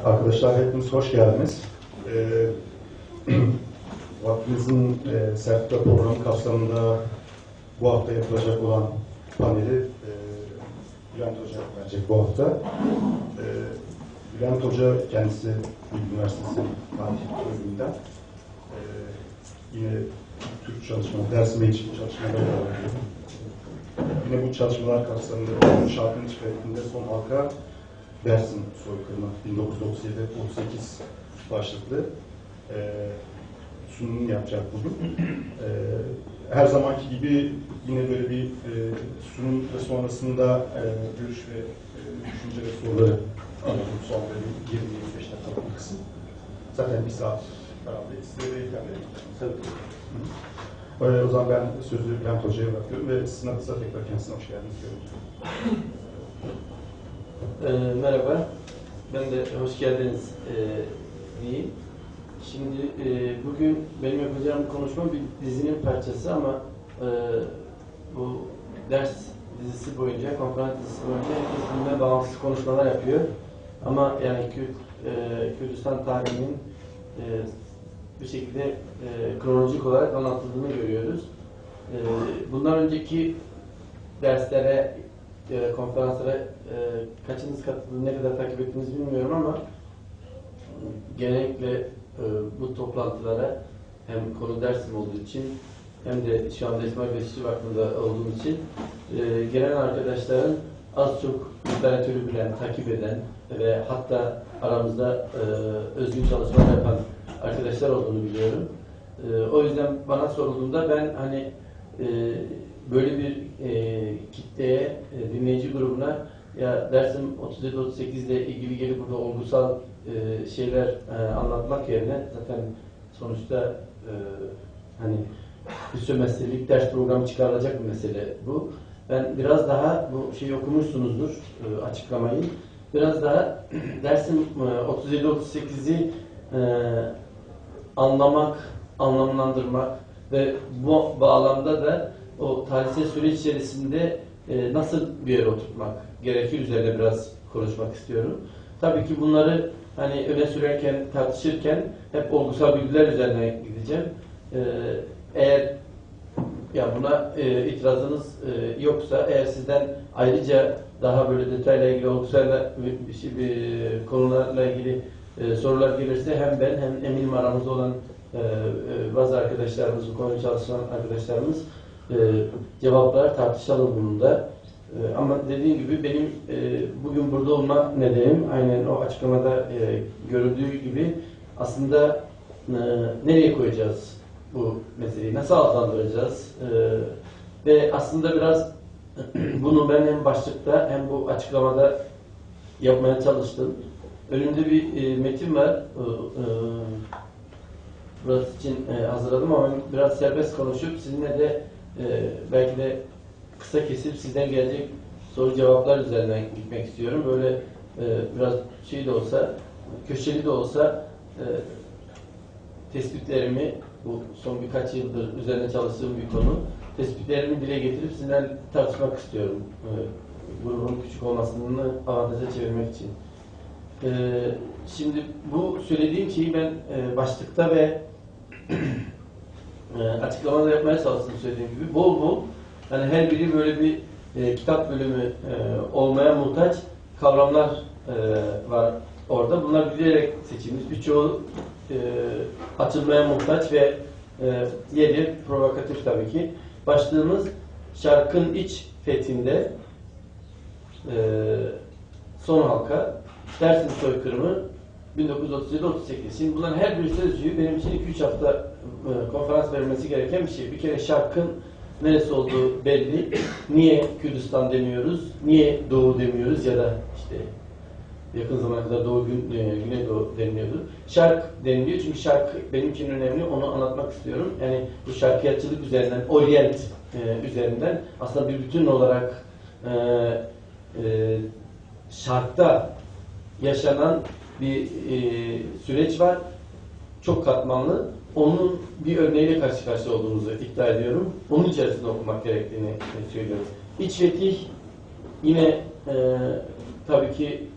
Arkadaşlar hepiniz hoş geldiniz. Vaktimizin sertifika programı kapsamında bu hafta yapılacak olan paneli Bülent Hoca verecek bu hafta. Bülent Hoca kendisi Bilgi Üniversitesi Tarih Bölümünden. Yine Türk çalışmaları, Dersim ilişkin çalışmaları var. Yine bu çalışmalar kapsamında şarkının çıkartında son halka Dersim soykırımı 1937-38 başlıklı sunum yapacak bugün. Her zamanki gibi yine böyle bir sunum ve sonrasında görüş ve düşünce ve soruları anlatıp son böyle 20-25 dakikalık bir kısım. Zaten bir saat herhalde size de ikram edeyim. O zaman ben sözü Bülent Hoca'ya bırakıyorum ve sizin adınıza tekrar kendisine hoş geldiniz diyorum. Merhaba, ben de hoş geldiniz diyeyim. Şimdi bugün benim yapacağım konuşma bir dizinin parçası ama bu ders dizisi boyunca, konferans dizisi boyunca herkes birbirine bağımsız konuşmalar yapıyor. Ama yani Kürdistan tarihinin bir şekilde kronolojik olarak anlatıldığını görüyoruz. Bundan önceki derslere, konferanslara kaçınız katıldı, ne kadar takip ettiğinizi bilmiyorum ama genellikle bu toplantılara hem konu dersim olduğu için hem de şu anda İsmail Beşikçi Vakfı'nda olduğum için gelen arkadaşların az çok literatürü bilen, takip eden ve hatta aramızda özgün çalışmalar yapan arkadaşlar olduğunu biliyorum. O yüzden bana sorulduğunda ben hani böyle bir kitleye, dinleyici grubuna ya Dersim 37-38 ile ilgili gelip burada olgusal şeyler anlatmak yerine zaten sonuçta hani bir sömestrlik ders programı çıkarılacak bir mesele bu. Ben biraz daha bu şeyi okumuşsunuzdur açıklamayı. Biraz daha Dersim 37-38'i anlamak, anlamlandırmak ve bu bağlamda da o tarihsel süreç içerisinde nasıl bir yere oturtmak gerekir üzerine biraz konuşmak istiyorum. Tabii ki bunları hani öne sürerken, tartışırken hep olgusal bilgiler üzerine gideceğim. Eğer ya buna itirazınız yoksa, eğer sizden ayrıca daha böyle detayla ilgili olgusal konularla ilgili sorular gelirse hem ben hem eminim aramızda olan bazı arkadaşlarımız, bu konuda çalışan arkadaşlarımız cevaplar tartışalım bununla. Ama dediğim gibi benim bugün burada olma nedenim aynen o açıklamada görüldüğü gibi aslında nereye koyacağız bu meseleyi, nasıl adlandıracağız ve aslında biraz bunu ben hem başlıkta hem bu açıklamada yapmaya çalıştım. Önümde bir metin var. Burası için hazırladım ama biraz serbest konuşup sizinle de belki de kısa kesip sizden gelecek soru cevaplar üzerinden gitmek istiyorum. Böyle biraz şey de olsa, köşeli de olsa tespitlerimi, bu son birkaç yıldır üzerine çalıştığım bir konu, tespitlerimi dile getirip sizinle tartışmak istiyorum. Grubun küçük olmasını avantaja çevirmek için. Şimdi bu söylediğim şeyi ben başlıkta ve açıklamada yapmaya çalıştım söylediğim gibi. Bol bol, yani her biri böyle bir kitap bölümü olmaya muhtaç kavramlar var orada. Bunlar bilerek seçilmiş. Birçoğu açılmaya muhtaç ve yeri provokatif tabii ki. Başlığımız Şarkın İç Fethinde son halka Dersim soykırımı 1937-38. Şimdi bunların her bir sözcüğü benim için 2-3 hafta konferans verilmesi gereken bir şey. Bir kere şarkın neresi olduğu belli. Niye Kürdistan demiyoruz? Niye Doğu demiyoruz? Ya da işte yakın zamana kadar Doğu, Güneydoğu deniliyordu. Şark deniliyor çünkü şark benim için önemli. Onu anlatmak istiyorum. Yani bu şarkiyatçılık üzerinden, Orient üzerinden aslında bir bütün olarak şarkta yaşanan bir süreç var. Çok katmanlı. Onun bir örneğiyle karşı karşıya olduğumuzu iddia ediyorum. Onun içerisinde okumak gerektiğini söylüyorum. İç fetih yine tabii ki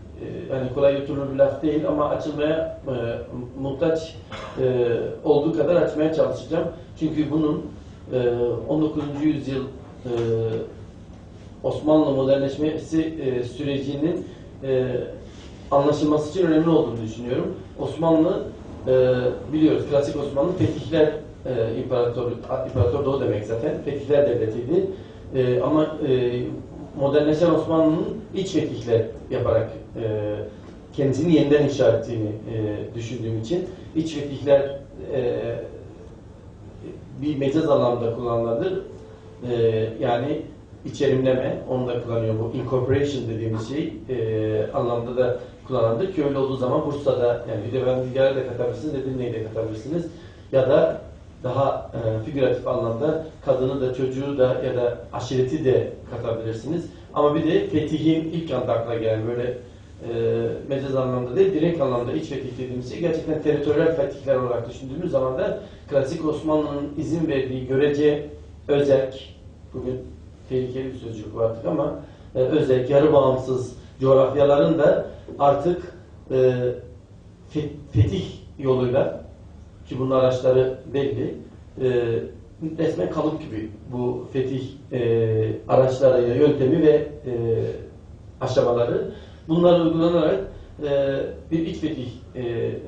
hani kolay yutulur bir laf değil ama açılmaya muhtaç olduğu kadar açmaya çalışacağım. Çünkü bunun 19. yüzyıl Osmanlı modernleşmesi sürecinin anlaşılması için önemli olduğunu düşünüyorum. Osmanlı biliyoruz, klasik Osmanlı Fetihler İmparator Doğu demek zaten, Fetihler Devleti'ydi. Ama modernleşen Osmanlı'nın iç fetihler yaparak kendisini yeniden inşa ettiğini düşündüğüm için iç fetihler bir mecaz anlamda kullanılandır. Yani içerimleme, onu da kullanıyor bu incorporation dediğimiz şey anlamda da kullanılır ki öyle olduğu zaman Bursa'da yani bir de ben bilgileri de katabilirsiniz, Edirne'yi de katabilirsiniz ya da daha figüratif anlamda kadını da çocuğu da ya da aşireti de katabilirsiniz. Ama bir de fetihin ilk anda aklına gelen böyle mecaz anlamda değil, direkt anlamda iç fetih dediğimiz şey gerçekten teritoryal fetihler olarak düşündüğümüz zaman da klasik Osmanlı'nın izin verdiği görece özerk, bugün tehlikeli bir sözcük var artık ama özerk, yarı bağımsız coğrafyaların da artık fetih yoluyla ki bunun araçları belli, resmen kalıp gibi bu fetih araçlarıyla yöntemi ve aşamaları bunlar uygulanarak bir iç fetih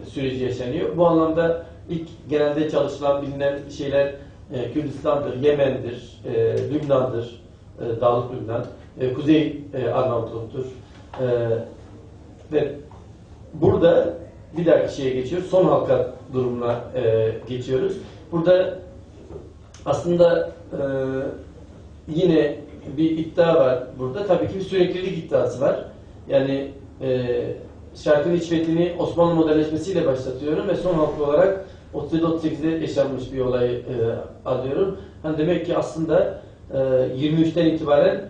süreci yaşanıyor. Bu anlamda ilk genelde çalışılan bilinen şeyler Kürdistan'dır, Yemen'dir, Lübnan'dır, Dağlık Lübnan, Kuzey Arnavutluk'tur. Ve burada bir dahaki şeye geçiyoruz. Son halka durumuna geçiyoruz. Burada aslında yine bir iddia var burada. Tabii ki bir süreklilik iddiası var. Yani şarkının iç fethini Osmanlı modernleşmesiyle başlatıyorum ve son halk olarak 37-38'de yaşanmış bir olayı alıyorum. Hani demek ki aslında 23'ten itibaren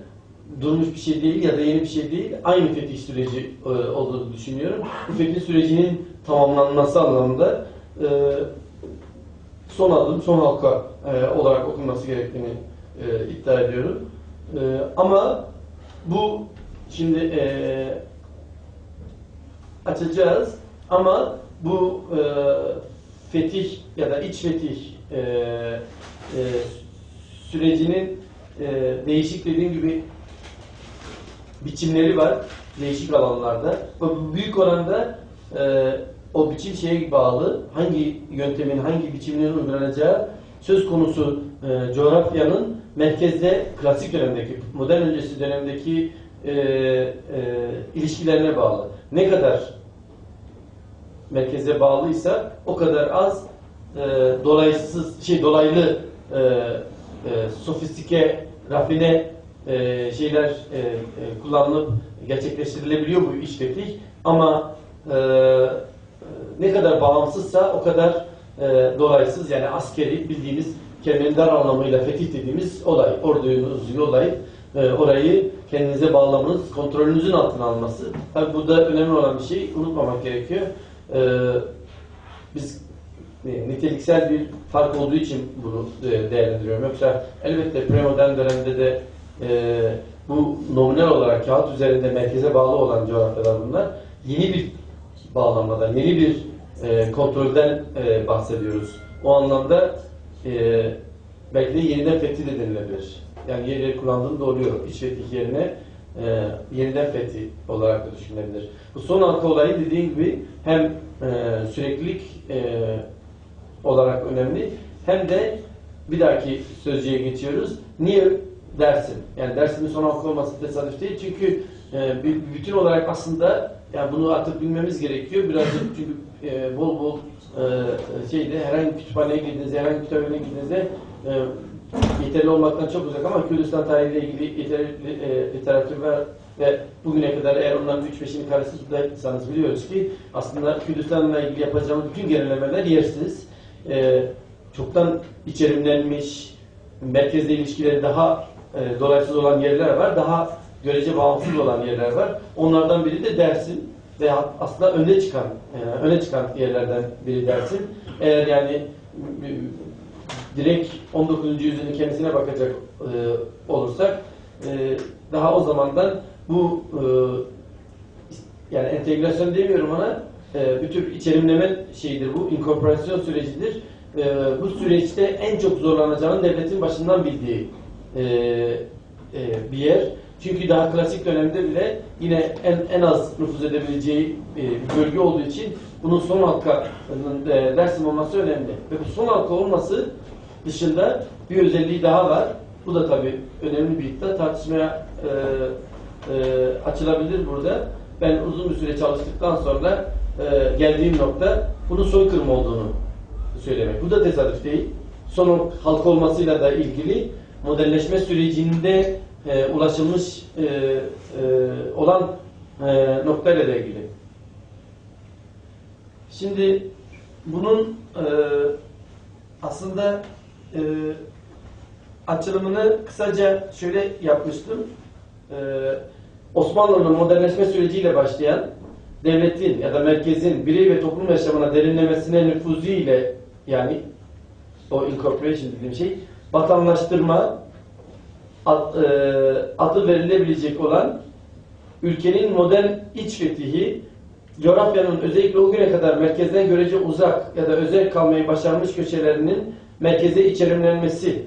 durmuş bir şey değil ya da yeni bir şey değil, aynı fetih süreci olduğunu düşünüyorum. Bu fetih sürecinin tamamlanması anlamında son adım, son halka olarak okunması gerektiğini iddia ediyorum. Ama bu şimdi açacağız ama bu fetih ya da iç fetih sürecinin değişik dediğim gibi biçimleri var değişik alanlarda. Büyük oranda o biçim şeye bağlı, hangi yöntemin, hangi biçimin uygulanacağı söz konusu coğrafyanın merkezde klasik dönemdeki, modern öncesi dönemdeki ilişkilerine bağlı. Ne kadar merkeze bağlıysa o kadar az dolaylı sofistike, rafine şeyler kullanılıp gerçekleştirilebiliyor bu iç fetih. Ama ne kadar bağımsızsa o kadar dolaysız, yani askeri bildiğimiz kelimenin dar anlamıyla fetih dediğimiz olay, ordunuz yollayıp orayı kendinize bağlamanız, kontrolünüzün altına alması. Tabi burada önemli olan bir şey unutmamak gerekiyor. Biz niteliksel bir fark olduğu için bunu değerlendiriyorum. Yoksa elbette premodern dönemde de bu nominal olarak kağıt üzerinde merkeze bağlı olan coğrafyalar bunlar. Yeni bir bağlanmadan, yeni bir kontrolden bahsediyoruz. O anlamda belki de yeniden fethi de denilebilir. Yani yerleri kullandığım da oluyor. İç fetih yerine yeniden fethi olarak da düşünülebilir. Bu son halka olayı dediğim gibi hem süreklilik olarak önemli hem de bir dahaki sözcüğe geçiyoruz. Niye Dersim? Yani Dersim'in son halka olması tesadüf değil. Çünkü bir bütün olarak aslında yani bunu artık bilmemiz gerekiyor. Birazcık çünkü bol bol herhangi bir kütüphaneye girdiğinizde, herhangi bir kütüphaneye girdiğinizde yeterli olmaktan çok uzak ama Kürdistan tarihiyle ilgili yeterli literatür var ve bugüne kadar eğer onların 3-5'ini karıştırırsanız biliyoruz ki aslında Kürdistan'la ilgili yapacağımız bütün genellemeler yersiz. Çoktan içerimlenmiş, merkezle ilişkileri daha dolaysız olan yerler var, daha görece bağımsız olan yerler var. Onlardan biri de Dersim ve aslında öne çıkan yerlerden biri Dersim. Eğer yani direkt 19. yüzyılın kendisine bakacak olursak daha o zamandan bu yani entegrasyon demiyorum ona, bir tür içerimleme şeyidir bu, inkorporasyon sürecidir. Bu süreçte en çok zorlanacağını devletin başından bildiği bir yer. Çünkü daha klasik dönemde bile yine en az nüfuz edebileceği bir bölge olduğu için bunun son halkanın Dersim olması önemli. Ve bu son halka olması dışında bir özelliği daha var. Bu da tabii önemli bir iddia. Tartışmaya açılabilir burada. Ben uzun bir süre çalıştıktan sonra geldiğim nokta bunun soykırım olduğunu söylemek. Bu da tesadüf değil. Son halka olmasıyla da ilgili modelleşme sürecinde ulaşılmış olan noktayla da ilgili. Şimdi bunun aslında açılımını kısaca şöyle yapmıştım. Osmanlı'nın modelleşme süreciyle başlayan devletin ya da merkezin birey ve toplum yaşamına derinlemesine nüfuziyle, yani o incorporation dediğim şey, vatandaştırma adı verilebilecek olan ülkenin modern iç fetihi, coğrafyanın özellikle o güne kadar merkezden görece uzak ya da özel kalmayı başarmış köşelerinin merkeze içerimlenmesi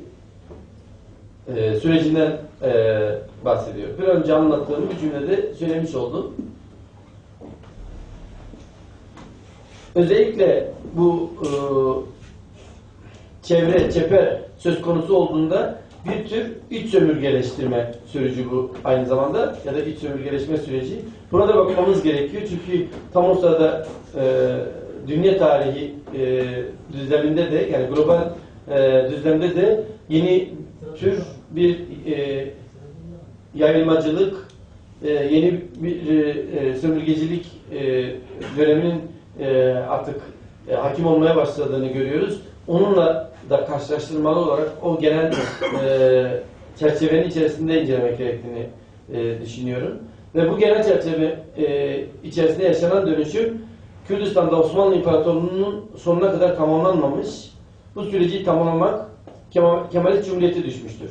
sürecinden bahsediyor. Bir önce anlattığım bir cümlede söylemiş oldum. Özellikle bu çeper söz konusu olduğunda bir tür iç sömürgeleştirme süreci bu aynı zamanda, ya da iç sömürgeleşme süreci. Buna da bakmamız gerekiyor çünkü tam o sırada dünya tarihi düzleminde de, yani global düzlemde de yeni tür bir yayılmacılık, yeni bir sömürgecilik döneminin artık hakim olmaya başladığını görüyoruz. Onunla da karşılaştırmalı olarak o genel çerçevenin içerisinde incelemek gerektiğini düşünüyorum. Ve bu genel çerçeve içerisinde yaşanan dönüşüm Kürdistan'da Osmanlı İmparatorluğu'nun sonuna kadar tamamlanmamış. Bu süreci tamamlamak Kemalist Cumhuriyet'e düşmüştür.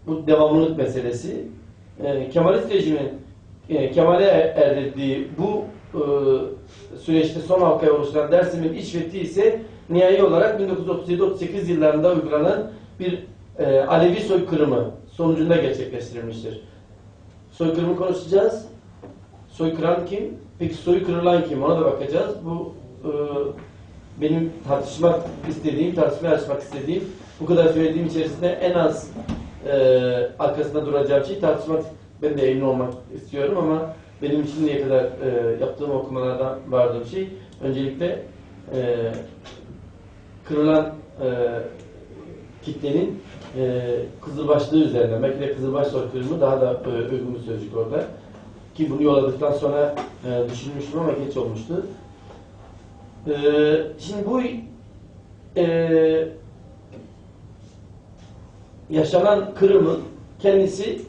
Bu devamlılık meselesi. Kemalist rejimin kemale erdirdiği bu süreçte son halkaya oluşturan Dersim'in iç fethi ise nihai olarak 1937-38 yıllarında uygulanan bir Alevi soykırımı sonucunda gerçekleştirilmiştir. Soykırımı konuşacağız. Soykıran kim? Peki soykırılan kim? Ona da bakacağız. Bu benim tartışmaya açmak istediğim, bu kadar söylediğim içerisinde en az arkasında duracağım şey tartışmak. Ben de emin olmak istiyorum ama benim şimdiye kadar yaptığım okumalardan vardığım şey, öncelikle kırılan kitlenin Kızılbaşlığı üzerinden, belki de Kızılbaş soykırımı daha da uygun bir sözcük orada. Ki bunu yolladıktan sonra düşünmüştüm ama geç olmuştu. Şimdi bu yaşanan kırımın kendisi,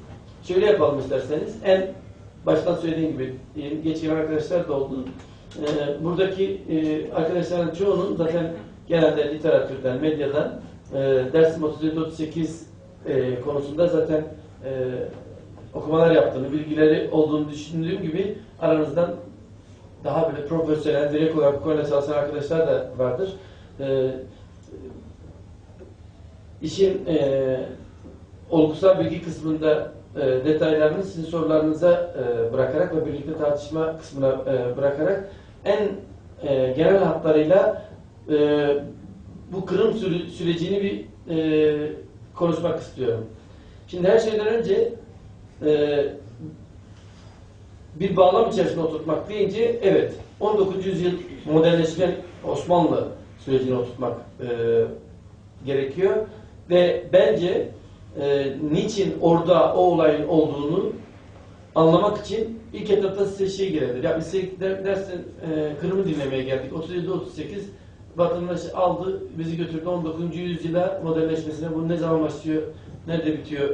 şöyle yapalım isterseniz, en baştan söylediğim gibi, geç gelen arkadaşlar da oldu. Buradaki arkadaşların çoğunun zaten genelde literatürden, medyadan Dersim 37-38 konusunda zaten okumalar yaptığını, bilgileri olduğunu düşündüğüm gibi aranızdan daha böyle profesyonel, direkt olarak bu konuda çalışan arkadaşlar da vardır. İşin olgusal bilgi kısmında detaylarını sizin sorularınıza bırakarak ve birlikte tartışma kısmına bırakarak en genel hatlarıyla bu kırım sürecini bir konuşmak istiyorum. Şimdi her şeyden önce bir bağlam içerisinde oturtmak deyince, evet, 19. yüzyıl modernleşme Osmanlı sürecini oturtmak gerekiyor ve bence niçin orada o olayın olduğunu anlamak için ilk etapta size şey gelebilir. Ya biz dersin Kırım'ı dinlemeye geldik. 37-38 vatandaş aldı, bizi götürdü 19. yüzyıla modernleşmesine. Bu ne zaman başlıyor, nerede bitiyor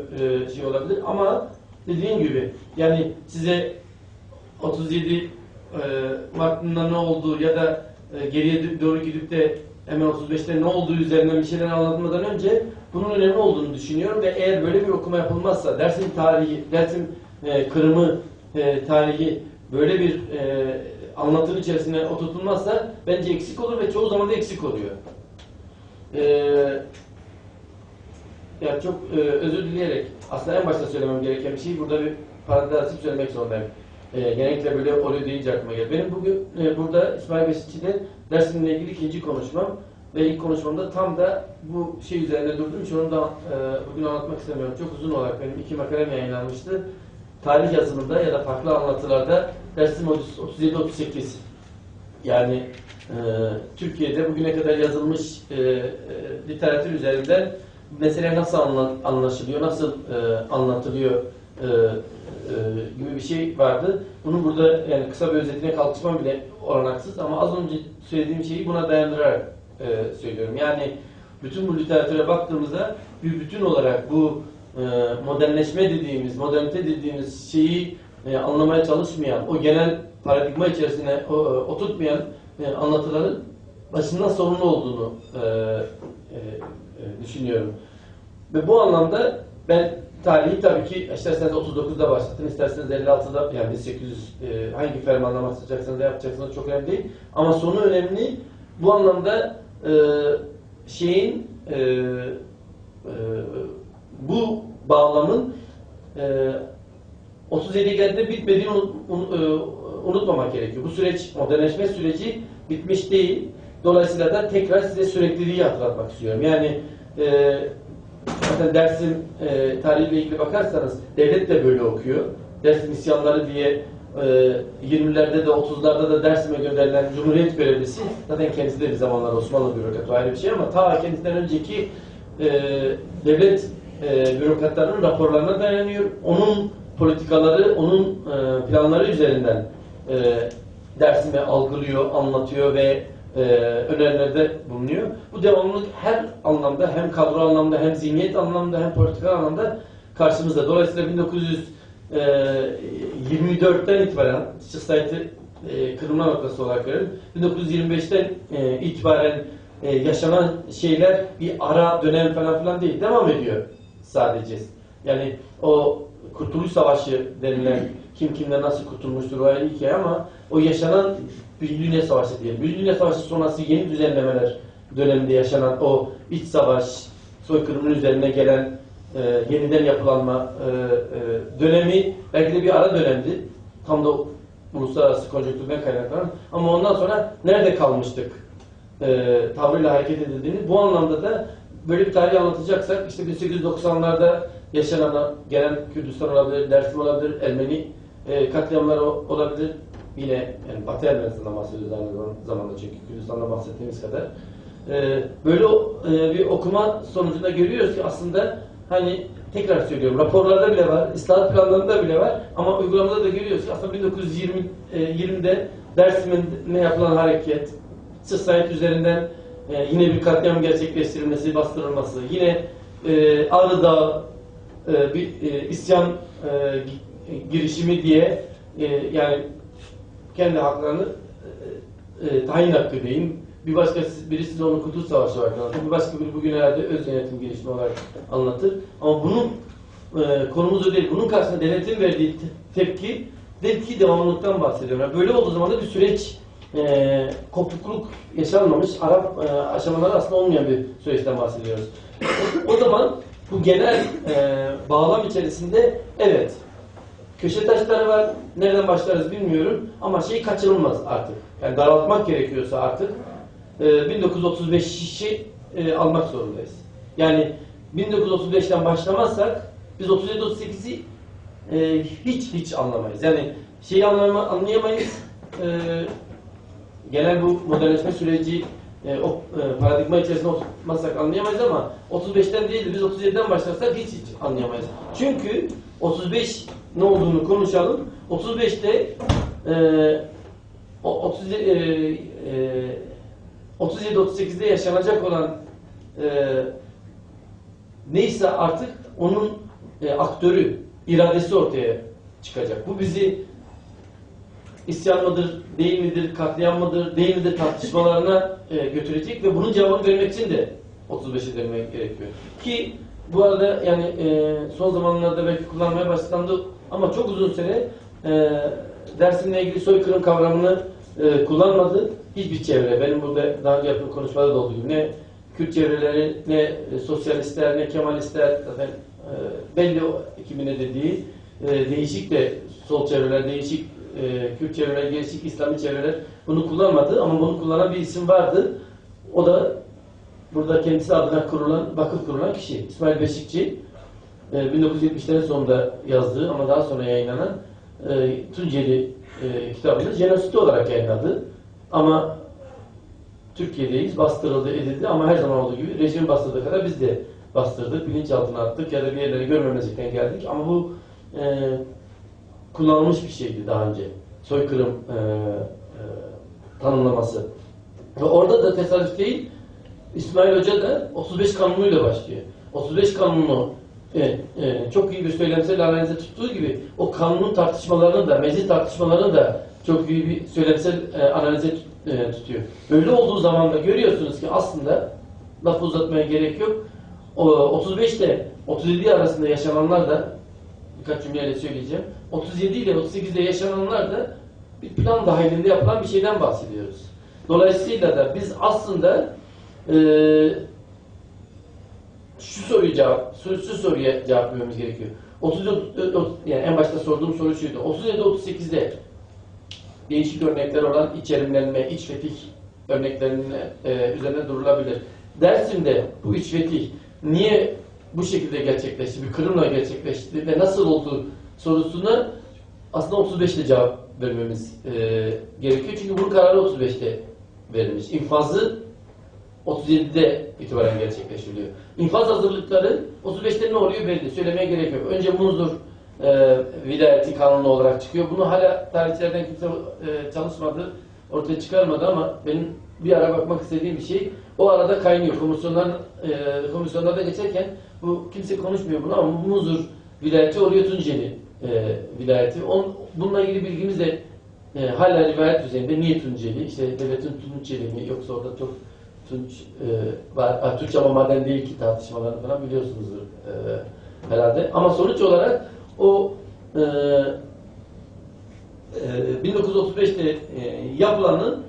şey olabilir. Ama dediğim gibi, yani size 37 Mart'ında ne oldu ya da geriye doğru gidip de hemen 35'te ne olduğu üzerinden bir şeyler anlatmadan önce bunun önemli olduğunu düşünüyorum ve eğer böyle bir okuma yapılmazsa, Dersim tarihi, Dersim Kırım'ı tarihi böyle bir anlatının içerisine oturtulmazsa bence eksik olur ve çoğu zaman da eksik oluyor. Ya çok özür dileyerek aslında en başta söylemem gereken bir şey burada bir parantez açıp söylemek zorundayım. Genellikle böyle oluyor deyince aklıma geldi. Benim bugün burada İsmail Beşikçi'de Dersim'le ilgili ikinci konuşmam ve ilk konuşmamda tam da bu şey üzerinde durdum. Hiç onu da bugün anlatmak istemiyorum. Çok uzun olarak benim 2 makalem yayınlanmıştı. Tarih yazımında ya da farklı anlatılarda Dersim 37-38 yani Türkiye'de bugüne kadar yazılmış literatür üzerinden mesele nasıl anlaşılıyor, nasıl anlatılıyor gibi bir şey vardı. Bunun burada yani kısa bir özetine kalkışmam bile olanaksız ama az önce söylediğim şeyi buna dayandırarak söylüyorum. Yani bütün bu literatüre baktığımızda bir bütün olarak bu modernleşme dediğimiz, modernite dediğimiz şeyi anlamaya çalışmayan, o genel paradigma içerisine oturtmayan anlatıların başından sorumlu olduğunu düşünüyorum. Ve bu anlamda ben tarihi tabii ki isterseniz 39'da başlattım, isterseniz 56'da yani 1800 hangi fermanla başlayacaksanız da yapacaksınız çok önemli değil. Ama sonu önemli. Bu anlamda bu bağlamın 37'ye geldiğinde bitmediğini unutmamak gerekiyor. Bu süreç, modernleşme süreci bitmiş değil. Dolayısıyla da tekrar size sürekliliği hatırlatmak istiyorum. Yani zaten Dersim tarihiyle ilgili bakarsanız devlet de böyle okuyor. Dersim isyanları diye 20'lerde de 30'larda da Dersim'e gönderilen Cumhuriyet görevlisi zaten kendisi de bir zamanlar Osmanlı bürokratı ayrı bir şey ama ta kendisinden önceki devlet bürokratlarının raporlarına dayanıyor. Onun politikaları, onun planları üzerinden Dersim'e algılıyor, anlatıyor ve önerilerde bulunuyor. Bu devamlılık her anlamda, hem kadro anlamda, hem zihniyet anlamda, hem politika anlamda karşımızda. Dolayısıyla 1924'ten itibaren Society kırılma noktası olarak verelim. 1925'ten itibaren yaşanan şeyler bir ara dönem falan filan değil. Devam ediyor sadece. Yani o Kurtuluş Savaşı denilen kim kimden nasıl kurtulmuştur o ayrı hikaye ama o yaşanan Birinci Dünya Savaşı diyelim. Birinci Dünya Savaşı sonrası yeni düzenlemeler döneminde yaşanan o iç savaş, soykırımın üzerine gelen yeniden yapılanma dönemi belki de bir ara dönemdi. Tam da uluslararası konjonktürden kaynaklanan. Ama ondan sonra nerede kalmıştık tavrıyla hareket edildiğini bu anlamda da böyle bir tarih anlatacaksak işte 1890'larda yaşanan genel Kürdistan olabilir, Dersim olabilir, Ermeni katliamlar olabilir. Yine yani Batı Ermenistan'dan bahsediyoruz aynı zamanda çünkü Kürdistan'dan bahsettiğimiz kadar. Böyle bir okuma sonucunda görüyoruz ki aslında hani tekrar söylüyorum raporlarda bile var, islahat planlarında bile var ama uygulamada da görüyoruz ki aslında 1920'de Dersim'e yapılan hareket, Society üzerinden yine bir katliam gerçekleştirilmesi, bastırılması, yine Ağrı'da bir isyan girişimi diye yani kendi haklarını tayin hakkı deyin. Birisi de onu Kurtuluş Savaşı olarak anlatır. Bir başka biri bugün herhalde öz yönetim girişimi olarak anlatır. Ama bunun konumuz o değil. Bunun karşısında devletin verdiği tepki devamlılıktan bahsediyorum. Yani böyle olduğu zaman da bir süreç kopukluk yaşanmamış, Arap aşamaları aslında olmayan bir süreçten bahsediyoruz. O zaman bu genel bağlam içerisinde evet köşe taşları var. Nereden başlarız bilmiyorum. Ama şey kaçınılmaz artık. Yani daraltmak gerekiyorsa artık 1935'i almak zorundayız. Yani 1935'ten başlamazsak biz 37-38'i hiç anlamayız. Yani şeyi anlayamayız. Genel bu modernleşme süreci o paradigma içerisinde oturtmazsak anlayamayız ama 35'ten değil de biz 37'den başlarsak hiç anlayamayız. Çünkü 35 ne olduğunu konuşalım. 35'te 37-38'de yaşanacak olan neyse artık onun aktörü, iradesi ortaya çıkacak. Bu bizi isyan mıdır, değil midir, katliam mıdır, değil midir tartışmalarına götürecek ve bunun cevabını vermek için de 35'e dönmek gerekiyor. Ki bu arada yani son zamanlarda belki kullanmaya başlandı ama çok uzun süre Dersim'le ilgili soykırım kavramını kullanmadı. Hiçbir çevre, benim burada daha önce yaptığım konuşmalarda da olduğu gibi, ne Kürt çevreleri, ne sosyalistler, ne Kemalistler, zaten belli kimin ne dediği, değişik de sol çevreler, değişik Kürt çevreler, değişik İslami çevreler bunu kullanmadı ama bunu kullanan bir isim vardı. O da burada kendisi adına kurulan, vakıf kurulan kişi. İsmail Beşikçi, 1970'lerin sonunda yazdığı ama daha sonra yayınlanan Tunceli kitabını jenosit olarak yayınladı. Ama Türkiye'deyiz, bastırıldı, edildi ama her zaman olduğu gibi rejim bastırdığı kadar biz de bastırdık, bilinçaltına attık ya da bir yerleri görmemezlikten geldik. Ama bu kullanılmış bir şeydi daha önce. Soykırım tanımlaması. Ve orada da tesadüf değil, İsmail Hoca da 35 kanunuyla başlıyor. 35 kanunu çok iyi bir söylemsel analize tuttuğu gibi o kanunun tartışmalarını da, meclis tartışmalarını da çok iyi bir söylemsel analize tutuyor. Böyle olduğu zaman da görüyorsunuz ki aslında lafı uzatmaya gerek yok. 35 ile 37 arasında yaşananlar da, birkaç cümleyle söyleyeceğim, 37 ile 38'de yaşananlar da bir plan dahilinde yapılan bir şeyden bahsediyoruz. Dolayısıyla da biz aslında şu soruya cevap vermemiz gerekiyor. Yani en başta sorduğum soru şuydu. 37-38'de değişik örnekler olan içerimlenme, iç fetih örneklerinin üzerine durulabilir. Dersim'de bu iç fetih niye bu şekilde gerçekleşti, bir kırımla gerçekleşti ve nasıl oldu sorusuna aslında 35'te cevap vermemiz gerekiyor. Çünkü bunun kararı 35'te verilmiş. İnfazı 37'de itibaren gerçekleştiriliyor. İnfaz hazırlıkları 35'te ne oluyor belli. Söylemeye gerek yok. Önce Munzur vilayeti kanunu olarak çıkıyor. Bunu hala tarihçilerden kimse çalışmadı, ortaya çıkarmadı ama benim bir ara bakmak istediğim bir şey. O arada kaynıyor. Komisyonlarda geçerken bu kimse konuşmuyor bunu ama Munzur vilayeti oluyor Tunceli vilayeti. Bununla ilgili bilgimiz de hala rivayet düzeyinde. Niye Tunceli? İşte devletin Tunceli mi? Yoksa orada çok Tunç var. Tunç ama maden değil ki tartışmalarını falan biliyorsunuzdur herhalde. Ama sonuç olarak o 1935'te yapılanın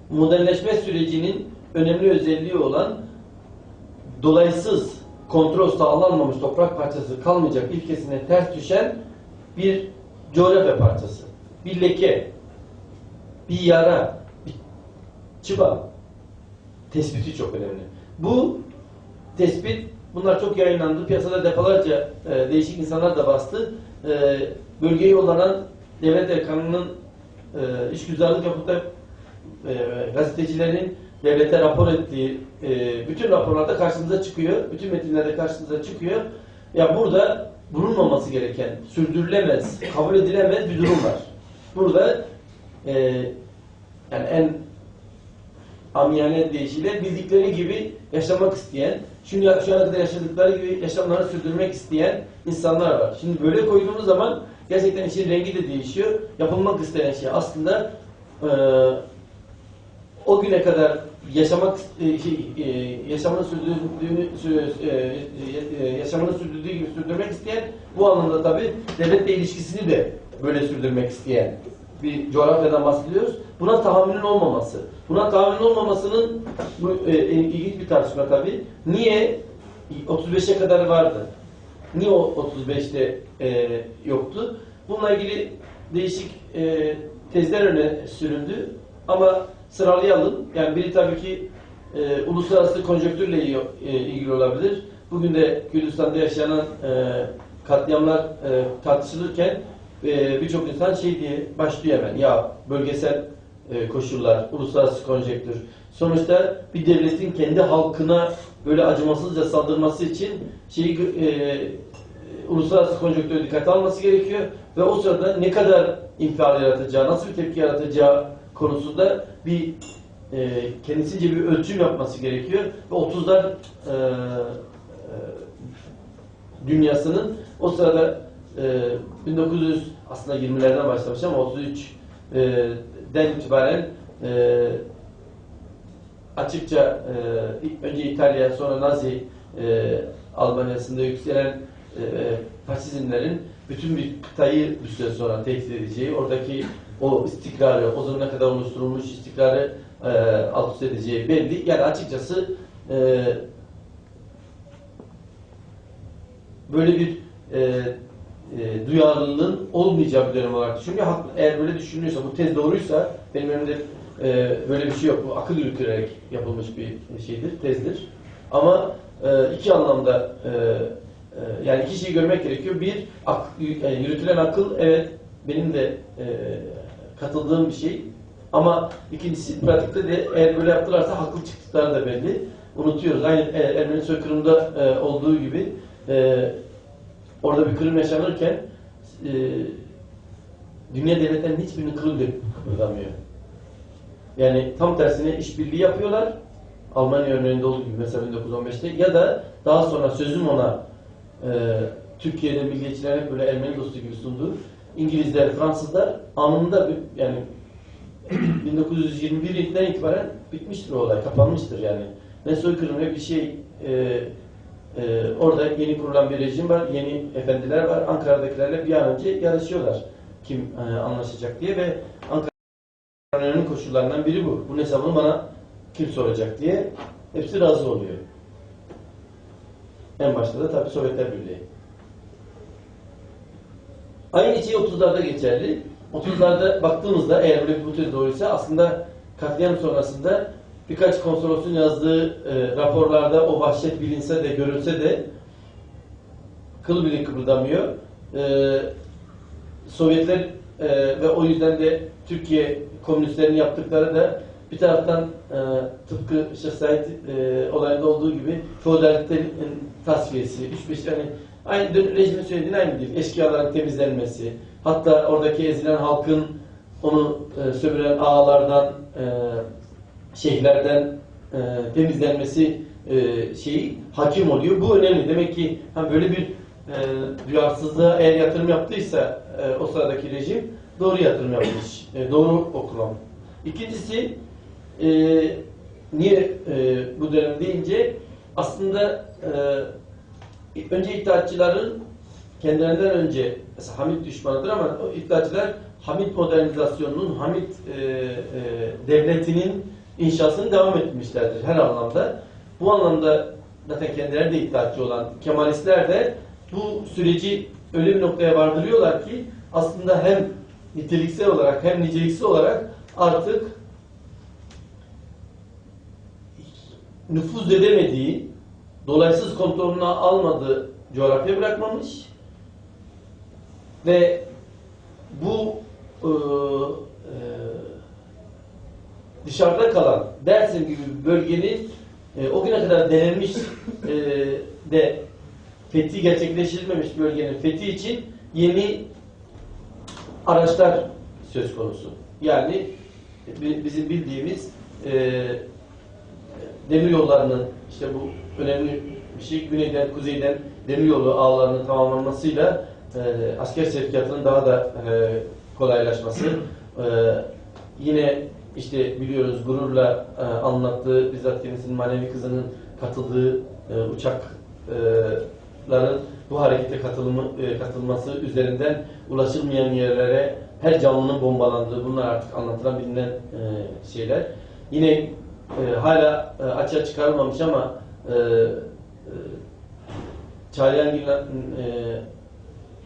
modernleşme sürecinin önemli özelliği olan dolaysız kontrol sağlanmamış toprak parçası kalmayacak ilkesine ters düşen bir coğrafya parçası. Bir leke, bir yara, bir çıba tespiti çok önemli. Bu tespit, bunlar çok yayınlandı. Piyasada defalarca değişik insanlar da bastı. Bölgeye yollanan devlet erkanının işgüzarlık yapıp da gazetecilerin devlete rapor ettiği bütün raporlarda karşınıza çıkıyor. Bütün metinlerde karşınıza çıkıyor. Ya burada bulunmaması gereken, sürdürülemez, kabul edilemez bir durum var. Burada yani en amiyane deyişiyle bildikleri gibi yaşamak isteyen, şu ana kadar yaşadıkları gibi yaşamlarını sürdürmek isteyen insanlar var. Şimdi böyle koyduğumuz zaman gerçekten işin rengi de değişiyor. Yapılmak istenen şey aslında o güne kadar yaşamını sürdürdüğü gibi sürdürmek isteyen, bu anlamda tabii devletle ilişkisini de böyle sürdürmek isteyen bir coğrafyadan bahsediyoruz. Buna tahammülün olmaması. Buna tahammülün olmamasının ilginç bir tartışma tabii. Niye 35'e kadar vardı? Niye o 35'te yoktu? Bununla ilgili değişik tezler öne sürüldü. Ama sıralayalım. Yani biri tabii ki uluslararası konjonktürle ilgili olabilir. Bugün de Kürdistan'da yaşanan katliamlar tartışılırken birçok insan şey diye başlıyor hemen. Ya bölgesel koşullar, uluslararası konjonktür. Sonuçta bir devletin kendi halkına böyle acımasızca saldırması için uluslararası konjonktüre dikkate alması gerekiyor ve o sırada ne kadar infial yaratacağı, nasıl bir tepki yaratacağı konusunda bir kendisince bir ölçüm yapması gerekiyor ve 30'lar dünyasının o sırada 1900 aslında 20'lerden başlamış ama 33'den itibaren açıkça önce İtalya sonra Nazi Almanya'sında yükselen faşizmlerin bütün bir kıtayı bir süre sonra tehdit edeceği, oradaki o istikrarı, o zamana kadar oluşturulmuş istikrarı alt üst edeceği belli. Yani açıkçası böyle bir duyarlılığın olmayacağı bir dönem olarak düşünüyor. Eğer böyle düşünülüyorsa, bu tez doğruysa, benim önümde böyle bir şey yok. Bu akıl yürütülerek yapılmış bir şeydir, tezdir. Ama iki anlamda yani iki şeyi görmek gerekiyor. Bir, yürütülen akıl, evet benim de katıldığım bir şey. Ama ikincisi, pratikte de eğer böyle yaptılarsa haklı çıktıkları da belli. Unutuyoruz. Aynı Ermeni soykırımında olduğu gibi orada bir kırım yaşanırken dünya devletlerinin hiçbirinin kılı bile kıpırdamıyor. Yani tam tersine işbirliği yapıyorlar. Almanya örneğinde olduğu gibi mesela 1915'te, ya da daha sonra sözüm ona Türkiye'de milliyetçiler hep böyle Ermeni dostu gibi sunduğu İngilizler, Fransızlar anında, yani 1921'den itibaren bitmiştir o olay, kapanmıştır yani. Ne soykırım ne bir şey. Orada yeni kurulan bir rejim var, yeni efendiler var. Ankara'dakilerle bir an önce yarışıyorlar kim anlaşacak diye ve Ankara'nın önemli koşullarından biri bu. Bunun hesabını bana kim soracak diye hepsi razı oluyor. En başta da tabii Sovyetler Birliği. Aynı şey 30'larda geçerli. 30'larda baktığımızda eğer böyle bir tez doğruysa aslında katliam sonrasında birkaç konsolosun yazdığı raporlarda o vahşet bilinse de görülse de kılı bile kıpırdamıyor. Sovyetler ve o yüzden de Türkiye komünistlerinin yaptıkları da bir taraftan tıpkı Said olayında olduğu gibi feodalitenin tasfiyesi, 3-5 yani aynı rejimin söylediğin aynı değil. Eşkıyaların temizlenmesi, hatta oradaki ezilen halkın onu sömüren ağalardan, şeyhlerden temizlenmesi şeyi hakim oluyor. Bu önemli. Demek ki böyle bir duyarsızlığa eğer yatırım yaptıysa o sıradaki rejim doğru yatırım yapmış. Doğru okulam. İkincisi niye bu dönem deyince aslında önce İttihatçıların kendilerinden önce mesela Hamit düşmanıdır ama o İttihatçılar Hamit modernizasyonunun, Hamit devletinin inşasını devam etmişlerdir her anlamda. Bu anlamda zaten kendileri de İttihatçı olan Kemalistler de bu süreci öyle bir noktaya vardırıyorlar ki aslında hem niteliksel olarak hem niceliksel olarak artık nüfuz edemediği, dolaysız kontrolüne almadığı coğrafya bırakmamış ve bu dışarıda kalan Dersim gibi bir bölgenin o güne kadar denenmiş de fethi gerçekleştirilmemiş bölgenin fethi için yeni araçlar söz konusu. Yani bizim bildiğimiz demiryollarının işte bu önemli bir şey, güneyden kuzeyden demiryolu ağlarının tamamlanmasıyla asker sevkiyatının daha da kolaylaşması, yine işte biliyoruz gururla anlattığı bizzat kendisinin manevi kızının katıldığı uçakların bu harekete katılması üzerinden ulaşılmayan yerlere her canlının bombalandığı, bunlar artık anlatılan bilinen şeyler. Yine hala açığa çıkarılmamış ama Çağlayan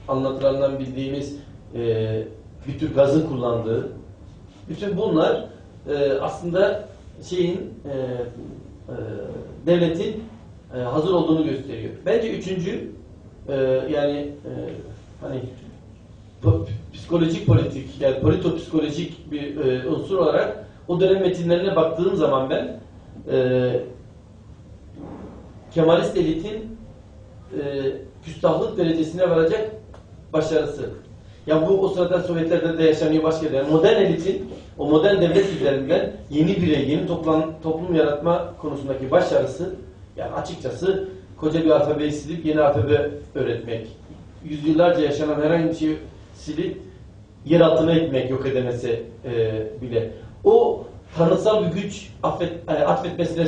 anlatılandan bildiğimiz bir tür gazın kullandığı, bütün bunlar aslında devletin hazır olduğunu gösteriyor. Bence üçüncü yani hani psikolojik politik yani politopsikolojik bir unsur olarak o dönem metinlerine baktığım zaman ben Kemalist elitin küstahlık derecesine varacak başarısı. Yani bu o sırada Sovyetlerde de yaşanıyor başka yerlerde. Modern elitin, o modern devlet liderinden yeni birey, yeni toplum yaratma konusundaki başarısı, yani açıkçası koca bir alfabeyi silip yeni alfabe öğretmek, yüzyıllarca yaşanan herhangi bir şeyi silip yer altına etmek, yok edemesi bile. O tanrısal bir güç atfetmesine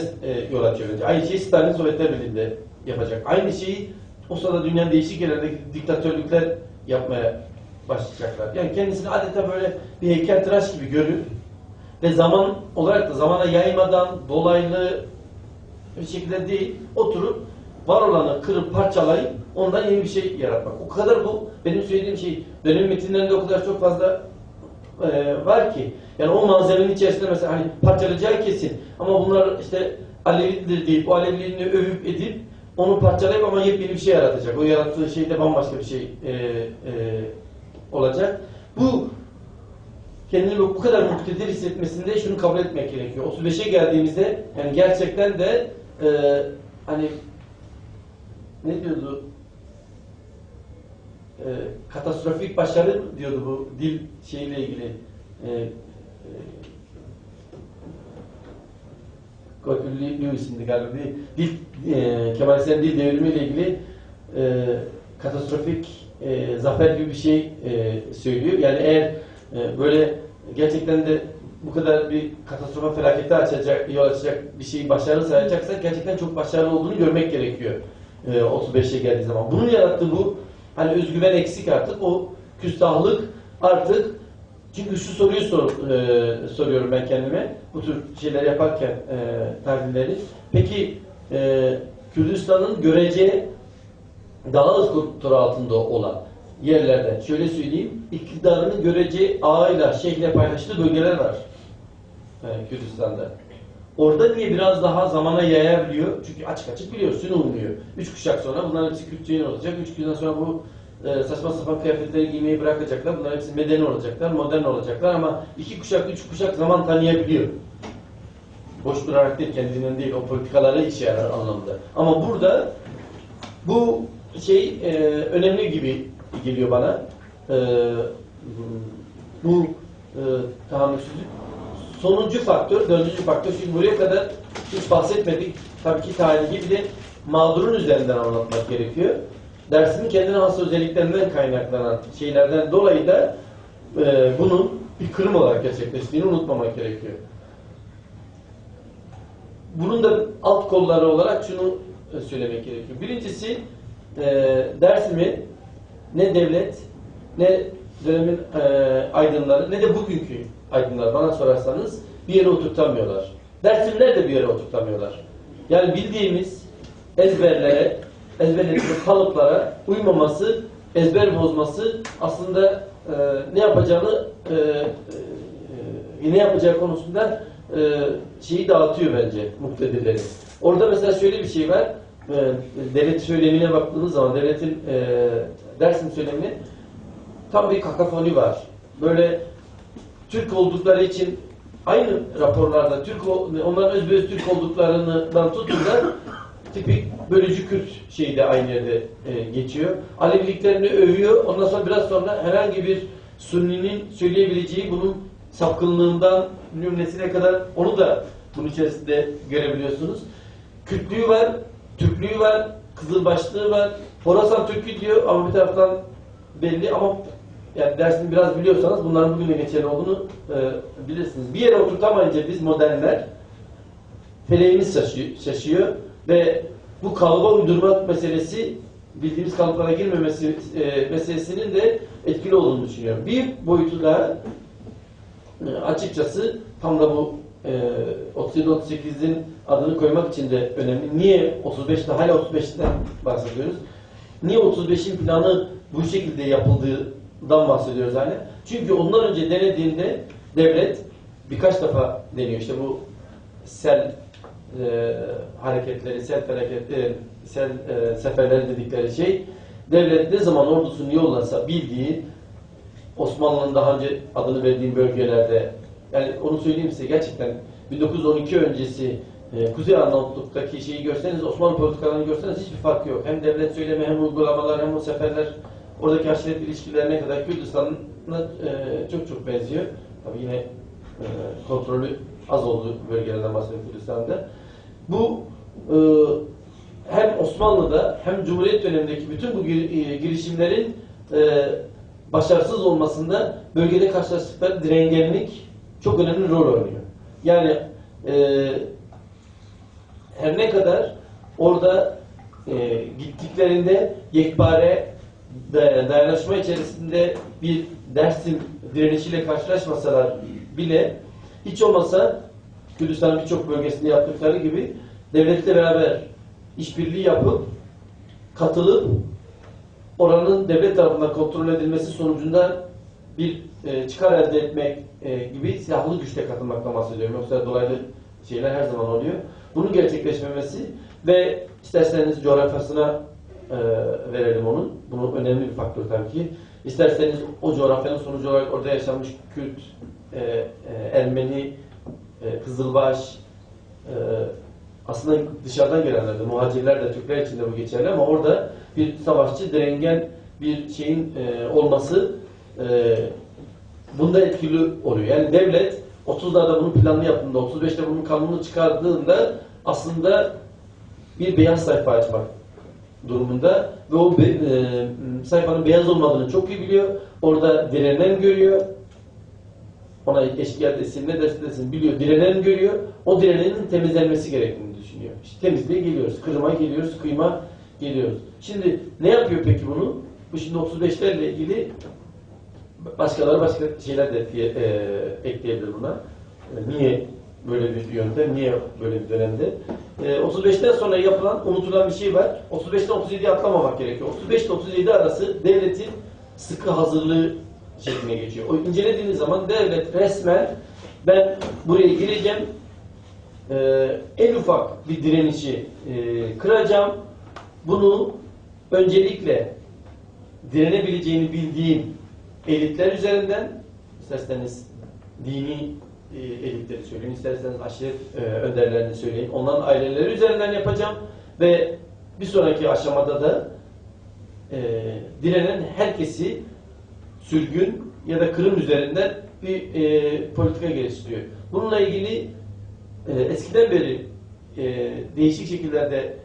yol açıyor önce. Aynı şeyi Stalin Sovyetler Birliği'nde yapacak. Aynı şeyi o sırada dünyanın değişik yerlerindeki diktatörlükler yapmaya başlayacaklar. Yani kendisini adeta böyle bir heykeltıraş gibi görüp ve zaman olarak da zamana yaymadan, dolaylı bir şekilde değil, oturup var olanı kırıp parçalayıp ondan yeni bir şey yaratmak. O kadar bu benim söylediğim şey dönem metinlerinde o kadar çok fazla var ki. Yani o malzemenin içerisinde mesela hani parçalayacağı kesin ama bunlar işte Alevidir deyip o Aleviliğini övüp edip onu parçalayıp ama yepyeni bir şey yaratacak. O yarattığı şey de bambaşka bir şey olacak. Bu kendini bu kadar muktedir hissetmesinde şunu kabul etmek gerekiyor. 35'e geldiğimizde yani gerçekten de hani ne diyordu? Katastrofik başarı diyordu bu dil şeyle ilgili. Lewis'indi galiba. Dil, Kemal Sen dil devrimiyle ilgili katastrofik zafer gibi bir şey söylüyor. Yani eğer böyle gerçekten de bu kadar bir katastrofa felakete yol açacak bir şeyi başarılı sayacaksak gerçekten çok başarılı olduğunu görmek gerekiyor 35'e geldiği zaman. Bunun yarattığı bu hani özgüven eksik artık, o küstahlık artık. Çünkü şu soruyu soruyorum ben kendime bu tür şeyler yaparken tahlilleri. Peki Kürdistan'ın görece daha az kontrol altında olan yerlerde şöyle söyleyeyim, iktidarını görece ağayla, şeyhle paylaştığı bölgeler var Kürdistan'da. Orada niye biraz daha zamana yayabiliyor? Çünkü açık açık biliyor, sunulmuyor. 3 kuşak sonra bunların hepsi Kürtçe'nin olacak. 3 kuşak sonra bu saçma sapan kıyafetleri giymeyi bırakacaklar. Bunlar hepsi medeni olacaklar, modern olacaklar ama 2 kuşak, 3 kuşak zaman tanıyabiliyor. Boş durarak değil, kendinden değil, o politikaları işe yarar anlamda. Ama burada bu şey önemli gibi geliyor bana. Bu tahammülsüzlük. Sonuncu faktör, dördüncü faktör. Şimdi buraya kadar hiç bahsetmedik. Tabii ki tarihi bir de mağdurun üzerinden anlatmak gerekiyor. Dersinin kendine has özelliklerinden kaynaklanan şeylerden dolayı da bunun bir kırım olarak gerçekleştiğini unutmamak gerekiyor. Bunun da alt kolları olarak şunu söylemek gerekiyor. Birincisi Dersim'i ne devlet, ne dönemin aydınları, ne de bugünkü aydınlar bana sorarsanız bir yere oturtamıyorlar. Dersimler de bir yere oturtamıyorlar. Yani bildiğimiz ezberlere, ezberlediğimiz kalıplara uymaması, ezber bozması aslında ne yapacağını ne yapacağı konusunda şeyi dağıtıyor bence muktedirleri. Orada mesela şöyle bir şey var. Devlet söylemine baktığınız zaman devletin Dersim söylemini tam bir kakafoni var. Böyle Türk oldukları için aynı raporlarda onların özbeöz Türk olduklarından tutun da tipik bölücü Kürt şeyi de aynı yerde geçiyor. Aleviliklerini övüyor. Ondan sonra biraz sonra herhangi bir Sünni'nin söyleyebileceği bunun sapkınlığından nümnesine kadar onu da bunun içerisinde görebiliyorsunuz. Kürtlüğü var, Türklüğü var, Kızılbaşlığı var. Horasan Türk'ü diyor ama bir taraftan belli ama yani dersini biraz biliyorsanız bunların bugüne geçerli olduğunu bilirsiniz. Bir yere oturtamayınca biz modernler feleğimiz şaşıyor ve bu kalıba uydurma meselesi bildiğimiz kalıplara girmemesi meselesinin de etkili olduğunu düşünüyorum. Bir boyutu da açıkçası tam da bu 37-38'in adını koymak için de önemli. Niye 35'te hala 35'ten bahsediyoruz? Niye 35'in planı bu şekilde yapıldığından bahsediyoruz hala? Çünkü ondan önce denediğinde devlet birkaç defa deniyor. İşte bu sel hareketleri, seferleri dedikleri şey devlet ne zaman ordusunu yollansa bildiği Osmanlı'nın daha önce adını verdiğim bölgelerde yani onu söyleyeyim size gerçekten 1912 öncesi Kuzey Arnavutluk'taki şeyi görseniz Osmanlı politikalarını görseniz hiçbir farkı yok. Hem devlet söylemi hem uygulamalar hem o seferler oradaki aşiret ilişkilerine kadar Kürdistan'la çok benziyor. Tabii yine kontrolü az olduğu bölgelerden bahsediyorum Kürdistan'da. Bu hem Osmanlı'da hem Cumhuriyet dönemindeki bütün bu girişimlerin başarısız olmasında bölgede karşılaştıkları direngenlik çok önemli rol oynuyor. Yani her ne kadar orada gittiklerinde yekpare dayanışma içerisinde bir Dersim direnişiyle karşılaşmasalar bile hiç olmasa Kürdistan'ın birçok bölgesinde yaptıkları gibi devletle beraber işbirliği yapıp katılıp oranın devlet tarafından kontrol edilmesi sonucunda bir çıkar elde etmek gibi silahlı güçle katılmaktan bahsediyorum. Yoksa dolaylı şeyler her zaman oluyor. Bunun gerçekleşmemesi ve isterseniz coğrafyasına verelim onun. Bunun önemli bir faktör tabii ki. İsterseniz o coğrafyanın sonucu olarak orada yaşanmış Kürt, Ermeni, Kızılbaş, aslında dışarıdan gelenler de, muhacirler de, Türkler için de bu geçerli ama orada bir savaşçı, direngen bir şeyin olması bunda etkili oluyor. Yani devlet 30'larda bunun planını yaptığında, 35'te bunun kanunu çıkardığında aslında bir beyaz sayfa açmak durumunda ve o sayfanın beyaz olmadığını çok iyi biliyor. Orada direnen görüyor. Ona eşkıya desin, ne dersin desin biliyor. Direnen görüyor. O direnenin temizlenmesi gerektiğini düşünüyor. İşte temizliğe geliyoruz. Kırıma geliyoruz. Kıyma geliyoruz. Şimdi ne yapıyor peki bunu? Bu şimdi 35'lerle ilgili başkaları başka şeyler de ekleyebilir buna. Niye böyle bir yöntem, niye böyle bir dönemde? 35'ten sonra yapılan, unutulan bir şey var. 35'ten 37'ye atlamamak gerekiyor. 35 ile 37 arası devletin sıkı hazırlığı şekline geçiyor. O incelediğiniz zaman devlet resmen ben buraya gireceğim, en ufak bir direnişi kıracağım. Bunu öncelikle direnebileceğini bildiğim elitler üzerinden, isterseniz dini elitleri söyleyin, isterseniz aşiret önderlerini söyleyin, onların aileleri üzerinden yapacağım ve bir sonraki aşamada da direnen herkesi sürgün ya da kırım üzerinden bir politika geliştiriyor. Bununla ilgili eskiden beri değişik şekillerde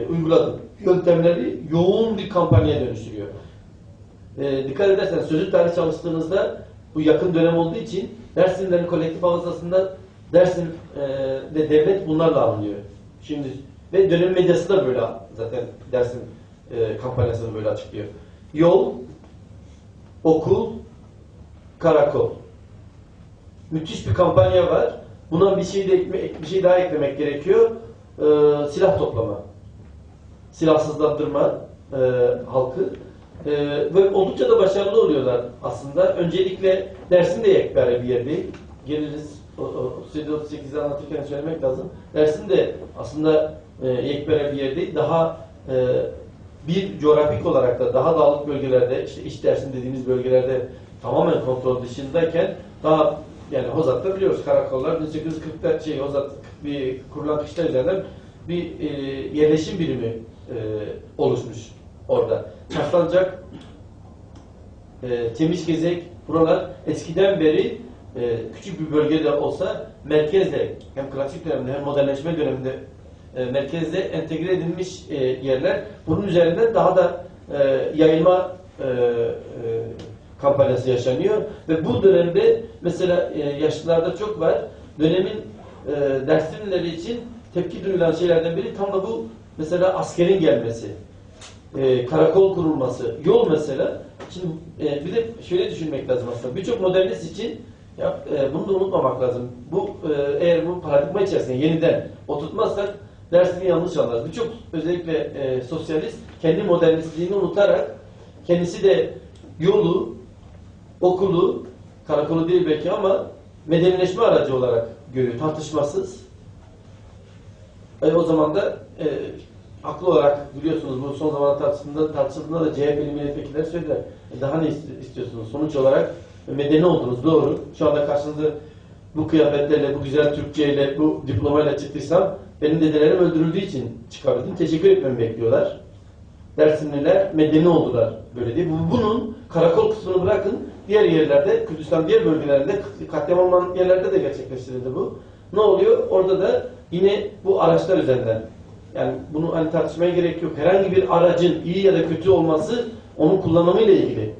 uyguladığı yöntemleri yoğun bir kampanyaya dönüştürüyor. Dikkat ederseniz sözlü tarih çalıştığınızda bu yakın dönem olduğu için Dersimlerin kolektif hafızasında Dersim'de devlet bunlarla alınıyor. Şimdi ve dönem medyası da böyle zaten Dersim kampanyasını böyle açıklıyor. Yol, okul, karakol. Müthiş bir kampanya var. Buna bir şey daha eklemek gerekiyor. Silah toplama, silahsızlandırma halkı. Ve oldukça da başarılı oluyorlar aslında. Öncelikle Dersim de yekpare bir yer değil. Geliriz 37-38'i anlatırken söylemek lazım. Dersim de aslında yekpare bir yer değil. Daha bir coğrafik olarak da daha dağlık bölgelerde, işte İç Dersim dediğimiz bölgelerde tamamen kontrol dışındayken daha yani Hozat'ta biliyoruz karakollar 1840'da Hozat bir kurulan kışlar üzerinden bir yerleşim birimi oluşmuş orada. Çarşılancak, Çemişgezek, buralar eskiden beri küçük bir bölgede olsa merkezde hem klasik dönemde hem modernleşme döneminde merkezde entegre edilmiş yerler. Bunun üzerinden daha da yayılma kampanyası yaşanıyor ve bu dönemde mesela yaşlılarda çok var. Dönemin Dersimlileri için tepki duyulan şeylerden biri tam da bu mesela askerin gelmesi. Karakol kurulması, yol mesela. Şimdi bir de şöyle düşünmek lazım aslında. Birçok modernist için bunu da unutmamak lazım. Eğer bu paradigma içerisinde yeniden oturtmazsak dersini yanlış anlarız. Birçok özellikle sosyalist kendi modernistliğini unutarak kendisi de yolu, okulu, karakolu değil belki ama medenileşme aracı olarak görüyor. Tartışmasız. O zaman da haklı olarak biliyorsunuz bu son zamanlarda tartışıldığında da CHP'li milletvekilleri söylediler. Daha ne istiyorsunuz? Sonuç olarak medeni oldunuz. Doğru. Şu anda karşınızda bu kıyafetlerle, bu güzel Türkçeyle, bu diplomayla çıktıysam benim dedelerim öldürüldüğü için çıkabildim. Teşekkür etmemi bekliyorlar. Dersimliler medeni oldular. Böyle değil. Bunun karakol kısmını bırakın. Diğer yerlerde, Kürdistan diğer bölgelerinde, katliam olan yerlerde de gerçekleştirildi bu. Ne oluyor? Orada da yine bu araçlar üzerinden. Yani bunu hani tartışmaya gerek yok. Herhangi bir aracın iyi ya da kötü olması onun kullanımıyla ilgili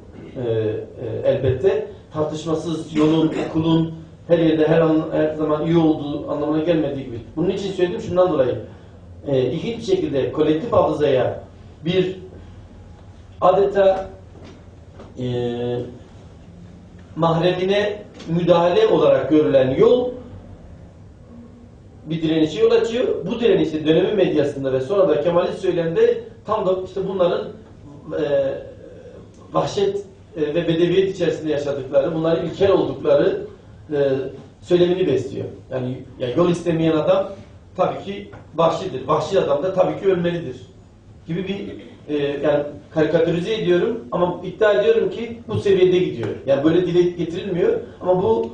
elbette. Tartışmasız yolun, okulun her yerde her zaman iyi olduğu anlamına gelmediği gibi. Bunun için söyledim şundan dolayı. ilginç bir şekilde kolektif hafızaya bir adeta mahremine müdahale olarak görülen yol bir direnişe yol açıyor. Bu direnişte dönemin medyasında ve sonra da Kemalist söylemde tam da işte bunların vahşet ve bedeviyet içerisinde yaşadıkları, bunların ilkel oldukları söylemini besliyor. Yani yol istemeyen adam tabii ki vahşidir. Vahşi adam da tabii ki ölmelidir. Gibi bir yani karikatürize ediyorum ama iddia ediyorum ki bu seviyede gidiyor. Yani böyle dile getirilmiyor ama bu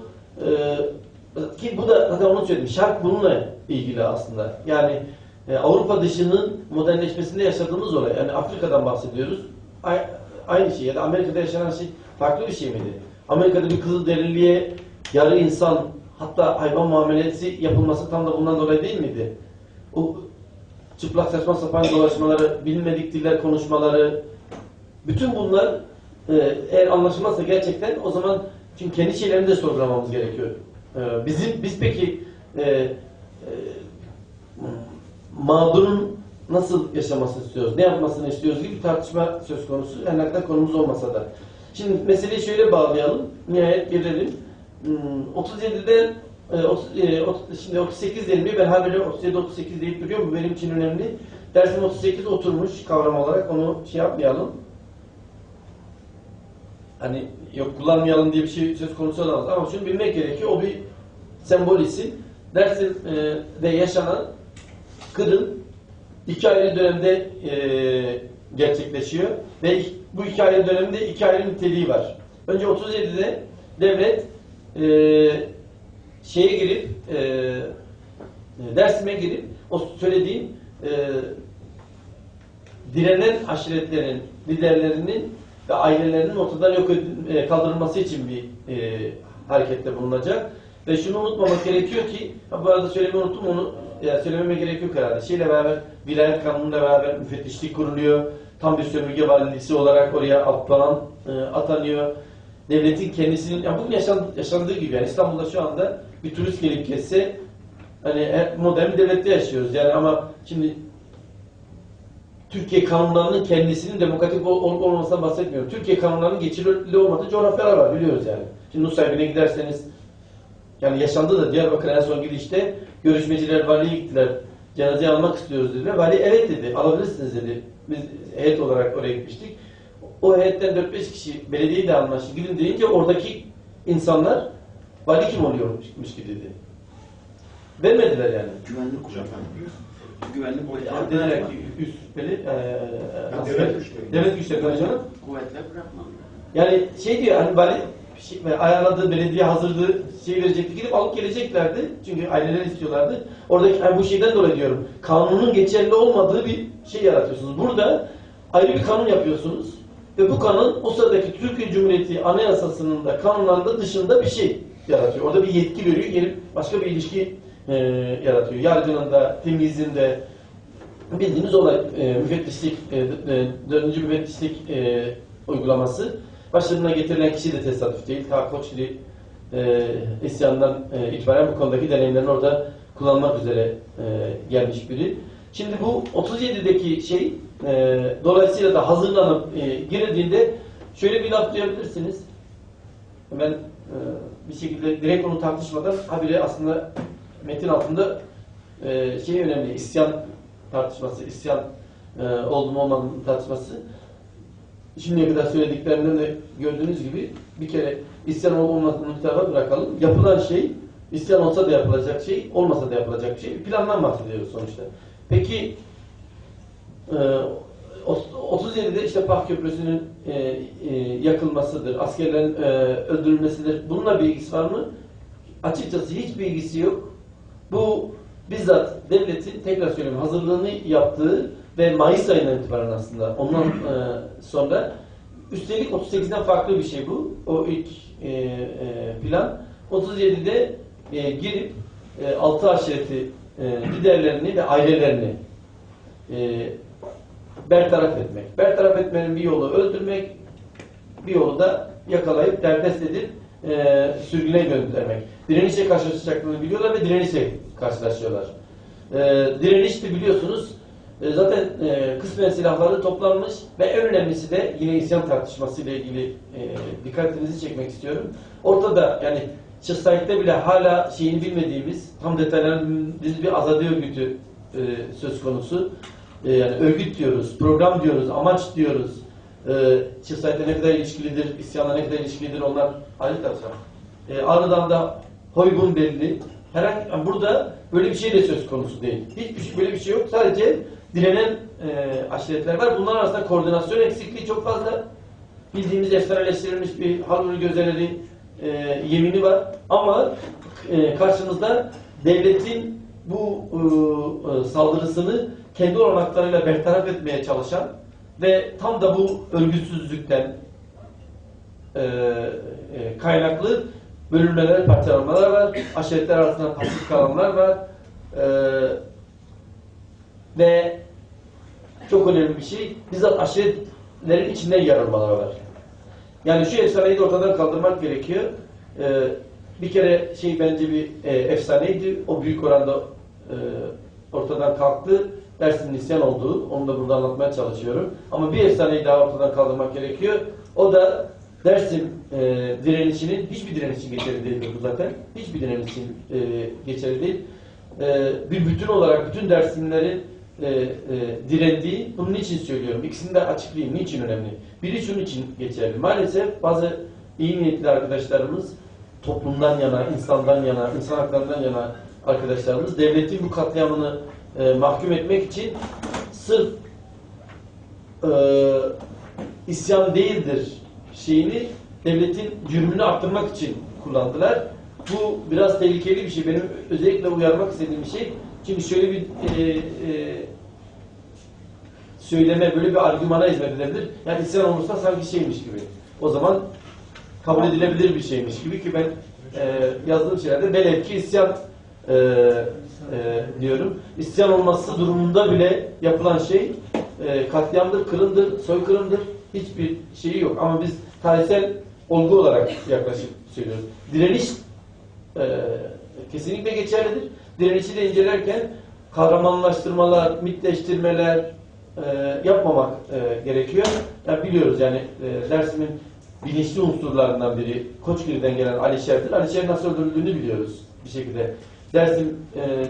ki bu da zaten onu söyledim. Şark bununla ilgili aslında. Yani Avrupa dışının modernleşmesinde yaşadığımız olay. Yani Afrika'dan bahsediyoruz. Aynı şey ya da Amerika'da yaşanan şey farklı bir şey miydi? Amerika'da bir Kızılderiliye yarı insan hatta hayvan muamelesi yapılması tam da bundan dolayı değil miydi? O çıplak saçma sapan dolaşmaları, bilmedik diller konuşmaları, bütün bunlar eğer anlaşılmazsa gerçekten o zaman çünkü kendi şeylerini de sorgulamamız gerekiyor. Biz peki mağdurun nasıl yaşamasını istiyoruz, ne yapmasını istiyoruz gibi bir tartışma söz konusu. Her ne kadar konumuz olmasa da. Şimdi meseleyi şöyle bağlayalım, nihayet gelelim. 37'de şimdi 38 deniliyor. Ben hala 37-38 deyip duruyorum. Bu benim için önemli. Dersim 38 oturmuş kavram olarak. Onu şey yapmayalım. Hani yok kullanmayalım diye bir şey söz konusu olamaz. Ama şunu bilmek gerekiyor. O bir sembol isim. Dersim'de yaşanan kırım iki ayrı dönemde gerçekleşiyor. Ve bu iki ayrı dönemde iki ayrı niteliği var. Önce 37'de devlet şeye girip Dersim'e girip o söylediğim direnen aşiretlerin liderlerinin ve ailelerinin ortadan yok kaldırılması için bir harekette bulunacak. Ve şunu unutmamak gerekiyor ki, bu arada söylemeyi unuttum, onu söylememe gerek yok herhalde. Şeyle beraber, vilayet kanunuyla beraber müfettişlik kuruluyor. Tam bir sömürge valiliği olarak oraya atanıyor. Devletin kendisinin, yani bugün yaşandığı gibi, yani İstanbul'da şu anda bir turist gelip geçse, hani modern bir devlette yaşıyoruz. Yani ama şimdi Türkiye kanunlarının kendisinin demokratik olup olmamasından bahsetmiyorum. Türkiye kanunlarının geçerli olmadığı coğrafyalar var, biliyoruz yani. Şimdi Nusaybin'e giderseniz, yani yaşandı da Diyarbakır'a en son gidişte görüşmeciler valiye gittiler. Cenazeyi almak istiyoruz dediler. Vali evet dedi, alabilirsiniz dedi. Biz heyet olarak oraya gitmiştik. O heyetten 4-5 kişi belediyeyi de anlaştı. Gidin deyince oradaki insanlar vali kim oluyormuş ki dedi. Vermediler yani. Güvenlik kuvvetleri. Güvenlik Yani denerek üst rütbeli devlet güçleri canım. kuvvetler bırakmadı. Yani şey diyor hani vali ayarladığı belediye hazırlığı şey verecekti, gidip alıp geleceklerdi. Çünkü aileler istiyorlardı. Oradaki yani bu şeyden dolayı diyorum. Kanunun geçerli olmadığı bir şey yaratıyorsunuz. Burada ayrı bir kanun yapıyorsunuz. Ve bu kanun o sıradaki Türkiye Cumhuriyeti Anayasası'nın da kanunlarında dışında bir şey yaratıyor. Orada bir yetki veriyor, gelip başka bir ilişki yaratıyor. Yargının da, temizliğin de bildiğimiz olay müfettişlik, 4. müfettişlik uygulaması. Başlarına getirilen kişi de tesadüf değil. Ta Koçli isyanından itibaren bu konudaki deneyimlerini orada kullanmak üzere gelmiş biri. Şimdi bu 37'deki şey dolayısıyla da hazırlanıp girildiğinde şöyle bir laf duyabilirsiniz. Ben bir şekilde direkt onu tartışmadan habire aslında metin altında şey önemli, isyan tartışması, isyan oldu mu olmadı mı tartışması. Şimdiye kadar söylediklerimden de gördüğünüz gibi bir kere isyan olmasını bir tarafa bırakalım. Yapılan şey, isyan olsa da yapılacak şey, olmasa da yapılacak bir şey. Bir plandan bahsediyoruz sonuçta. Peki 37'de işte Pah Köprüsü'nün yakılmasıdır, askerlerin öldürülmesidir. Bununla bir ilgisi var mı? Açıkçası hiçbir ilgisi yok. Bu bizzat devletin, tekrar söylüyorum, hazırlığını yaptığı ve Mayıs ayından itibaren aslında ondan sonra üstelik 38'den farklı bir şey bu. O ilk plan. 37'de girip 6 aşireti liderlerini ve ailelerini bertaraf etmek. Bertaraf etmenin bir yolu öldürmek, bir yolu da yakalayıp derdest edip sürgüne göndermek. Direnişe karşılaşacaklarını biliyorlar ve direnişe karşılaşıyorlar. Direniş de biliyorsunuz zaten kısmen silahları toplanmış ve en önemlisi de yine isyan tartışması ile ilgili dikkatinizi çekmek istiyorum. Ortada yani Çıstay'da bile hala şeyini bilmediğimiz, tam detaylarını bir azadi örgütü söz konusu. Yani örgüt diyoruz, program diyoruz, amaç diyoruz. Çıstay'da ne kadar ilişkilidir, isyanla ne kadar ilişkilidir onlar ayrı tartışma. Ağrı'dan Hoybun belli. Herhangi yani burada böyle bir şey de söz konusu değil. Hiçbir şey, böyle bir şey yok. Sadece direnen aşiretler var. Bunlar arasında koordinasyon eksikliği çok fazla. Bildiğimiz efsaneleştirilmiş bir Harun Gözeler'in yemini var. Ama karşımızda devletin bu saldırısını kendi olanaklarıyla bertaraf etmeye çalışan ve tam da bu örgütsüzlükten kaynaklı bölünmeler, parçalanmalar var. Aşiretler arasında pasif kalanlar var. Ve çok önemli bir şey, bizzat aşiretlerin içinden yarılmalar var. Yani şu efsaneyi de ortadan kaldırmak gerekiyor. Bir kere bence bir efsaneydi. O büyük oranda ortadan kalktı. Dersim'in isyan olduğu, onu da burada anlatmaya çalışıyorum. Ama bir efsaneyi daha ortadan kaldırmak gerekiyor. O da Dersim direnişinin, hiçbir direniş için geçerli değil bu zaten. Hiçbir direniş için geçerli değil. Bir bütün olarak bütün Dersimlerin direndiği, bunun için söylüyorum. İkisini de açıklayayım. Niçin önemli? Biri şunun için geçerli. Maalesef bazı iyi niyetli arkadaşlarımız toplumdan yana, insandan yana, insan haklarından yana arkadaşlarımız devletin bu katliamını mahkum etmek için sırf isyan değildir şeyini devletin cürmünü arttırmak için kullandılar. Bu biraz tehlikeli bir şey. Benim özellikle uyarmak istediğim bir şey. Çünkü şöyle bir söyleme, böyle bir argümana hizmet edebilir. Yani isyan olursa sanki şeymiş gibi. O zaman kabul edilebilir bir şeymiş gibi ki ben yazdığım şeylerde velev ki isyan diyorum. İsyan olması durumunda bile yapılan şey katliamdır, kırımdır, soykırımdır. Hiçbir şeyi yok. Ama biz tarihsel olgu olarak yaklaşıp söylüyoruz. Direniş kesinlikle geçerlidir. Direnişi de incelerken kahramanlaştırmalar, mitleştirmeler yapmamak gerekiyor. Yani biliyoruz yani Dersim'in bilinçli unsurlarından biri Koçgiri'den gelen Ali Şer'dir. Ali Şer nasıl öldürüldüğünü biliyoruz bir şekilde. Dersim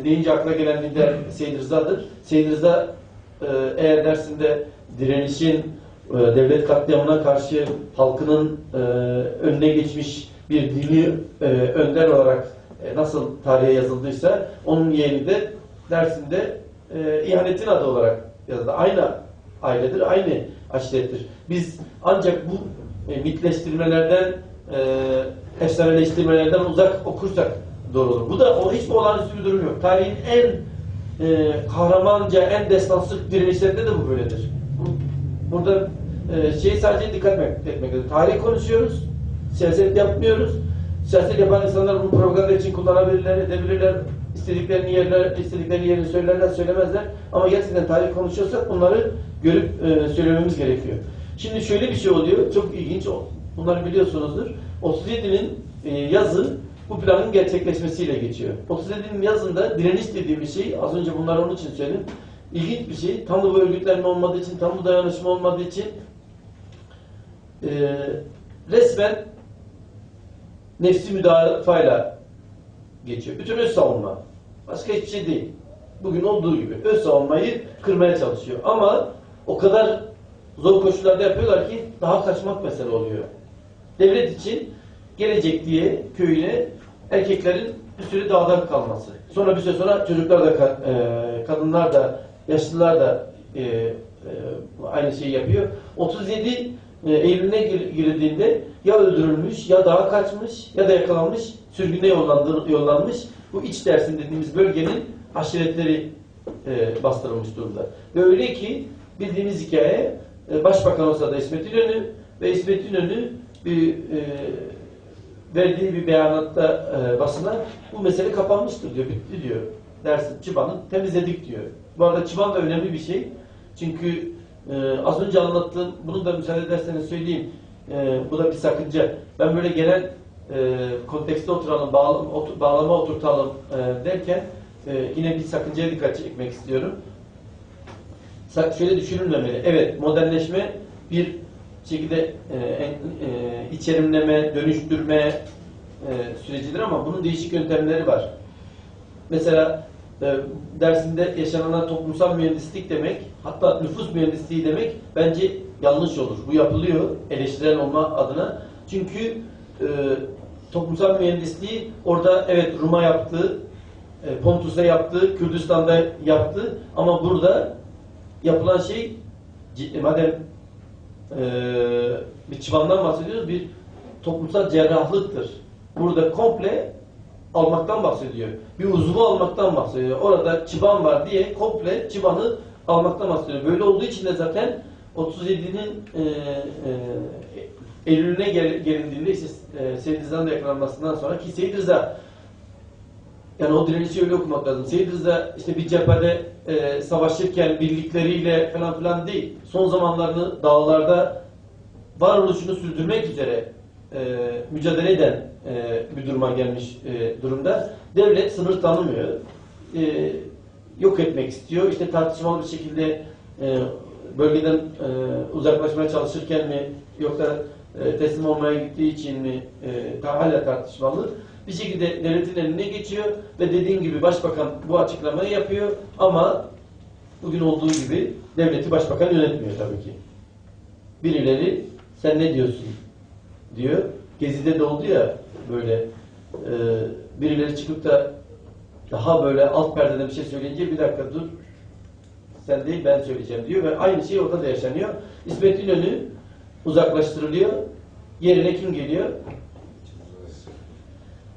deyince akla gelen lider Seyyid Rıza'dır. Seyyid Rıza eğer Dersim'de direnişin devlet katliamına karşı halkının önüne geçmiş bir dini önder olarak nasıl tarihe yazıldıysa onun yeğeni de Dersim'de ihanetin adı olarak yazıldı. Aynı ailedir, aynı aşirettir. Biz ancak bu mitleştirmelerden, efsaneleştirmelerden uzak okursak doğru olur. Bu da hiçbir olağanüstü bir durum yok. Tarihin en kahramanca, en destansı direnişlerinde de bu böyledir. Burada sadece dikkat etmek lazım. Tarih konuşuyoruz, siyaset yapmıyoruz. Siyaset yapan insanlar bunu propaganda için kullanabilirler, edebilirler. İstedikleri yerini söylerler, söylemezler. Ama gerçekten tarih konuşuyorsak bunları görüp söylememiz gerekiyor. Şimdi şöyle bir şey oluyor, çok ilginç. Bunları biliyorsunuzdur. 37'nin yazı bu planın gerçekleşmesiyle geçiyor. 37'nin yazında direniş dediğimiz şey, az önce bunları onun için söyledim. İlginç bir şey. Tam da bu örgütlenme olmadığı için, tam bu dayanışma olmadığı için resmen nefsi müdafayla geçiyor. Bütün öz savunma. Başka hiçbir şey değil. Bugün olduğu gibi öz savunmayı kırmaya çalışıyor. Ama o kadar zor koşullarda yapıyorlar ki daha kaçmak mesele oluyor. Devlet için gelecek diye köyüne erkeklerin bir süre dağda kalması. Sonra bir süre sonra çocuklar da, kadınlar da, yaşlılar da aynı şeyi yapıyor. 37 Eylül'üne girildiğinde ya öldürülmüş, ya dağa kaçmış, ya da yakalanmış, sürgüne yollanmış. Bu iç Dersim dediğimiz bölgenin aşiretleri bastırılmış durumda. Ve öyle ki bildiğimiz hikaye Başbakan olsa da İsmet İnönü ve İsmet İnönü verdiği bir beyanatta basına bu mesele kapanmıştır diyor, bitti diyor. Dersim, Çıban'ı temizledik diyor. Bu arada Çıban da önemli bir şey. Çünkü az önce anlattığım, bunu da müsaade ederseniz söyleyeyim. Bu da bir sakınca. Ben böyle genel kontekste oturalım, bağlama oturtalım derken yine bir sakıncaya dikkat çekmek istiyorum. Şöyle düşünülmemeli. Evet, modernleşme bir şekilde içerimleme, dönüştürme sürecidir ama bunun değişik yöntemleri var. Mesela dersinde yaşanana toplumsal mühendislik demek, hatta nüfus mühendisliği demek bence yanlış olur. Bu yapılıyor eleştirel olma adına. Çünkü toplumsal mühendisliği orada evet Rum'a yaptı, Pontus'a yaptı, Kürdistan'da yaptı ama burada yapılan şey madem bir çıbandan bahsediyoruz, bir toplumsal cerrahlıktır. Burada komple almaktan bahsediyor. Bir uzvu almaktan bahsediyor. Orada çıban var diye komple çıbanı almaktan bahsediyor. Böyle olduğu için de zaten 37'nin Eylül'üne gelindiğinde işte Seyyid Rıza'nın da yakalanmasından sonra ki Seyyid Rıza yani o direnişi öyle okumak lazım. Seyyid Rıza işte bir cephede savaşırken birlikleriyle falan filan değil. Son zamanlarını dağlarda varoluşunu sürdürmek üzere mücadele eden bir duruma gelmiş durumda. Devlet sınır tanımıyor. Yok etmek istiyor. İşte tartışmalı bir şekilde bölgeden uzaklaşmaya çalışırken mi yoksa teslim olmaya gittiği için mi hala tartışmalı. Bir şekilde devletin eline geçiyor ve dediğim gibi başbakan bu açıklamayı yapıyor ama bugün olduğu gibi devleti başbakan yönetmiyor tabii ki. Birileri sen ne diyorsun diyor. Gezi'de de oldu ya böyle birileri çıkıp da daha böyle alt perdede bir şey söyleyince bir dakika dur sen değil ben söyleyeceğim diyor ve aynı şey orada da yaşanıyor. İsmet İnönü uzaklaştırılıyor. Yerine kim geliyor?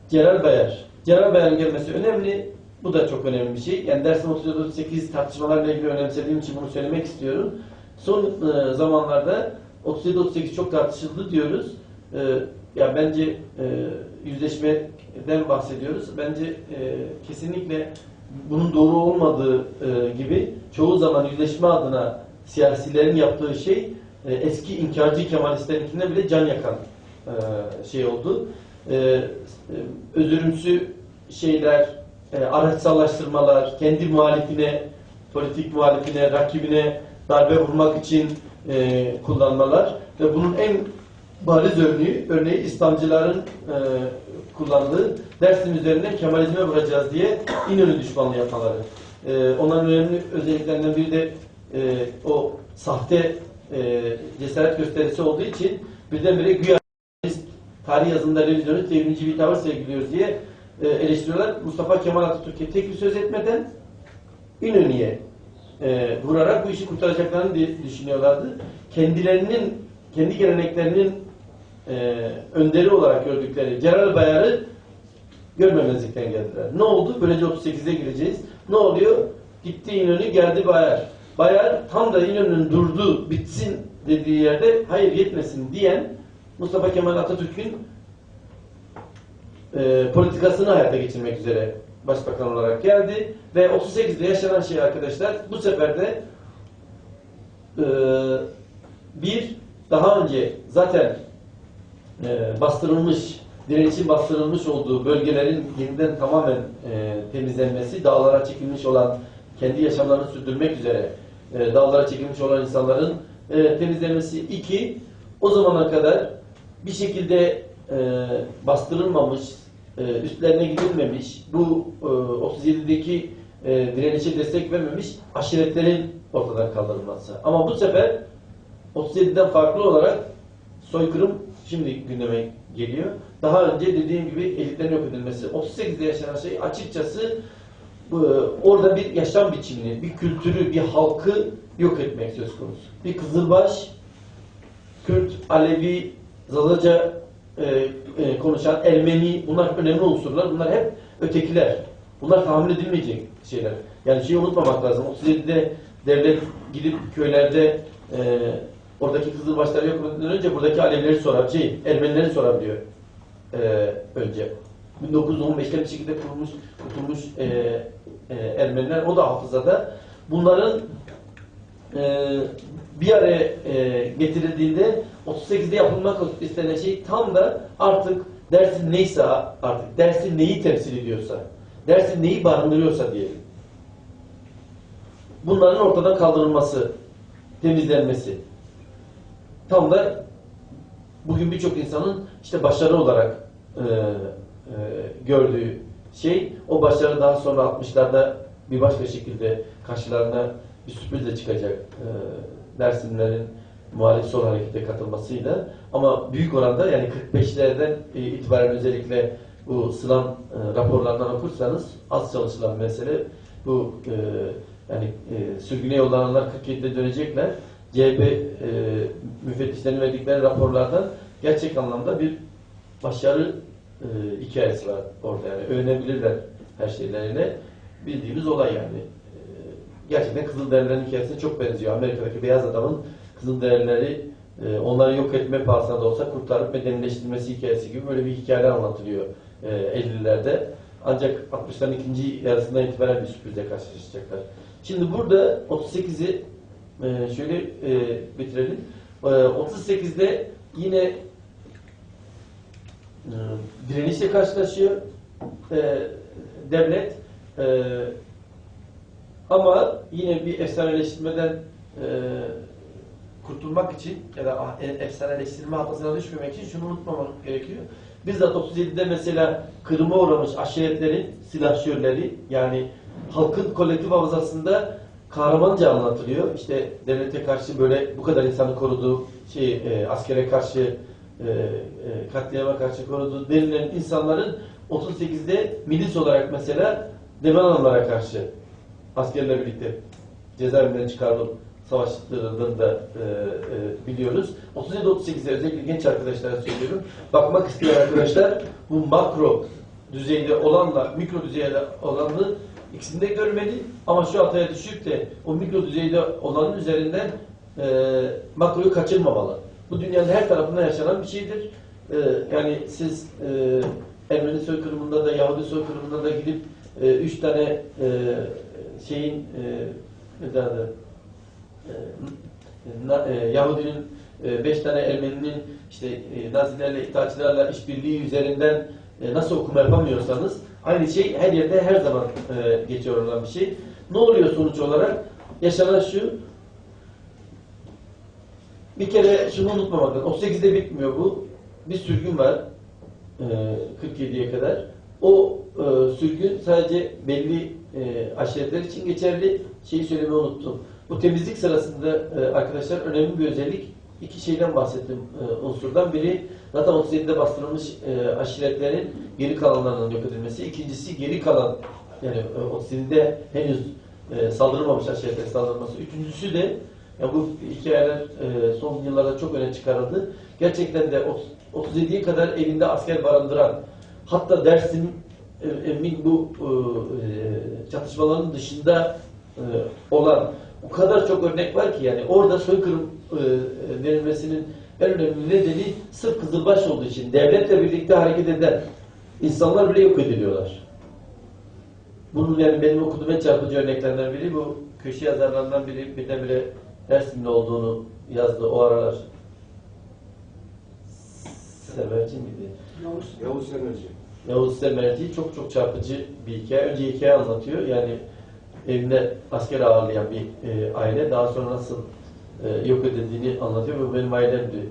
Celal Bayar. Celal Bayar'ın gelmesi önemli. Bu da çok önemli bir şey. Yani dersim 37-38 tartışmalarla ilgili önemsediğim için bunu söylemek istiyorum. Son zamanlarda 37-38 çok tartışıldı diyoruz. Ya bence yüzleşmeden bahsediyoruz. Bence kesinlikle bunun doğru olmadığı gibi çoğu zaman yüzleşme adına siyasilerin yaptığı şey eski inkarcı Kemalistlerинkinden bile can yakan şey oldu. Özürümsü şeyler, araçsallaştırmalar, kendi muhalifine, politik muhalifine, rakibine darbe vurmak için kullanmalar ve bunun en bariz örneği İslamcıların kullandığı Dersim üzerinden Kemalizme vuracağız diye İnönü düşmanlığı yapmaları. Onların önemli özelliklerinden biri de o sahte cesaret gösterisi olduğu için birdenbire güya tarih yazımında revizyonist devrimci bir tavır sergiliyoruz diye eleştiriyorlar. Mustafa Kemal Atatürk'e tek bir söz etmeden İnönü'ye vurarak bu işi kurtaracaklarını düşünüyorlardı. Kendi geleneklerinin önderi olarak gördükleri Celal Bayar'ı görmemezlikten geldiler. Ne oldu? Böylece 38'e gireceğiz. Ne oluyor? Gitti İnönü, geldi Bayar. Bayar tam da İnönü'nün durdu, bitsin dediği yerde hayır yetmesin diyen Mustafa Kemal Atatürk'ün politikasını hayata geçirmek üzere başbakan olarak geldi ve 38'de yaşanan şey arkadaşlar bu sefer de bir daha önce zaten bastırılmış, direnişin bastırılmış olduğu bölgelerin yeniden tamamen temizlenmesi, dağlara çekilmiş olan, kendi yaşamlarını sürdürmek üzere dağlara çekilmiş olan insanların temizlenmesi. İki, o zamana kadar bir şekilde bastırılmamış, üstlerine gidilmemiş, bu 37'deki direnişe destek vermemiş aşiretlerin ortadan kaldırılması. Ama bu sefer 37'den farklı olarak soykırım şimdi gündeme geliyor. Daha önce dediğim gibi elitlerin yok edilmesi. 38'de yaşanan şey açıkçası orada bir yaşam biçimini, bir kültürü, bir halkı yok etmek söz konusu. Bir Kızılbaş, Kürt, Alevi, Zazaca konuşan Ermeni, bunlar önemli unsurlar. Bunlar hep ötekiler. Bunlar tahammül edilmeyecek şeyler. Yani şeyi unutmamak lazım. 37'de devlet gidip köylerde oradaki Kızılbaşları yok etmeden önce buradaki Alevileri Ermenileri sorabiliyor önce. 1915'te bir şekilde kurtulmuş Ermeniler, o da hafızada. Bunların bir araya getirildiğinde 38'de yapılmak istenen şey tam da artık dersin neyse, artık dersin neyi temsil ediyorsa, Dersim neyi barındırıyorsa diyelim. Bunların ortadan kaldırılması, temizlenmesi. Tam da bugün birçok insanın işte başarı olarak gördüğü şey, o başarı daha sonra 60'larda bir başka şekilde karşılarına bir sürprizle çıkacak Dersimlerin muhalif sol harekete katılmasıyla. Ama büyük oranda yani 45'lerden itibaren özellikle bu Sılam raporlarından okursanız az çalışılan mesele bu sürgüne yollananlar 47'de dönecekler. CHP müfettişlerinin verdikleri raporlardan gerçek anlamda bir başarı hikayesi var orada, yani övünebilirler her şeyleriyle. Bildiğimiz olay yani. Gerçekten Kızılderililerin hikayesine çok benziyor. Amerika'daki beyaz adamın Kızılderilileri onları yok etme pahasına da olsa kurtarıp medenileştirilmesi hikayesi gibi böyle bir hikayeler anlatılıyor 50'lerde. Ancak 60'ların ikinci yarısından itibaren bir sürprizle karşılaşacaklar. Şimdi burada 38'i şöyle bitirelim. 38'de yine direnişle karşılaşıyor devlet. Ama yine bir efsaneleştirmeden kurtulmak için ya da efsaneleştirme hafızasına düşmemek için şunu unutmamak gerekiyor. Bizzat 37'de mesela kırıma uğramış aşiretlerin silahşörleri, yani halkın kolektif hafızasında kahramanca anlatılıyor. İşte devlete karşı böyle bu kadar insanı koruduğu, askere karşı, katliama karşı koruduğu denilen insanların 38'de milis olarak mesela Demirhanlılara karşı askerlerle birlikte cezaevinden çıkarılıp savaştığını da biliyoruz. 37-38'de özellikle genç arkadaşlara söylüyorum. Bakmak isteyen arkadaşlar bu makro düzeyde olanla mikro düzeyde olanı ikisini de görmeli. Ama şu hataya düşüp de o mikro düzeyde olanın üzerinden makroyu kaçırmamalı. Bu dünyanın her tarafında yaşanan bir şeydir. Yani siz Ermeni soykırımında da Yahudi soykırımında da gidip 3 tane Yahudinin 5 tane Ermeninin işte Nazilerle, itaatçılarla işbirliği üzerinden nasıl okuma yapamıyorsanız aynı şey her yerde her zaman geçiyor olan bir şey. Ne oluyor sonuç olarak? Yaşanan şu, bir kere şunu unutmamak lazım. 38'de bitmiyor bu. Bir sürgün var 47'ye kadar. O sürgün sadece belli aşiretler için geçerli. Şeyi söylemeyi unuttum. Bu temizlik sırasında arkadaşlar önemli bir özellik. İki şeyden bahsettim unsurdan. Biri zaten 37'de bastırılmış aşiretlerin geri kalanlarının yok edilmesi. İkincisi geri kalan, yani 37'de henüz saldırılmamış aşiretlerin saldırılması. Üçüncüsü de yani bu hikayeler son yıllarda çok öne çıkarıldı. Gerçekten de 37'ye kadar elinde asker barındıran, hatta Dersim'in bu çatışmaların dışında olan o kadar çok örnek var ki, yani orada soykırım verilmesinin en önemli nedeni sırf Kızılbaş olduğu için devletle birlikte hareket eden insanlar bile yok ediliyorlar. Bunun yani benim okuduğum en çarpıcı örneklerinden biri bu köşe yazarlarından biri birdenbire Dersim'de olduğunu yazdı o aralar. Semerci miydi? Yavuz Semerci çok çarpıcı bir hikaye. Önce hikaye anlatıyor. Yani evinde asker ağırlayan bir aile daha sonra nasıl yok edildiğini anlatıyor ve benim ailemdi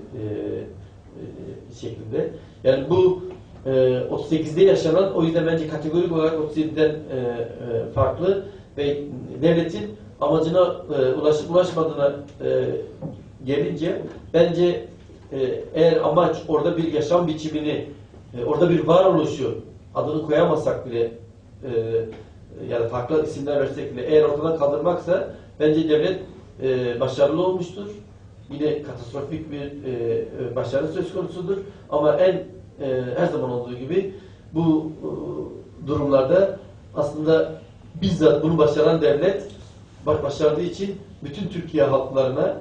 şeklinde. Yani bu 38'de yaşanan, o yüzden bence kategorik olarak 37'den farklı ve devletin amacına ulaşıp ulaşmadığına gelince bence eğer amaç orada bir yaşam biçimini, orada bir varoluşu adını koyamazsak bile yani farklı isimler versek bile eğer ortadan kaldırmaksa bence devlet başarılı olmuştur. Yine katastrofik bir başarı söz konusudur. Ama her zaman olduğu gibi bu durumlarda aslında bizzat bunu başaran devlet başardığı için bütün Türkiye halklarına,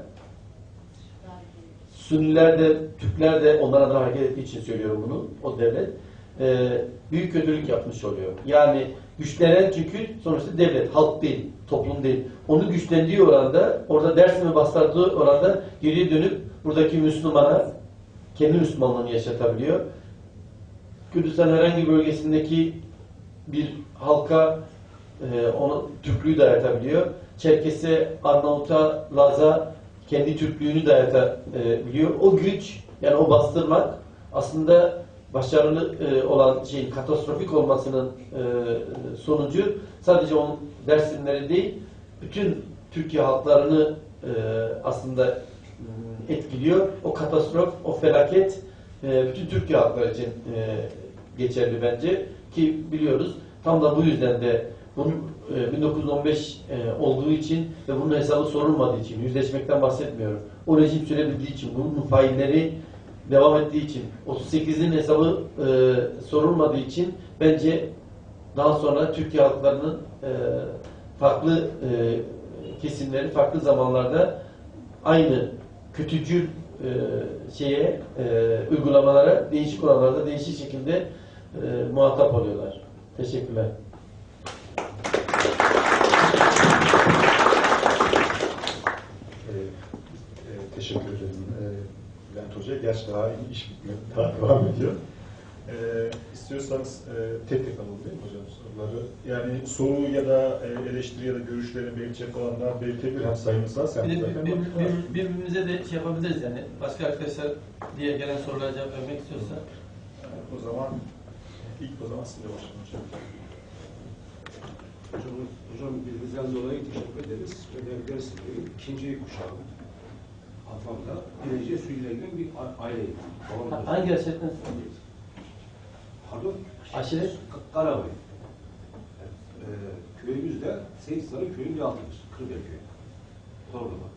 Sünniler de, Türkler de onlar adına hareket ettiği için söylüyorum bunu, o devlet büyük kötülük yapmış oluyor. Yani güçlenen çünkü sonuçta devlet, halk değil, toplum değil. Onu güçlendiği oranda, orada Dersim'i bastırdığı oranda geriye dönüp buradaki Müslümana kendi Müslümanlığını yaşatabiliyor. Kürdistan herhangi bir bölgesindeki bir halka onu Türklüğü dayatabiliyor. Çerkes'e, Arnavut'a, Laz'a kendi Türklüğünü dayatabiliyor. O güç, yani o bastırmak aslında başarılı olan şeyin katastrofik olmasının sonucu sadece onun Dersimleri değil, bütün Türkiye halklarını aslında etkiliyor. O katastrof, o felaket bütün Türkiye halkları için geçerli bence ki biliyoruz. Tam da bu yüzden de bunun 1915 olduğu için ve bunun hesabı sorulmadığı için, yüzleşmekten bahsetmiyorum. O rejim sürebildiği için, bunun failleri devam ettiği için, 38'in hesabı sorulmadığı için bence daha sonra Türkiye halklarının farklı kesimleri farklı zamanlarda aynı kötücül uygulamalara değişik oranlarda değişik şekilde muhatap oluyorlar. Teşekkürler. Teşekkür ederim Bülent Hoca. Gerçi daha iş bitmedi, daha devam ediyor. İstiyorsanız tek tek alalım değil mi hocam soruları? Yani soru ya da eleştiri ya da görüşlerini belirtecek olanlar belirtebilir. Hem sayımız var, sen Birbirimize de şey yapabiliriz yani. Başka arkadaşlar diye gelen sorulara cevap vermek istiyorsa. O zaman ilk size başlayalım hocam. Hocam bizden dolayı teşekkür ederiz. Ve Dersimlerin ikinci kuşağı Atam'da derece suyuyla bir aileydi. Hangi aşiretten? Pardon? Aşiret? Karabay. Köyümüzde Seyitler'in köyünün bir altıdır. Kırber köyü. Torlu'da.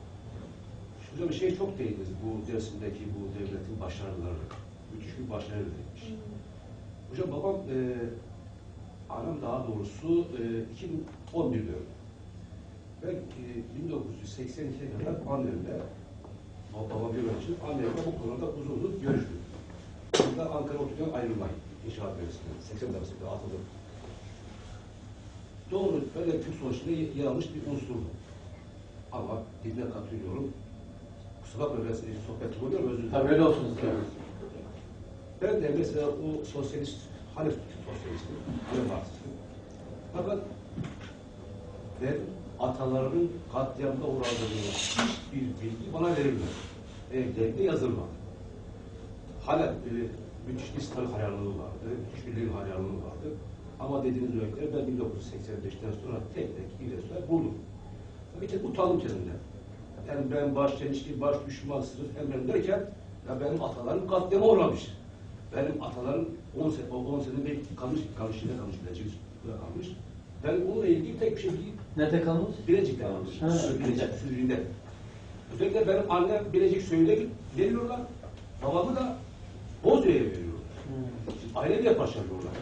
Hocam bir şey çok değindiniz bu Dersim'deki bu devletin başarıları. Müthiş bir başarı verilmiş. Hocam babam anam daha doğrusu 2011'de öldü. Ben 1982'ye kadar annemle babam yönetici, annemle bu konuda uzun uzun görüştüm. Burada Ankara Oturu'dan ayrılmayın. İnşaat Mühendisliği'nden. 80 dersinde atıldım. Doğru, böyle Türk sonuçta yanlış bir unsurdu. Ama dinle katılıyorum. Kusura bakma ben sohbetimi oluyorum, özür dilerim. Tabii öyle olsun istiyorum. Ben de mesela o sosyalist, Halef sosyalistim, Halef Marksistim. Fakat ben atalarının katliamda uğradığını hiçbir bilgi bana verilmedi. Evlerinde yazılmadı. Hala müthiş bir star hayranlığı vardı, müthiş bir lig hayranlığı vardı. Ama dediğiniz örnekleri ben 1985'ten sonra tek ilerler buldum. Bir tek utandım kendimden. Yani ben baş çelişki, baş düşman, sırf emren derken ya benim atalarım katliama uğramış. Benim atalarım 10 sene belki kalmış kalmış. Ben onunla ilgili tek bir şey değil. Nerede kalmış? Bilecik'te kalmış. Sürücü'nde. Özellikle benim annem Bilecik Söğü'de veriyorlar. Babamı da Bozüyük'e veriyorlar. Aile diye başarıyorlar.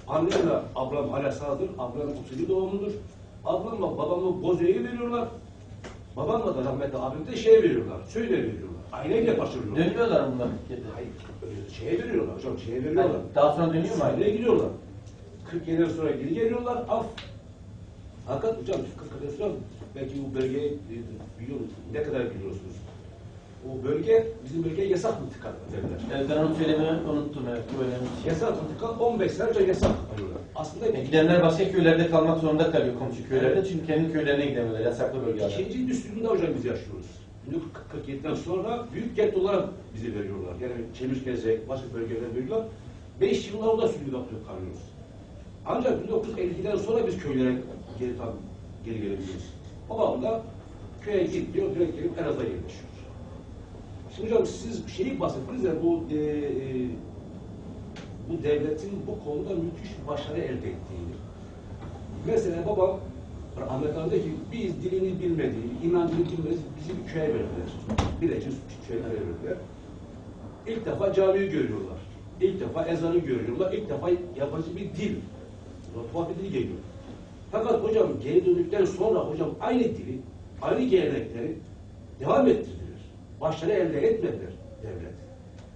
Annemle ablam hala sağdır. Ablam 37 doğumludur. Ablamla babamı Bozüyük'e veriyorlar. Babamla da rahmetli abim de veriyorlar. Söğü'de veriyorlar. Aile diye başarıyorlar. Dönüyorlar bunlar. Hayır, veriyorlar hocam, veriyorlar. Hayır, daha sonra dönüyor mu? Aileye gidiyorlar. 40 yıldan sonra geri geliyorlar, Fakat hocam 40 yıldan sonra belki bu bölgeyi biliyor musunuz? Ne kadar biliyorsunuz? O bölge, bizim bölgeye yasak mıntıka derler. Evet, ben onu söylemeyi unuttum. Evet, bu önemli bir şey. Yasak mıntıka 15 sene önce yasak alıyorlar. Aslında gidenler başka köylerde kalmak zorunda kalıyor, komşu köylerde. Çünkü kendi köylerine gidemiyorlar, yasaklı bölgelerde. İkinci düsturunda hocam biz yaşıyoruz. 1947'den sonra büyük get olarak bizi veriyorlar. Yani Çemişgezek, başka bölgeler veriyorlar. 5 yıllar orada sürgün kalıyoruz. Ancak 1952'den sonra biz köylere geri gelebiliyoruz. Babam da köye gitmiyor, direkt gelip Elazığ'a yerleşiyor. Şimdi hocam siz şeyi bahsettiniz ya, bu devletin bu konuda müthiş başarı elde ettiğini. Mesela babam Ahmet Han dedi ki, biz dilini bilmediği, inancını bilmediğimiz bizi bir köye verdiler. Bilecik köye verdiler. İlk defa camiyi görüyorlar. İlk defa ezanı görüyorlar. İlk defa yabancı bir dil. Tuhaf bir dil geliyor. Fakat hocam geri döndükten sonra hocam aynı dili, aynı gelenekleri devam ettirdiler. Başarı elde etmediler devlet.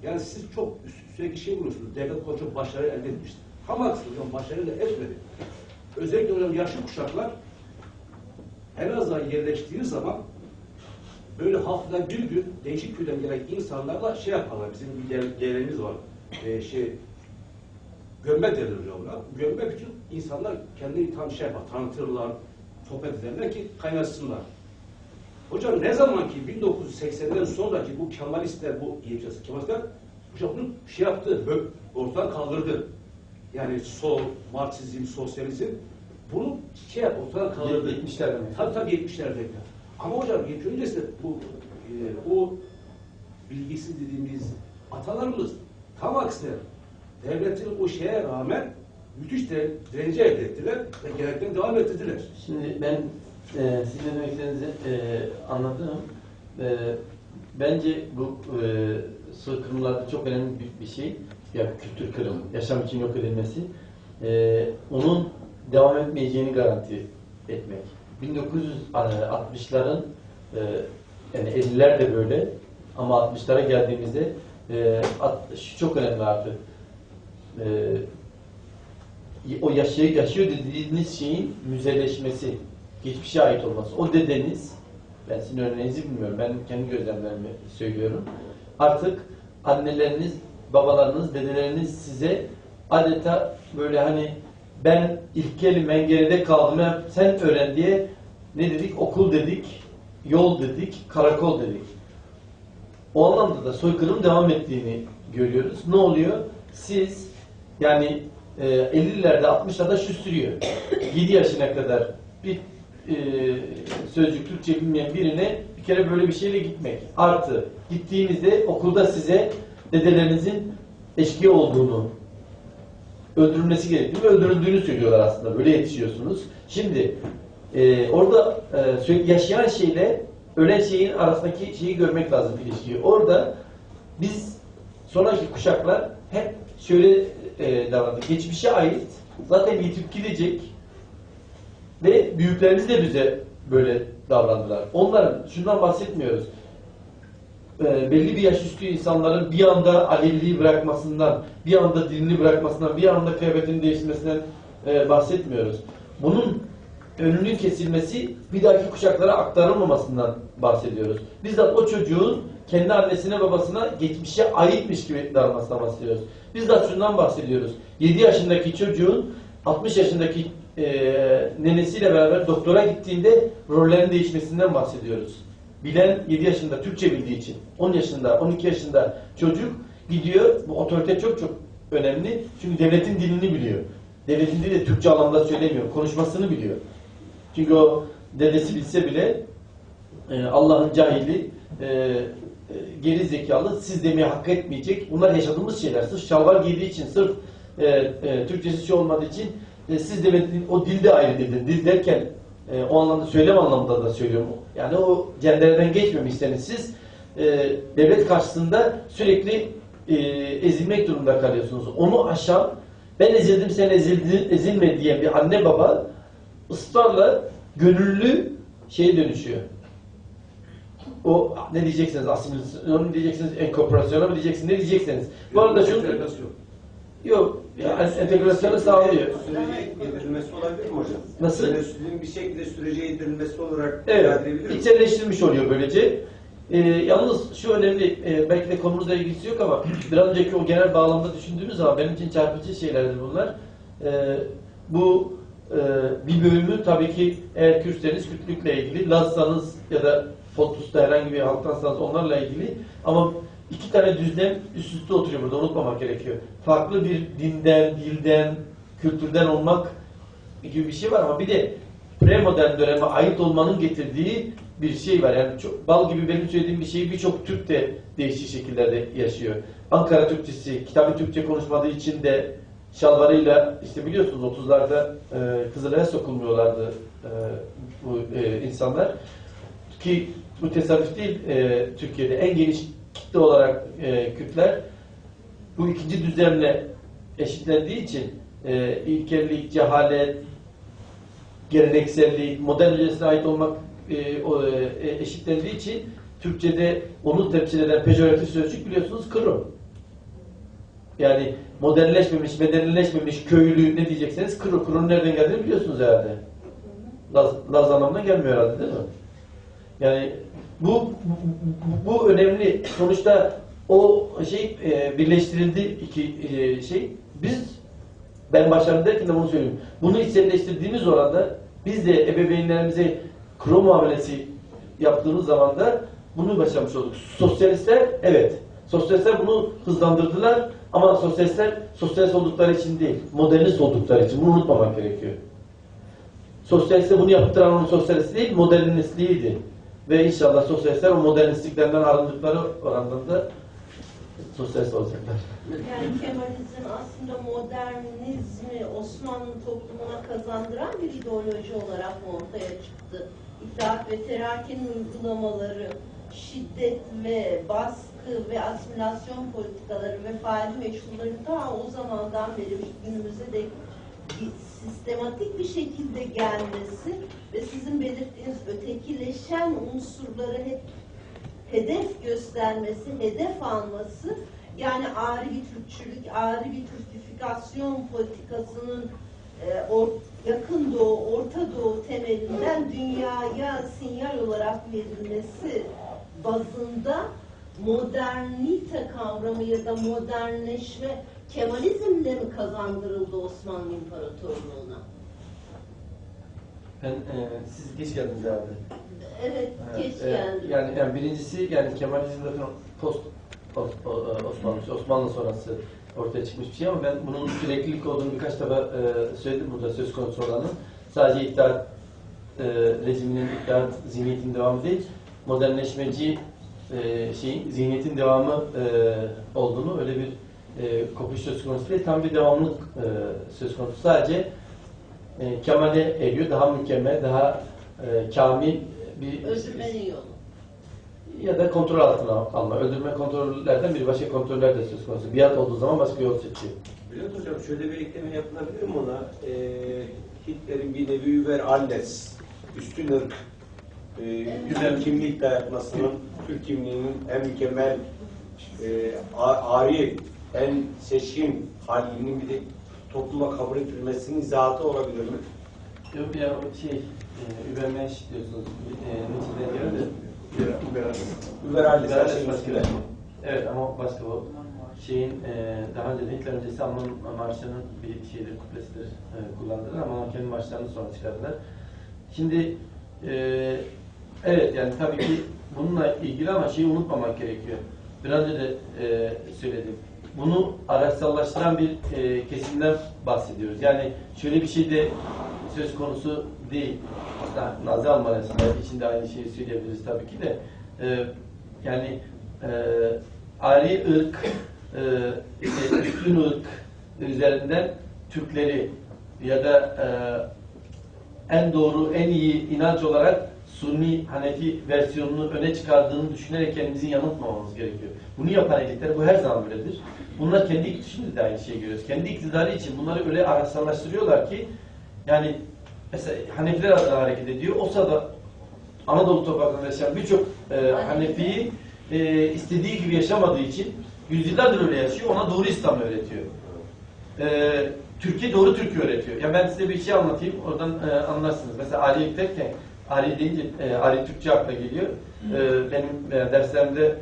Yani siz çok sürekli şey buluyorsunuz. Devlet konuda çok başarı elde etmiştir. Ama hocam başarı elde etmedi. Özellikle hocam yaşlı kuşaklar Elazığ'a yerleştiği zaman böyle haftada bir gün değişik köyden gelen insanlarla şey yaparlar. Bizim bir geleneğimiz var. gömmek denir ona. Gömmek için insanlar kendini tam şey yapar, tanıtırlar, sohbet ederler ki kaynaşsınlar. Hocam ne zaman ki 1980'den sonraki bu Kemalistler, bu Kemalistler hocam bunu şey yaptı, ortadan kaldırdı. Yani sol, Marksizm, sosyalizm bunu şey yaptı, ortadan kaldırdı. 70'lerde. Tabii 70'lerde. Ama hocam ilk öncesi bu bilgisiz dediğimiz atalarımız tam aksine devletin o şeye rağmen müthiş dirence elde ettiler ve gerekten devam ettirdiler. Şimdi ben sizin ne demek istediğinizi anladım. Bence bu soykırımlarda çok önemli bir şey. Ya kültür kırımı, yaşam için yok edilmesi. Onun devam etmeyeceğini garanti etmek. 1960'ların yani 50'ler de böyle ama 60'lara geldiğimizde şu çok önemli artık. O yaşıyor dediğiniz şeyin müzeleşmesi, geçmişe ait olması. O dedeniz, ben sizin örneğinizi bilmiyorum, ben kendi gözlemlerimi söylüyorum. Artık anneleriniz, babalarınız, dedeleriniz size adeta böyle hani ben ilkelim, ben geride kaldım, sen öğren diye ne dedik? Okul dedik, yol dedik, karakol dedik. O anlamda da soykırım devam ettiğini görüyoruz. Ne oluyor? Siz yani 50'lerde 60'larda şu sürüyor. 7 yaşına kadar bir sözcük Türkçe bilmeyen birine bir kere böyle bir şeyle gitmek. Artı gittiğinizde okulda size dedelerinizin eşkıya olduğunu, öldürülmesi gerektiğini ve öldürüldüğünü söylüyorlar aslında. Böyle yetişiyorsunuz. Şimdi orada yaşayan şeyle ölen şeyin arasındaki şeyi görmek lazım, ilişkiyi. Orada biz sonraki kuşaklar hep şöyle davrandık. Geçmişe ait zaten yitip gidecek ve büyüklerimiz de bize böyle davrandılar. Onların şundan bahsetmiyoruz. Belli bir yaş üstü insanların bir anda Aleviliği bırakmasından, bir anda dilini bırakmasından, bir anda kıyafetini değiştirmesinden bahsetmiyoruz. Bunun önünün kesilmesi, bir dahaki kuşaklara aktarılmamasından bahsediyoruz. Bizzat o çocuğun kendi annesine babasına geçmişe aitmiş gibi davranmasından bahsediyoruz. Bizzat şundan bahsediyoruz. 7 yaşındaki çocuğun 60 yaşındaki nenesiyle beraber doktora gittiğinde rollerin değişmesinden bahsediyoruz. Bilen 7 yaşında Türkçe bildiği için 10 yaşında, 12 yaşında çocuk gidiyor. Bu otorite çok önemli. Çünkü devletin dilini biliyor. Devletin dili de Türkçe anlamda söylemiyor. Konuşmasını biliyor. Çünkü o dedesi bilse bile Allah'ın cahili, geri zekalı, siz demeye hak etmeyecek. Bunlar yaşadığımız şeyler. Sırf şalvar giydiği için, sırf Türkçesi şey olmadığı için siz demediğin o dilde ayrı dildir. Dil derken o anlamda, söylem anlamda da söylüyorum. Yani o cendereden geçmemişseniz siz devlet karşısında sürekli ezilmek durumunda kalıyorsunuz. Onu aşan, ben ezildim sen ezilme diye bir anne baba ısrarla gönüllü şeye dönüşüyor. O ne diyeceksiniz? Asimilasyon mu diyeceksiniz? Enkorporasyona mı diyeceksiniz? Ne diyeceksiniz? Bu arada şunu... Yok. Yani entegrasyonu sağlıyor. Sürece yedirilmesi olabilir mi hocam? Nasıl? Sürece bir şekilde sürece yedirilmesi olarak Evet. edebilir mi? İçselleştirilmiş oluyor böylece. Yalnız şu önemli, belki de konumuzla ilgisi yok ama biraz önceki o genel bağlamda düşündüğümüz zaman benim için çarpıcı şeylerdir bunlar. Bu bir bölümü tabii ki eğer Kürtseniz Kürtlükle ilgili, Lazsanız ya da Potus'ta herhangi bir halktansanız onlarla ilgili, ama iki tane düzlem üst üste oturuyor burada, unutmamak gerekiyor. Farklı bir dinden, dilden, kültürden olmak gibi bir şey var ama bir de premodern döneme ait olmanın getirdiği bir şey var. Yani çok, bal gibi benim söylediğim bir şeyi birçok Türk de değişik şekillerde yaşıyor. Ankara Türkçesi, kitabı Türkçe konuşmadığı için de şalvarıyla, işte biliyorsunuz 30'larda Kızılay'a sokulmuyorlardı bu insanlar. Ki bu tesadüf değil, Türkiye'de en geniş kitle olarak Kürtler bu ikinci düzlemle eşitlendiği için ilkellik, cehalet, geleneksellik, modern öncesine ait olmak eşitlendiği için Türkçe'de onu temsil eden pejoratif sözcük biliyorsunuz kırım. Yani modernleşmemiş, medenileşmemiş köylü ne diyecekseniz kırı. Kırı'nın nereden geldiğini biliyorsunuz herhalde. Laz anlamına gelmiyor herhalde değil mi? Yani bu önemli. Sonuçta o şey birleştirildi iki şey. Biz Ben başarılı derken de bunu söyleyeyim. Bunu içselleştirdiğimiz oranda biz de ebeveynlerimize kro muamelesi yaptığımız zaman da bunu başarmış olduk. Sosyalistler evet. Sosyalistler bunu hızlandırdılar ama sosyalistler sosyalist oldukları için değil, modernist oldukları için. Bunu unutmamak gerekiyor. Sosyalistler bunu yaptıran onun sosyalist değil, modernistliğiydi. Ve inşallah sosyalistler o modernistliklerden arındıkları oranda sosyalist olacaklar. Yani Kemalizm aslında modernizmi Osmanlı toplumuna kazandıran bir ideoloji olarak mı ortaya çıktı? İttihat ve Terakki'nin uygulamaları, şiddet ve baskı ve asimilasyon politikaları ve faili meşruların ta o zamandan beri günümüze de sistematik bir şekilde gelmesi ve sizin belirttiğiniz ötekileşen unsurları hep hedef göstermesi, hedef alması, yani ari bir Türkçülük, ari bir Türkifikasyon politikasının yakın doğu, Orta Doğu temelinden dünyaya sinyal olarak verilmesi bazında modernite kavramı ya da modernleşme Kemalizmle mi kazandırıldı Osmanlı İmparatorluğu'na? Siz geç geldiniz herhalde. Evet, geç geldi. Yani birincisi yani Kemalizm zaten Osmanlı sonrası ortaya çıkmış bir şey ama ben bunun süreklilik olduğunu birkaç defa söyledim burada söz konusu olanı. Sadece İttihat rejiminin, İttihat zihniyetinin devamı değil, modernleşmeci zihniyetin devamı olduğunu, öyle bir kopuş söz konusu değil, tam bir devamlılık söz konusu. Sadece kemale eriyor, daha mükemmel, daha kamil bir Öldürmenin yolu. ya da kontrol altına alma. Öldürme kontrollerden bir başka kontroller de söz konusu. Biat olduğu zaman başka yol seçiyor. Bülent Hocam şöyle bir ekleme yapılabilir mi ona? Hitler'in bir nevi über alles, üstün ırk, güzel kimlik dayatmasının Türk kimliğinin en mükemmel, ari, en seçkin halinin bir de topluma kabul edilmesinin izahatı olabilir mi? Yok ya übermensch diyorsunuz. Neçeden göre de Über alles, her liberal şey başka. üstüne. Evet ama başka o daha önce Hitler öncesi Alman marşının bir şeydir, kuplesidir kullandılar ama kendi marşlarını sonra çıkardılar. Şimdi evet yani tabii ki bununla ilgili ama şeyi unutmamak gerekiyor. Biraz önce de söyledim. Bunu araçsallaştıran bir kesimden bahsediyoruz. Yani şöyle bir şey de söz konusu değil. Aslında Nazi Almanya'sında içinde aynı şeyi söyleyebiliriz tabii ki de. Yani ari ırk, üstün ırk üzerinden Türkleri ya da en doğru, en iyi inanç olarak Sunni, Hanefi versiyonunu öne çıkardığını düşünerek kendimizi yanıltmamamız gerekiyor. Bunu yapan elitler, bu her zaman böyledir. Bunlar kendi iktidarında da aynı şeyi görüyoruz. Kendi iktidarı için bunları öyle araçsallaştırıyorlar ki, yani mesela Hanefiler adına hareket ediyor. O sırada Anadolu topraklarında yaşayan birçok Hanefi'yi istediği gibi yaşamadığı için yüzyıllardır öyle yaşıyor. Ona doğru İslam öğretiyor. Türkiye doğru Türkiye öğretiyor. Ya ben size bir şey anlatayım, oradan anlarsınız. Mesela Ali'ye giderken, Ali deyince Ali Türkçe akla geliyor. Benim derslerimde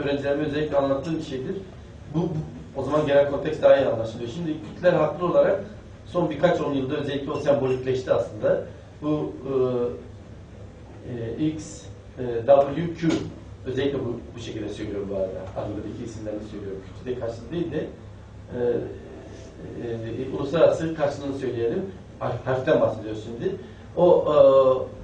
öğrencilerime özellikle anlattığım bir şeydir. O zaman genel konteks daha iyi anlaşılıyor. Şimdi Kürtler haklı olarak son birkaç 10 yılda özellikle o sembolikleşti aslında. Bu X, W, Q özellikle bu şekilde söylüyorum bu arada. Aradaki isimlerini söylüyorum. Kürtçe'de karşılığı değil de uluslararası karşılığını söyleyelim. Harften bahsediyoruz şimdi. O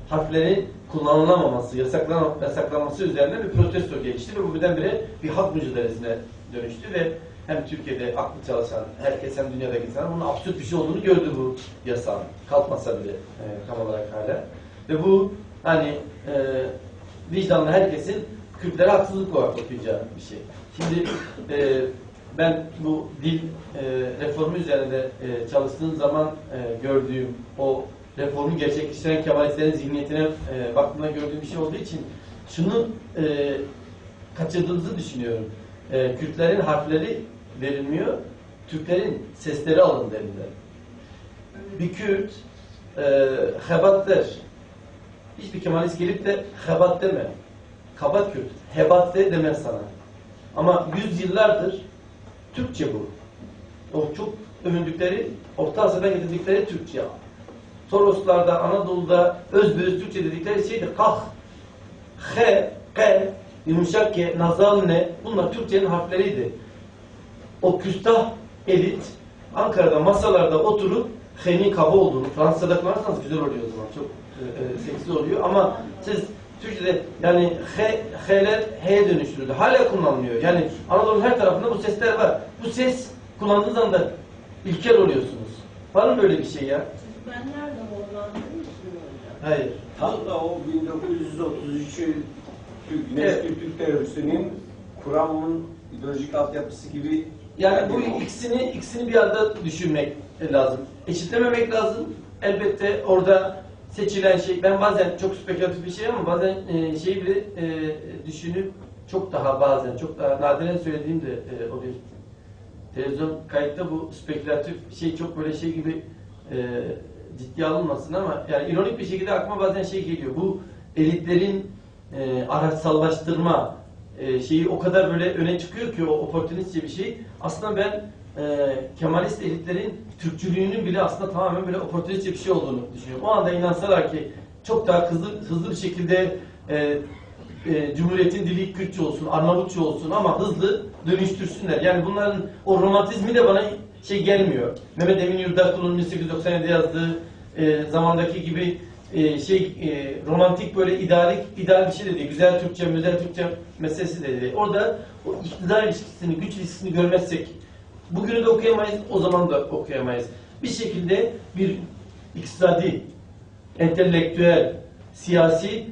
harflerin kullanılamaması, yasaklanması üzerine bir protesto gelişti ve bu birdenbire bir halk mücadelesine dönüştü ve hem Türkiye'de aklı çalışan herkes hem dünyadaki insanlar bunun absürt bir şey olduğunu gördü bu yasağın. Kalkmasa bile tam olarak hala. Ve bu hani vicdanlı herkesin Kürtlere haksızlık olarak okuyacağı bir şey. Şimdi ben bu dil reformu üzerinde çalıştığım zaman gördüğüm o reformu gerçekleştiren Kemalistlerin zihniyetine baktığımda gördüğüm bir şey olduğu için şunu kaçırdığımızı düşünüyorum. Kürtlerin harfleri verilmiyor, Türklerin sesleri alındı elinden. Bir Kürt hebat der. Hiçbir Kemalist gelip de hebat deme. Kabat Kürt, hebat de demez sana. Ama yüzyıllardır Türkçe bu. o çok övündükleri, Orta Asya'dan getirdikleri Türkçe. Toroslarda, Anadolu'da özbeöz Türkçe dedikleri şeydir. Kah, he, ke, yumuşak ke, nazal ne, bunlar Türkçenin harfleriydi. O küstah elit Ankara'da masalarda oturup he'nin kaba olduğunu, Fransızca'da kullanırsanız güzel oluyor o zaman, çok seksi oluyor ama siz Türkçe'de yani he'ler he'ye dönüştürüldü. Hala kullanılıyor. Yani Anadolu'nun her tarafında bu sesler var. Bu ses kullandığınız anda ilkel oluyorsunuz. Var mı böyle bir şey ya? Ben nerede horlandığım için mi hocam? Hayır. Tam da o 1933'ü Neşri Türk teröristinin kuramının ideolojik altyapısı gibi. Yani bu ikisini bir arada düşünmek lazım. Eşitlememek lazım. Elbette orada seçilen şey, ben bazen çok spekülatif bir şey ama bazen şeyi bile düşünüp çok daha nadiren söylediğim de oluyor. Televizyon kayıtta bu spekülatif şey çok böyle şey gibi ciddiye alınmasın ama yani ironik bir şekilde aklıma bazen şey geliyor. Bu elitlerin araçsallaştırma şeyi o kadar böyle öne çıkıyor ki o oportunistçe bir şey. Aslında ben Kemalist elitlerin Türkçülüğünün bile aslında tamamen böyle oportunistçe bir şey olduğunu düşünüyorum. O anda inansalar ki çok daha hızlı bir şekilde Cumhuriyet'in dili Kürtçe olsun, Arnavutça olsun ama hızlı dönüştürsünler. Yani bunların o romantizmi de bana şey gelmiyor. Mehmet Emin Yurdakul'un 1897'de yazdığı zamandaki gibi romantik böyle ideal bir şey de değil. Güzel Türkçe, güzel Türkçe meselesi de değil. Orada o iktidar ilişkisini, güç ilişkisini görmezsek bugünü de okuyamayız, o zaman da okuyamayız. Bir şekilde bir iktisadi, entelektüel, siyasi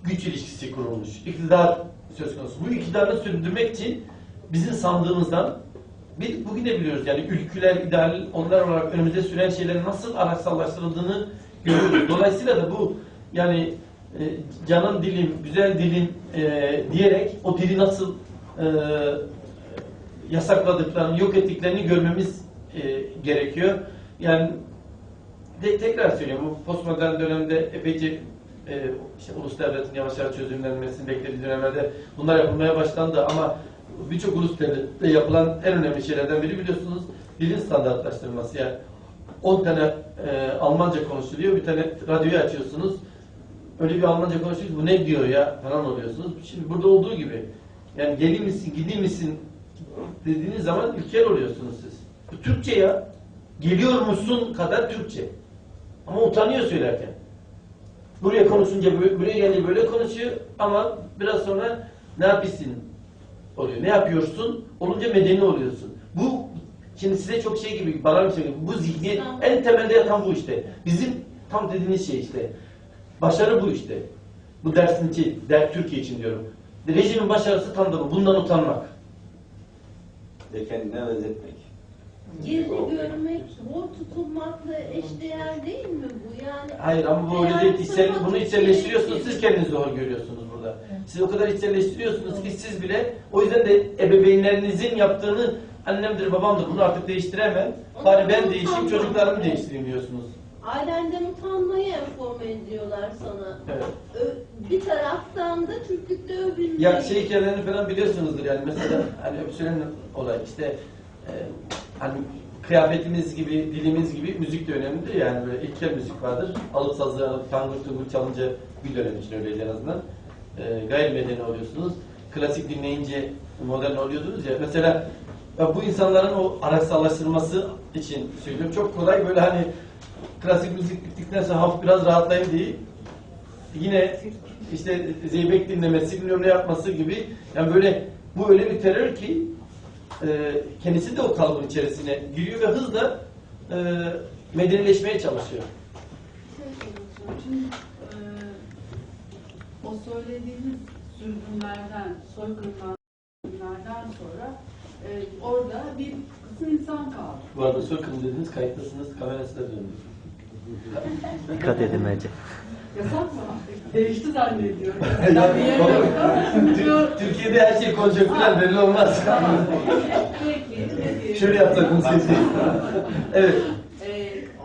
güç ilişkisi kurulmuş. İktidar söz konusu. Bu iktidarını sürdürmek için bizim sandığımızdan bugün de biliyoruz yani ülküler, ideal onlar olarak önümüze süren şeylerin nasıl araçsallaştırıldığını görüyoruz. Dolayısıyla da bu yani canım dilim, güzel dilim diyerek o dili nasıl yasakladıklarını, yok ettiklerini görmemiz gerekiyor. Yani tekrar söylüyorum, bu postmodern dönemde epeyce işte ulus devletin yavaş yavaş çözümlenmesini beklediği dönemlerde bunlar yapılmaya başlandı ama birçok ulus devlette yapılan en önemli şeylerden biri biliyorsunuz dilin standartlaştırılması. Yani 10 tane Almanca konuşuluyor, bir tane radyoyu açıyorsunuz, öyle bir Almanca konuşuyorsunuz, bu ne diyor ya falan oluyorsunuz. Şimdi burada olduğu gibi yani gelin misin, gideyim misin dediğiniz zaman ilkel oluyorsunuz siz. Bu Türkçe ya, geliyor musun kadar Türkçe ama utanıyor söylerken. Buraya konuşunca buraya gelince böyle konuşuyor ama biraz sonra ne yapıyorsun oluyor. Ne yapıyorsun? Olunca medeni oluyorsun. Bu şimdi size çok şey gibi bana bir şey gibi. Bu zihniyet en temelde yatan bu işte. Bizim tam dediğiniz şey işte. Başarı bu işte. Bu dersin içi, Türkiye için diyorum. Rejimin başarısı tam da bu. Bundan utanmak. Ve kendine benzetmek. Geri görmek, hor tutulmakla eşdeğer değil mi bu? Yani hayır ama bu öyle değil. Bunu içselleştiriyorsunuz. Siz kendinizi hor görüyorsunuz burada. Siz o kadar içselleştiriyorsunuz ki siz bile o yüzden de ebeveynlerinizin yaptığını annemdir, babamdır. Bunu artık değiştiremem. Bari ben değişeyim, çocuklarımı değiştireyim diyorsunuz. Ailenden utanmayı enforme ediyorlar sana. Evet. Bir taraftan da Türklükte övülmeyi. Ya şey hikayelerini falan biliyorsunuzdur yani mesela hani öpsülen olay işte hani kıyafetimiz gibi, dilimiz gibi müzik de önemlidir yani böyle ilkel müzik vardır. Alıp sazı alıp tangur tungur çalınca bir dönem için öyleydi en azından. Gayrimedeni oluyorsunuz. Klasik dinleyince modern oluyordunuz ya. Mesela bu insanların o araçsallaştırması için söylüyorum. Çok kolay böyle hani klasik müzik bittikten sonra hafif biraz rahatlayayım diye yine işte zeybek dinlemesi, bilmem ne yapması gibi yani böyle bu öyle bir terör ki kendisi de o kalıbın içerisine giriyor ve hızla medenileşmeye çalışıyor. Şimdi o söylediğiniz sürgünlerden, soykırımlardan sonra orada bir kısım insan kaldı. Bu arada soykırım dediniz, kayıttasınız, kamerası da döndü. Dikkat edin bence. Yasak mı? Değişti zannediyorum. Türkiye'de her şey konjonktürel belli olmaz. Peki. Şöyle yapsak bunu seçeyim. Evet.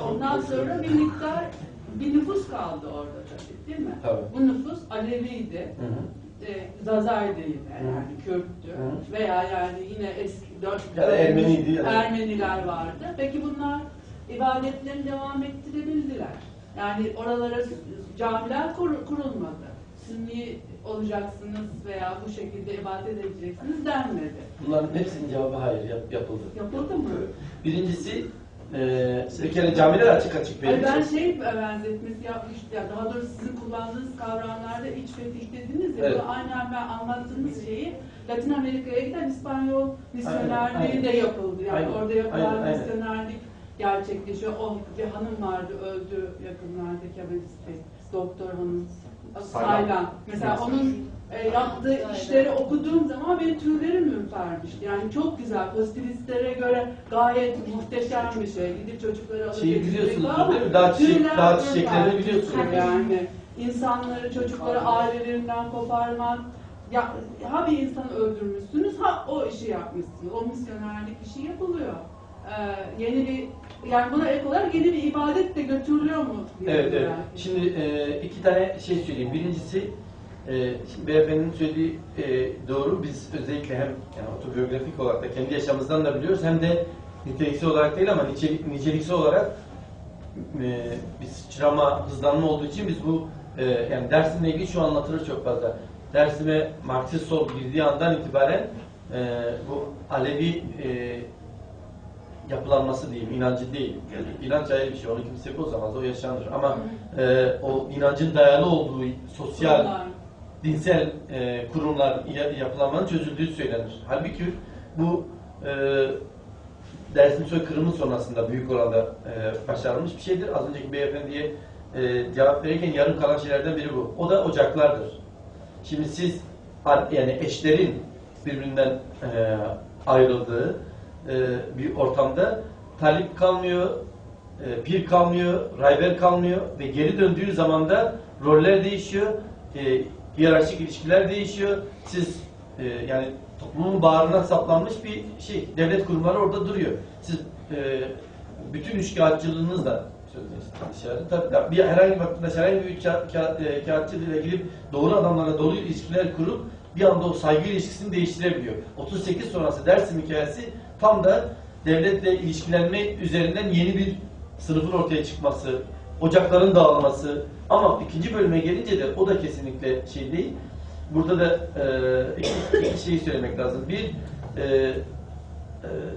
Ondan sonra bir nüfus kaldı orada tabii, değil mi? Tabii. Bu nüfus Aleviydi. Hı hı. Zazer değil yani Kürttü veya yani yine eski Ya da Ermeniydi ya da- Ermeniler vardı. Peki bunlar ibadetlerini devam ettirebildiler. Yani oralara camiler kurulmadı. Sünni olacaksınız veya bu şekilde ibadet edeceksiniz denmedi. Bunların hepsinin cevabı hayır yapıldı. Yapıldı mı? Birincisi bir kere camiler açık açık Hayır, verildi. ben benzetmesi yapmıştım. Ya daha doğrusu sizin kullandığınız kavramlarda iç fetih dediniz ya. Evet. Aynen ben anlattığınız şeyi Latin Amerika'ya giden İspanyol Aynen, misyonerliği de yapıldı. Yani Aynen, orada yapılan aynen. misyonerlik gerçekleşiyor. O bir hanım vardı öldü yakınlarda Kebelist doktor hanım. Saylan. Mesela onun yaptığı işleri okuduğum zaman benim tüylerim ürpermişti. Yani çok güzel, pozitivistlere göre gayet muhteşem bir şey. Gidip çocukları alıp Şeyi getirecek biliyorsunuz ama değil mi? Dağ tüyler çiçeklerini ürper. biliyorsunuz. Yani insanları, çocukları ailelerinden koparmak, ya ha bir insanı öldürmüşsünüz, ha o işi yapmışsınız. O misyonerlik işi yapılıyor. Yeni bir, yani buna ek olarak yeni bir ibadet de götürülüyor mu? Evet, evet. Yani. Şimdi iki tane şey söyleyeyim. Birincisi, şimdi beyefendinin söylediği doğru. Biz özellikle hem yani otobiyografik olarak da kendi yaşamımızdan da biliyoruz, hem de niteliksel olarak değil ama niceliksel olarak bir sıçrama, hızlanma olduğu için biz bu yani Dersim'le ilgili şu anlatılır çok fazla. Dersim'e Marksist sol girdiği andan itibaren bu Alevi yapılanması diyeyim, inancı değil. Yani inanç ayrı bir şey, onu kimse bozamaz, o yaşanır. Ama o inancın dayalı olduğu sosyal, dinsel kurumlar, yapılanmanın çözüldüğü söylenir. Halbuki bu Dersim soykırımı sonrasında büyük oranda başarılmış bir şeydir. Az önceki beyefendiye cevap verirken yarım kalan şeylerden biri bu. O da ocaklardır. Şimdi siz yani eşlerin birbirinden ayrıldığı bir ortamda talip kalmıyor, pir kalmıyor, rahber kalmıyor ve geri döndüğü zaman da roller değişiyor, hiyerarşik ilişkiler değişiyor. Siz yani toplumun bağrına saplanmış bir şey, devlet kurumları orada duruyor. Siz bütün üçkağıtçılığınızla tabii bir herhangi bir vatandaş herhangi bir kağıtçılığıyla gidip doğru adamlarla dolu ilişkiler kurup bir anda o saygı ilişkisini değiştirebiliyor. 38 sonrası Dersim hikayesi tam da devletle ilişkilenme üzerinden yeni bir sınıfın ortaya çıkması, ocakların dağılması. Ama ikinci bölüme gelince de o da kesinlikle şey değil. Burada da iki şeyi söylemek lazım. Bir,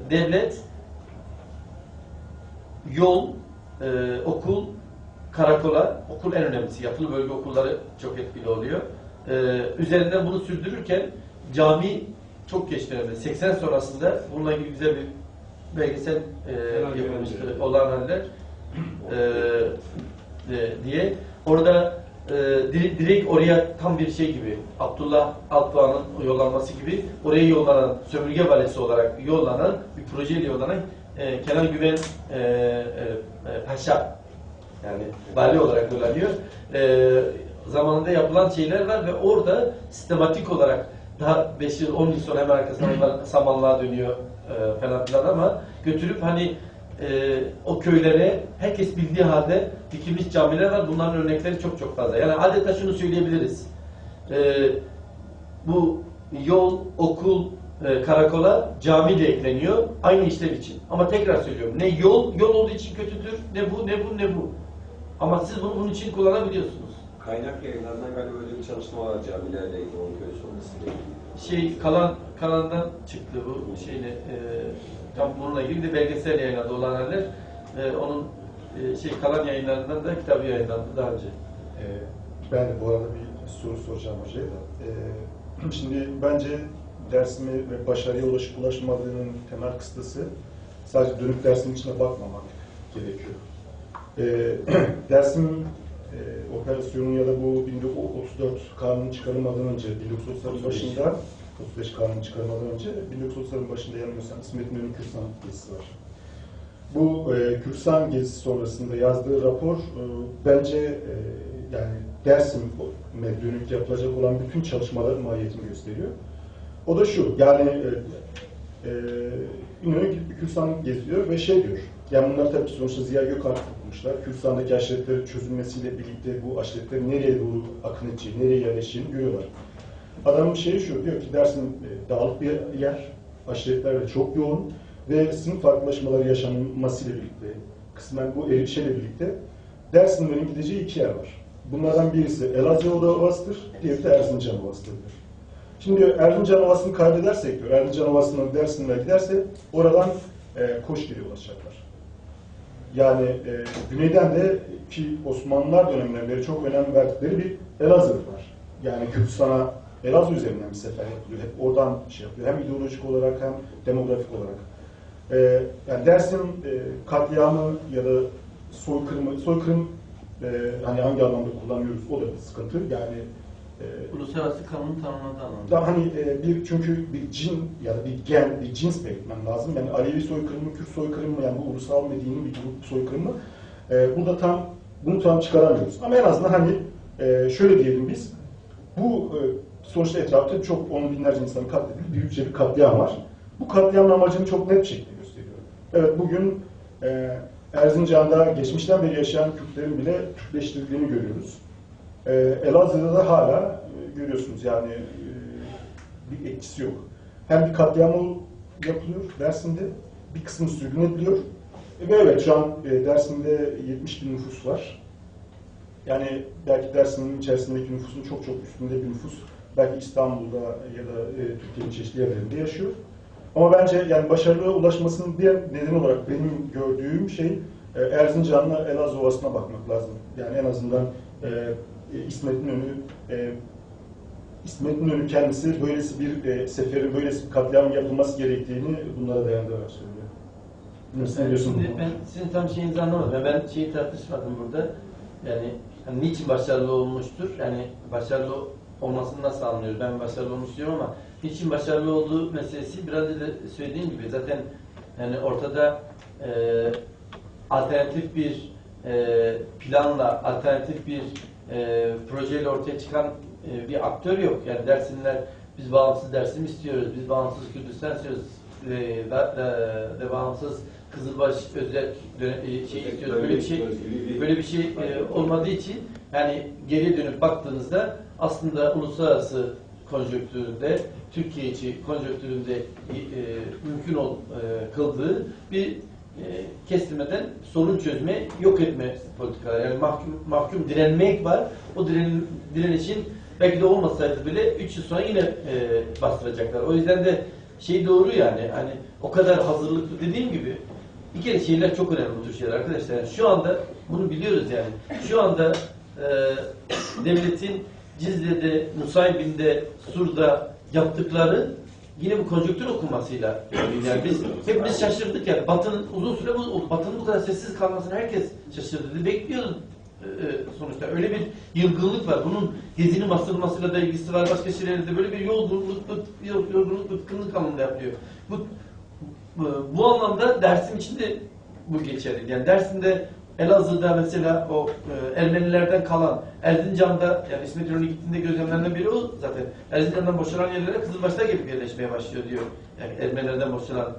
devlet, yol, okul, karakola, okul en önemlisi. Yatılı bölge okulları çok etkili oluyor. Üzerinden bunu sürdürürken cami çok geç dönemde. 80 sonrasında bununla ilgili güzel bir belgesel yapılmıştı. Olan haller diye. Orada direkt oraya tam bir şey gibi, Abdullah Altuğan'ın yollanması gibi oraya yollanan, sömürge valisi olarak yollanan, bir projeyle yollanan Kenan Güven Paşa, yani vali olarak yollanıyor. Zamanında yapılan şeyler var ve orada sistematik olarak daha 5 yıl, 10 yıl sonra hemen arkasından samanlığa dönüyor falan filan ama götürüp hani o köylere herkes bildiği halde dikilmiş camiler var. Bunların örnekleri çok çok fazla. Yani adeta şunu söyleyebiliriz. Bu yol, okul, karakola cami de ekleniyor. Aynı işlev için. Ama tekrar söylüyorum. Ne yol olduğu için kötüdür. Ne bu, ne bu, ne bu. Ama siz bunu bunun için kullanabiliyorsunuz. Kaynak yayınlarından galiba öyle bir çalışma var camilerle ilgili, onun köy sonrasıyla ilgili. Şey kalandan çıktı bu şeyle tam bununla ilgili de belgesel yayınladı olan haller. Onun kalan yayınlarından da kitabı yayınlandı daha önce. Ben de bu arada bir soru soracağım hocaya da. Şimdi bence Dersim'e ve başarıya ulaşmadığının temel kıstısı sadece dönüp Dersim'in içine bakmamak gerekiyor. Dersim operasyonu ya da bu 1934 kanunu çıkarılmadan önce 1930'ların başında 35 kanunu çıkarılmadan önce 1930'ların başında yanılmıyorsam İsmet İnönü'nün Kürsan gezisi var. Bu Kürsan gezisi sonrasında yazdığı rapor bence yani Dersim'e dönük yapılacak olan bütün çalışmaların mahiyetini gösteriyor. O da şu, yani İnönü gidip bir Kürsan geziyor ve şey diyor, yani bunlar tabii sonuçta Ziya Gökalp okumuşlar. Kürsan'daki aşiretlerin çözülmesiyle birlikte bu aşiretlerin nereye doğru akın edeceğini, nereye yerleşeceğini görüyorlar. Adamın şeyi şu, diyor ki Dersim dağlık bir yer, aşiretlerle çok yoğun ve sınıf farklılaşmaları yaşanmasıyla birlikte, kısmen bu erişeyle birlikte Dersimlerin gideceği iki yer var. Bunlardan birisi Elazığ Ovası'dır, diğeri de Erzincan Ovası'dır. Şimdi diyor, Erzincan Ovası'nı kaybedersek diyor, Erzincan Ovası'nın Dersim'e giderse oradan Koçgir'e ulaşacaklar. Yani güneyden de ki Osmanlılar döneminden beri çok önem verdikleri bir Elazığ var. Yani Kürdistan'a Elazığ üzerinden bir sefer yapılıyor. Hep oradan şey yapıyor. Hem ideolojik olarak hem demografik olarak. Yani Dersim katliamı ya da soykırım hani hangi anlamda kullanıyoruz o da bir sıkıntı. Yani Uluslararası kanun tanımladığı anlamda. daha hani çünkü bir cin ya da bir cins belirtmem lazım. Yani Alevi soykırımı, Kürt soykırımı, yani bu ulusal medeni bir grup soykırımı burada bunu tam çıkaramıyoruz. Ama en azından hani şöyle diyelim biz, bu sonuçta etrafta çok on binlerce insanın katledildiği büyükçe bir katliam var. Bu katliamın amacını çok net bir şekilde gösteriyor. Evet, bugün Erzincan'da geçmişten beri yaşayan Kürtlerin bile Türkleştirildiğini görüyoruz. Elazığ'da da hala görüyorsunuz yani bir etkisi yok. Hem bir katliam yapılıyor Dersim'de, bir kısmı sürgün ediliyor. Ve evet, şu an Dersim'de 70 bin nüfus var. Yani belki Dersim'in içerisindeki nüfusun çok çok üstünde bir nüfus belki İstanbul'da ya da Türkiye'nin çeşitli yerlerinde yaşıyor. Ama bence yani başarıya ulaşmasının bir nedeni olarak benim gördüğüm şey Erzincan'la Elazığ Ovası'na bakmak lazım. Yani en azından İsmet İnönü kendisi böylesi bir seferin, böylesi bir katliam yapılması gerektiğini bunlara dayandırarak söylüyor. Şimdi ben sizin tam şeyinizi anlamadım. Ben şeyi tartışmadım burada. Yani hani niçin başarılı olmuştur? Yani başarılı olmasını nasıl anlıyoruz? Ben başarılı olmuş diyorum ama niçin başarılı olduğu meselesi biraz da söylediğim gibi zaten yani ortada alternatif bir planla, alternatif bir projeyle ortaya çıkan bir aktör yok. Yani Dersimler, biz bağımsız Dersim istiyoruz, biz bağımsız Kürdistan istiyoruz, ve bağımsız Kızılbaş özel şey istiyoruz. Böyle bir şey olmadığı için yani geriye dönüp baktığınızda aslında uluslararası konjonktüründe, Türkiye içi konjonktüründe mümkün kıldığı bir kestirmeden sorun çözme, yok etme politikaları. Yani mahkum direnmek var. O direnişin belki de olmasaydı bile 3 yıl sonra yine bastıracaklar. O yüzden de şey doğru yani hani o kadar hazırlıklı dediğim gibi bir kere şeyler çok önemli bu tür şeyler arkadaşlar. Yani şu anda bunu biliyoruz yani. Şu anda devletin Cizre'de, Nusaybin'de, Sur'da yaptıkları yine bu konjonktür okumasıyla yani biz hepimiz şaşırdık yani. Batı'nın uzun süre Batı'nın bu kadar sessiz kalmasını herkes şaşırdı. Bekliyordu sonuçta. Öyle bir yılgınlık var. Bunun gezinin bastırılmasıyla da ilgisi var. Başka şeylerde böyle bir yorgunluk, bıkkınlık anlamında yapıyor. Bu anlamda Dersim için de bu geçerli. Yani Dersim'de, Elazığ'da mesela o Ermenilerden kalan, Erzincan'da yani İsmet İnönü gittiğinde gözlemlenen biri o zaten. Erzincan'dan boşalan yerlere Kızılbaşlar gelip yerleşmeye başlıyor diyor. Yani Ermenilerden boşalan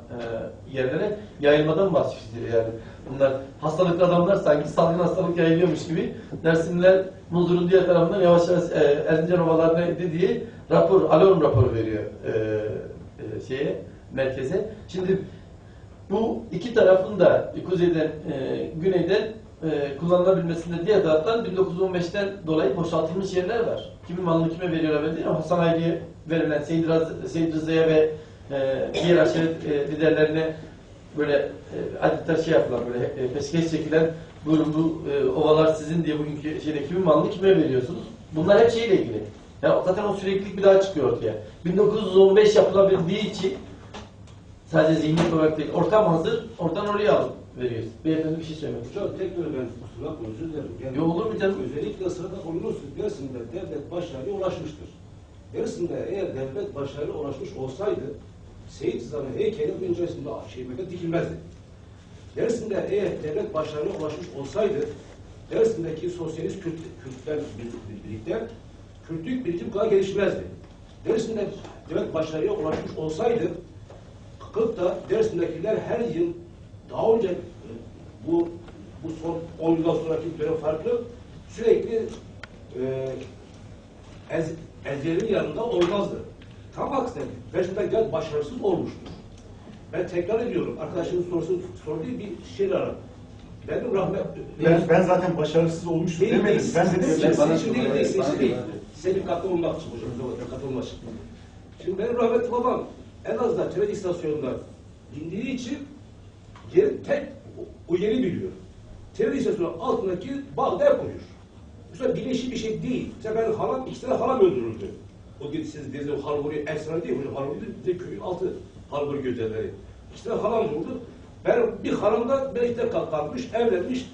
yerlere yayılmadan bahsediyor yani. Bunlar hastalıklı adamlar sanki salgın hastalık yayılıyormuş gibi. Dersimliler Muzur'un diğer tarafından yavaş yavaş Erzincan ovalarına diye alarm raporu veriyor merkeze. Şimdi bu iki tarafın da kuzeyden, güneyden kullanılabilmesinde diğer taraftan 1915'ten dolayı boşaltılmış yerler var. Kimin malını kime veriyorlar belli değil ama Hasan Ali'ye verilen Seyyid Rıza'ya ve diğer aşiret liderlerine böyle adeta şey yapılan, böyle peşkeş çekilen buyurun bu ovalar sizin diye bugünkü şeyde kimin malını kime veriyorsunuz? Bunlar hep şeyle ilgili. Yani zaten o süreklilik bir daha çıkıyor ortaya. 1915 yapılabildiği için sadece zihniyet olarak değil, ortam hazır, oradan oraya alıp veriyoruz. Beyefendi bir şey söylemek istiyorum. Hocam tekrar ben kusura bakma, özür dilerim. Yani, olur mu canım? Özellikle sırada konulursa Dersim'de devlet başarıya ulaşmıştır. Dersim'de eğer devlet başarıya ulaşmış olsaydı Seyyid Rıza'nın heykeli öncesinde şehirde dikilmezdi. Dersim'de eğer devlet başarıya ulaşmış olsaydı Dersim'deki sosyalist Kürtler birlikte Kürtlük birliği bu kadar gelişmezdi. Dersim'de devlet başarıya ulaşmış olsaydı da Dersim'dekiler her yıl daha önce bu son 10 yıldan sonraki dönem farklı sürekli ezberin yanında olmazdı. Tam aksine Beşiktaş biraz başarısız olmuştur. Ben tekrar ediyorum, arkadaşımın sorduğu bir şey var. Benim Ben zaten başarısız olmuş değil, demedim. değil, Ben de seçim değil. Senin katkı olmak için hocam, katkı olmak için. Şimdi benim rahmetli babam en azından tren istasyonunda bindiği için tek o yeri biliyor. Tren istasyonu altındaki bağda koyuyor. Mesela bilinçli bir şey değil. Mesela benim halam, 2 tane halam öldürüldü. O siz dediğiniz o Halvori efsane değil hocam. Halvori de köyün altı Halvori güzelleri. 2 tane halam oldu. Ben bir hanım da Beşiktaş'ta kalkmış, evlenmiş.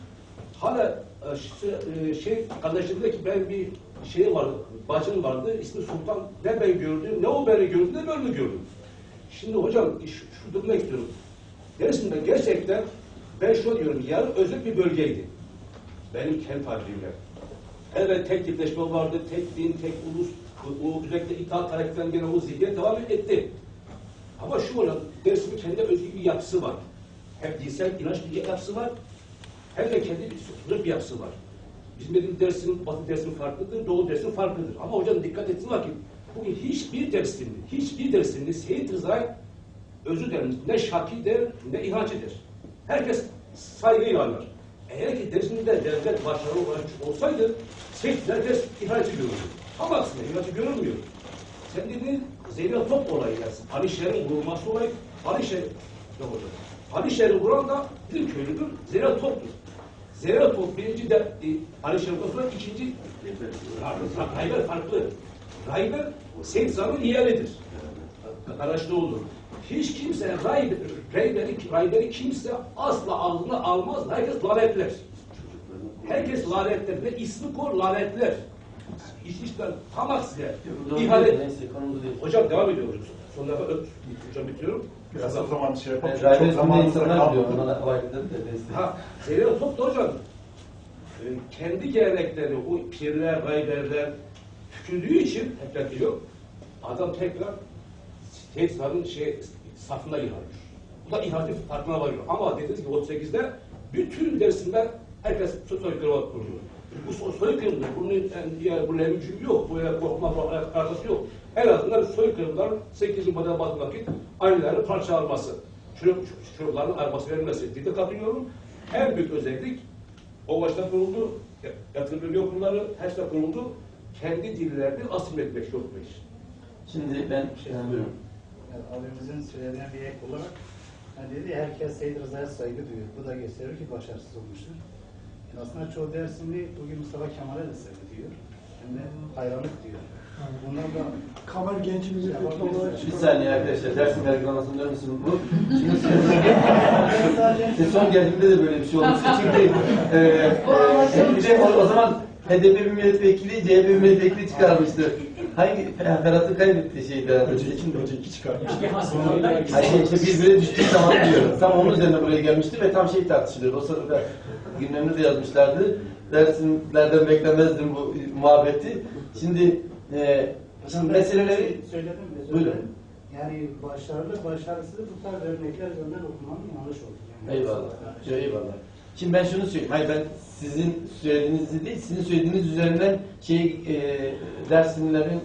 Hala kardeşim dedi ki ben bir şey vardı, bacım vardı, ismi Sultan. Ne ben gördüm, ne o beni gördü, ne ben onu gördüm. Şimdi hocam şu demek istiyorum. Dersimde gerçekten ben şunu diyorum, yarın özel bir bölgeydi. Benim kendi tabrimle. Evet tek tipleşme vardı, tek din, tek ulus, o özellikle itaat karakterinden gelen o zihniyet devam etti. Ama şu hocam, dersimin kendi özgü bir yapısı var. Hem dinsel inanç bir yapısı var, hem de kendi bir yapısı var. Bizim dediğimiz dersin, batı dersin farklıdır, doğu dersin farklıdır. Ama hocam dikkat etsin var ki, bugün hiçbir dersinde Seyyid Rıza'ya özür dilerim, ne şaki der, ne inanç eder. Herkes saygıyla anlar. Eğer ki dersinde devlet başarılı olarak olsaydı, Seyyid herkes ihaneti görürdü. Ama aslında ihaneti görülmüyor. Sen dediğin Zeyla Top olayı dersin. Alişer'in vurulması olayı, Alişer'i vuran da bizim köylüdür, Zeyla Top'tur. Zeyla Top birinci de Alişer'in sonra ikinci Rayber farklı. Rayber Seyyid Zan'ın yeğenidir. Kardeşli olur. Hiç kimse Rayber'i kimse asla ağzına almaz. Herkes lanetler. Herkes lanetler ve ismi kor lanetler. İşte tam aksine ihanet. Hocam devam ediyoruz. Son defa hocam bitiriyorum. Biraz o zaman şey yapalım. Çok zamanımızda kalmadı. Zeyla Top da hocam kendi geleneklerini o pirler, rayberler tükürdüğü için tekrar diyor. Adam tekrar Seyyid safına yer alıyor. Bu da ihanetin farkına varıyor. Ama dediniz ki 38'de bütün dersinden herkes soykırıma kuruluyor. Bu soykırımdır. Bunun levcüm yok. Bu korkma arkası yok. En azından soykırımlar 8. maddeye bazı vakit aileleri parça alması. Çocukların arması verilmesi. Dikkat katılıyorum. En büyük özellik o başta kuruldu. Yatılı bölge okulları her şey kuruldu. Kendi dillerini asimile etmek yok. Şimdi ben buyurun. Yani abimizin söylediğine bir ek olarak dedi herkes Seyyid Rıza'ya saygı duyuyor. Bu da gösterir ki başarısız olmuştur. Yani aslında çoğu dersini bugün Mustafa Kemal'e de saygı duyuyor. Hem de hayranlık diyor. Bundan da Kamer genç milletvekili olarak Bir saniye arkadaşlar, dersin yargılamasını dönür müsün bu? Şunu söyleyeyim. Son geldiğimde de böyle bir şey olmuştu. Çünkü bir de o zaman HDP bir milletvekili, CHP bir milletvekili çıkarmıştı. Hangi Ferhat'ın kaybettiği şeydi herhalde. Öteki çıkarmış. İşte birbirine düştüğü zaman diyorum. Tam onun üzerine buraya gelmişti ve tam şey tartışılıyor. O sırada günlerini de yazmışlardı. Dersimlerden beklemezdim bu muhabbeti. Şimdi meseleleri... Söyledim mi? Buyurun. Yani başarılı, başarısız bu tarz örnekler üzerinden okumanın yanlış oldu. Yani Eyvallah. Eyvallah. Şimdi ben şunu söyleyeyim. Hayır ben sizin söylediğinizi değil, sizin söylediğiniz üzerinden dersimlerin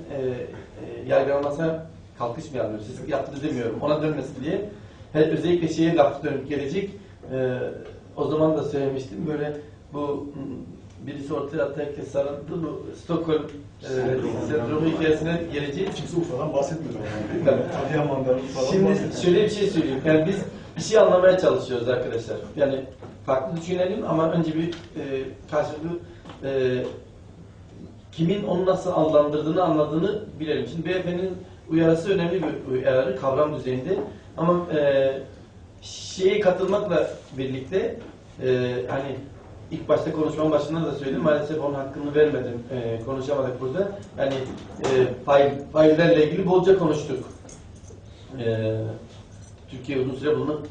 yargılanmasına kalkışmayalım. Siz yaptınız demiyorum. Ona dönmesin diye. Özellikle şeye laf dönüp gelecek. O zaman da söylemiştim. Böyle bu birisi ortaya atarken sarıldı. Bu Stockholm sendromu hikayesine geleceğiz. Kimse Urfa'dan bahsetmiyor ama. Adıyaman'dan falan Şimdi bahsetmiyor. şöyle bir şey söyleyeyim. Yani biz bir şey anlamaya çalışıyoruz arkadaşlar. Yani farklı düşünelim ama önce bir karşılıklı kimin onu nasıl adlandırdığını anladığını bilelim. Şimdi beyefendinin uyarısı önemli bir uyarı, kavram düzeyinde. Ama şeye katılmakla birlikte hani ilk başta konuşmanın başında da söyledim. Maalesef onun hakkını vermedim. Konuşamadık burada. Yani faillerle ilgili bolca konuştuk. Türkiye uzun süre bunu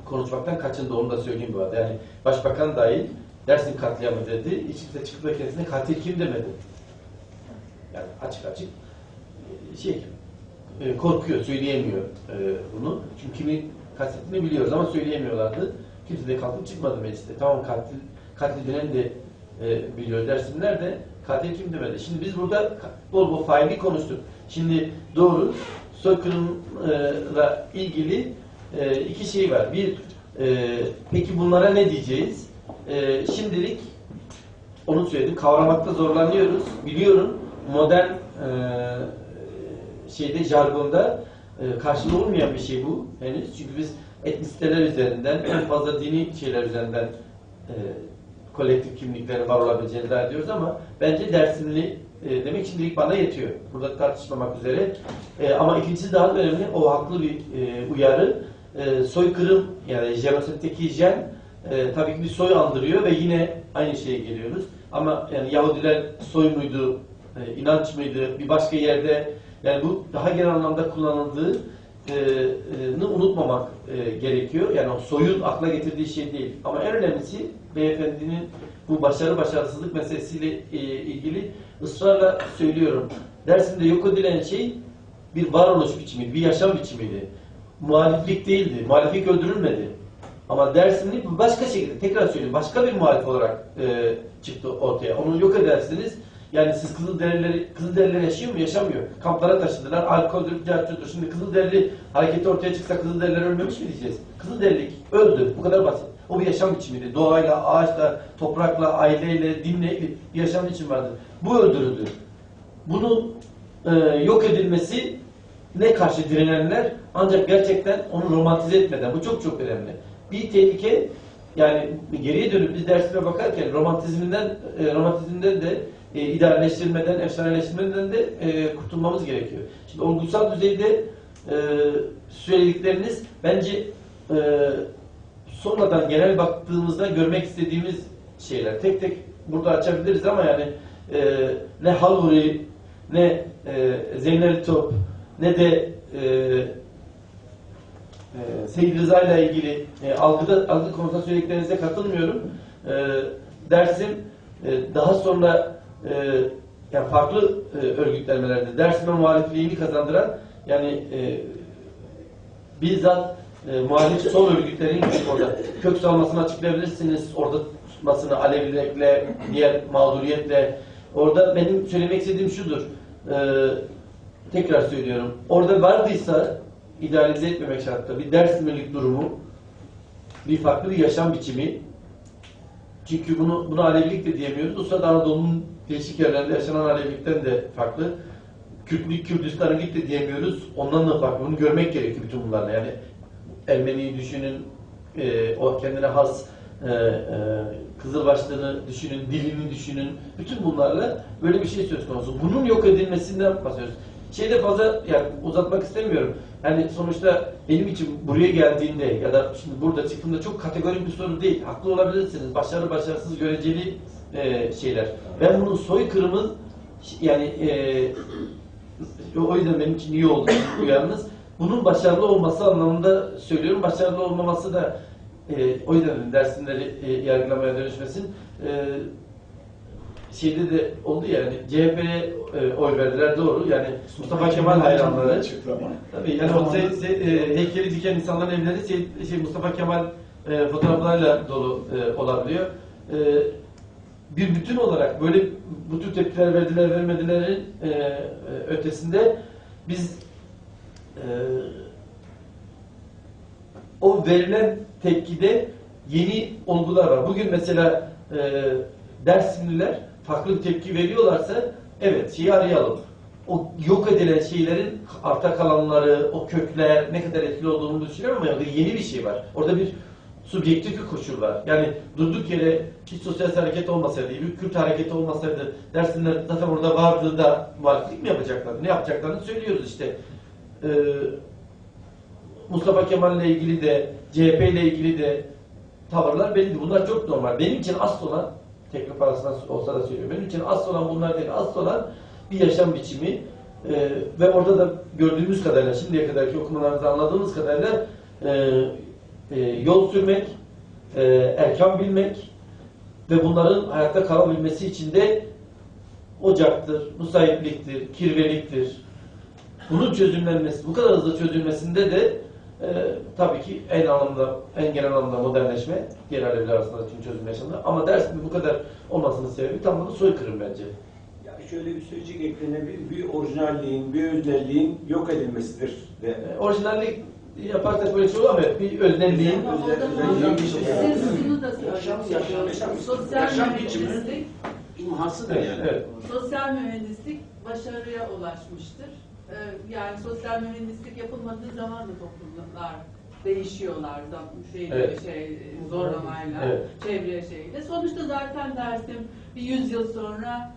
konuşmaktan kaçındı. Onu da söyleyeyim bu arada. Yani Başbakan dahil Dersim katliamı dedi. Hiç kimse çıkıp da kendisine katil kim demedi. Yani açık korkuyor, söyleyemiyor bunu. Çünkü kimin kastettiğini biliyoruz ama söyleyemiyorlardı. Kimse de kalkıp çıkmadı mecliste. Tamam katil edilen de biliyor Dersimler de katil kim demedi. Şimdi biz burada bol bol faili konuştuk. Şimdi doğru, soykırımla ilgili iki şey var. Bir, peki bunlara ne diyeceğiz? Şimdilik onu söyledim, kavramakta zorlanıyoruz. Biliyorum modern jargonda karşılığı olmayan bir şey bu henüz. Çünkü biz etnisiteler üzerinden, en fazla dini şeyler üzerinden kolektif kimliklerin var olabileceğini iddia ediyoruz ama bence Dersimli demek şimdilik bana yetiyor. Burada tartışmamak üzere. Ama ikincisi daha önemli, o haklı bir uyarı. Soykırım, yani jenosidteki jen tabii ki bir soy andırıyor ve yine aynı şeye geliyoruz. Ama yani Yahudiler soy muydu, inanç mıydı, bir başka yerde, yani bu daha genel anlamda kullanıldığını unutmamak gerekiyor. Yani o soyun akla getirdiği şey değil. Ama en önemlisi beyefendinin bu başarısızlık meselesiyle ilgili ısrarla söylüyorum. Dersim'de yok edilen şey bir varoluş biçimiydi, bir yaşam biçimiydi. Muhaliflik değildi. Muhaliflik öldürülmedi. Ama Dersimli başka şekilde, tekrar söyleyeyim, başka bir muhalif olarak çıktı ortaya. Onu yok edersiniz. Yani siz Kızılderililer yaşıyor mu? Yaşamıyor. Kamplara taşıdılar. Alkoldür, carçudur. Şimdi Kızılderili hareketi ortaya çıksa Kızılderililer ölmemiş mi diyeceğiz? Kızılderililik öldü. Bu kadar basit. O bir yaşam biçimiydi. Doğayla, ağaçla, toprakla, aileyle, dinle bir yaşam biçimi vardı. Bu öldürüldü. Bunun yok edilmesi ne karşı direnenler, ancak gerçekten onu romantize etmeden. Bu çok çok önemli. Bir tehlike, yani geriye dönüp biz dersine bakarken romantizmden de idealleştirmeden, efsaneleştirmeden de kurtulmamız gerekiyor. Şimdi olgusal düzeyde söyledikleriniz bence sonradan genel baktığımızda görmek istediğimiz şeyler. Tek tek burada açabiliriz ama yani ne Halvuri, ne Zeynel Top, ne de Seyyid Rıza ile ilgili algı konusunda söylediklerinize katılmıyorum. Dersim daha sonra yani farklı örgütlenmelerde Dersim'e muhalifliğini kazandıran, yani bizzat muhalif sol örgütlerin orada kök salmasını açıklayabilirsiniz. Orada tutmasını Alevilikle, diğer mağduriyetle. Orada benim söylemek istediğim şudur. Tekrar söylüyorum. Orada vardıysa idealize etmemek şartla bir Dersimlilik durumu, bir farklı bir yaşam biçimi. Çünkü bunu Alevilik de diyemiyoruz. O sırada Anadolu'nun değişik yerlerinde yaşanan Alevilikten de farklı. Kürtlük, Kürdistanlık de diyemiyoruz. Ondan da farklı. Bunu görmek gerekiyor bütün bunlarla. Yani Ermeni'yi düşünün, o kendine has Kızılbaşlığını düşünün, dilini düşünün. Bütün bunlarla böyle bir şey söz konusu. Bunun yok edilmesinden bahsediyoruz. Şeyde fazla yani uzatmak istemiyorum. Yani sonuçta benim için buraya geldiğinde ya da şimdi burada çıktığımda çok kategorik bir soru değil. Haklı olabilirsiniz. Başarı başarısız göreceli şeyler. Ben bunun soykırımın yani o yüzden benim için iyi oldu bu yalnız. Bunun başarılı olması anlamında söylüyorum. Başarılı olmaması da o yüzden Dersimleri yargılamaya dönüşmesin. Şeyde de oldu yani CHP'ye oy verdiler, doğru. Yani Mustafa Kemal hayranları. Tabii yani o heykeli diken insanların evleri Mustafa Kemal fotoğraflarıyla dolu olabiliyor. Bir bütün olarak böyle bu tür tepkiler verdiler vermedilerin ötesinde biz o verilen tepkide yeni olgular var. Bugün mesela Dersimliler farklı bir tepki veriyorlarsa evet şeyi arayalım. O yok edilen şeylerin arta kalanları, o kökler ne kadar etkili olduğunu düşünüyorum ama orada yeni bir şey var. Orada bir subjektif bir koşul var. Yani durduk yere hiç sosyal hareket olmasaydı, bir Kürt hareketi olmasaydı Dersimler zaten orada vardı da muhaliflik mi yapacaklardı? Ne yapacaklarını söylüyoruz işte. Mustafa Kemal'le ilgili de, CHP ile ilgili de tavırlar belliydi. Bunlar çok normal. Benim için asıl olan, tekrar parasından olsa da söylüyorum, benim için asıl olan bunlar değil, asıl olan bir yaşam biçimi ve orada da gördüğümüz kadarıyla, şimdiye kadarki okumalarınızda anladığımız kadarıyla yol sürmek, erkan bilmek ve bunların hayatta kalabilmesi için de ocaktır, musayipliktir, kirveliktir. Bunun çözümlenmesi, bu kadar hızlı çözülmesinde de tabii ki en genel anlamda modernleşme, diğer Aleviler arasında tüm çözüm yaşandı. Ama Dersim'in bu kadar olmasının sebebi tamamen soykırım bence. şöyle bir sözcük eklenebilir. Bir orijinalliğin, bir öznelliğin yok edilmesidir. Orijinallik yaparsak böyle şey olur ama bir öznelliğin Ama o zaman siz şunu da söyleyin. Sosyal mühendislik, İmhasıdır evet, yani. evet. sosyal mühendislik başarıya ulaşmıştır. Yani sosyal mühendislik yapılmadığı zaman da toplumlar değişiyorlar Evet. zorlamayla, Evet. çevre şeyle. Sonuçta zaten dersim bir 100 yıl sonra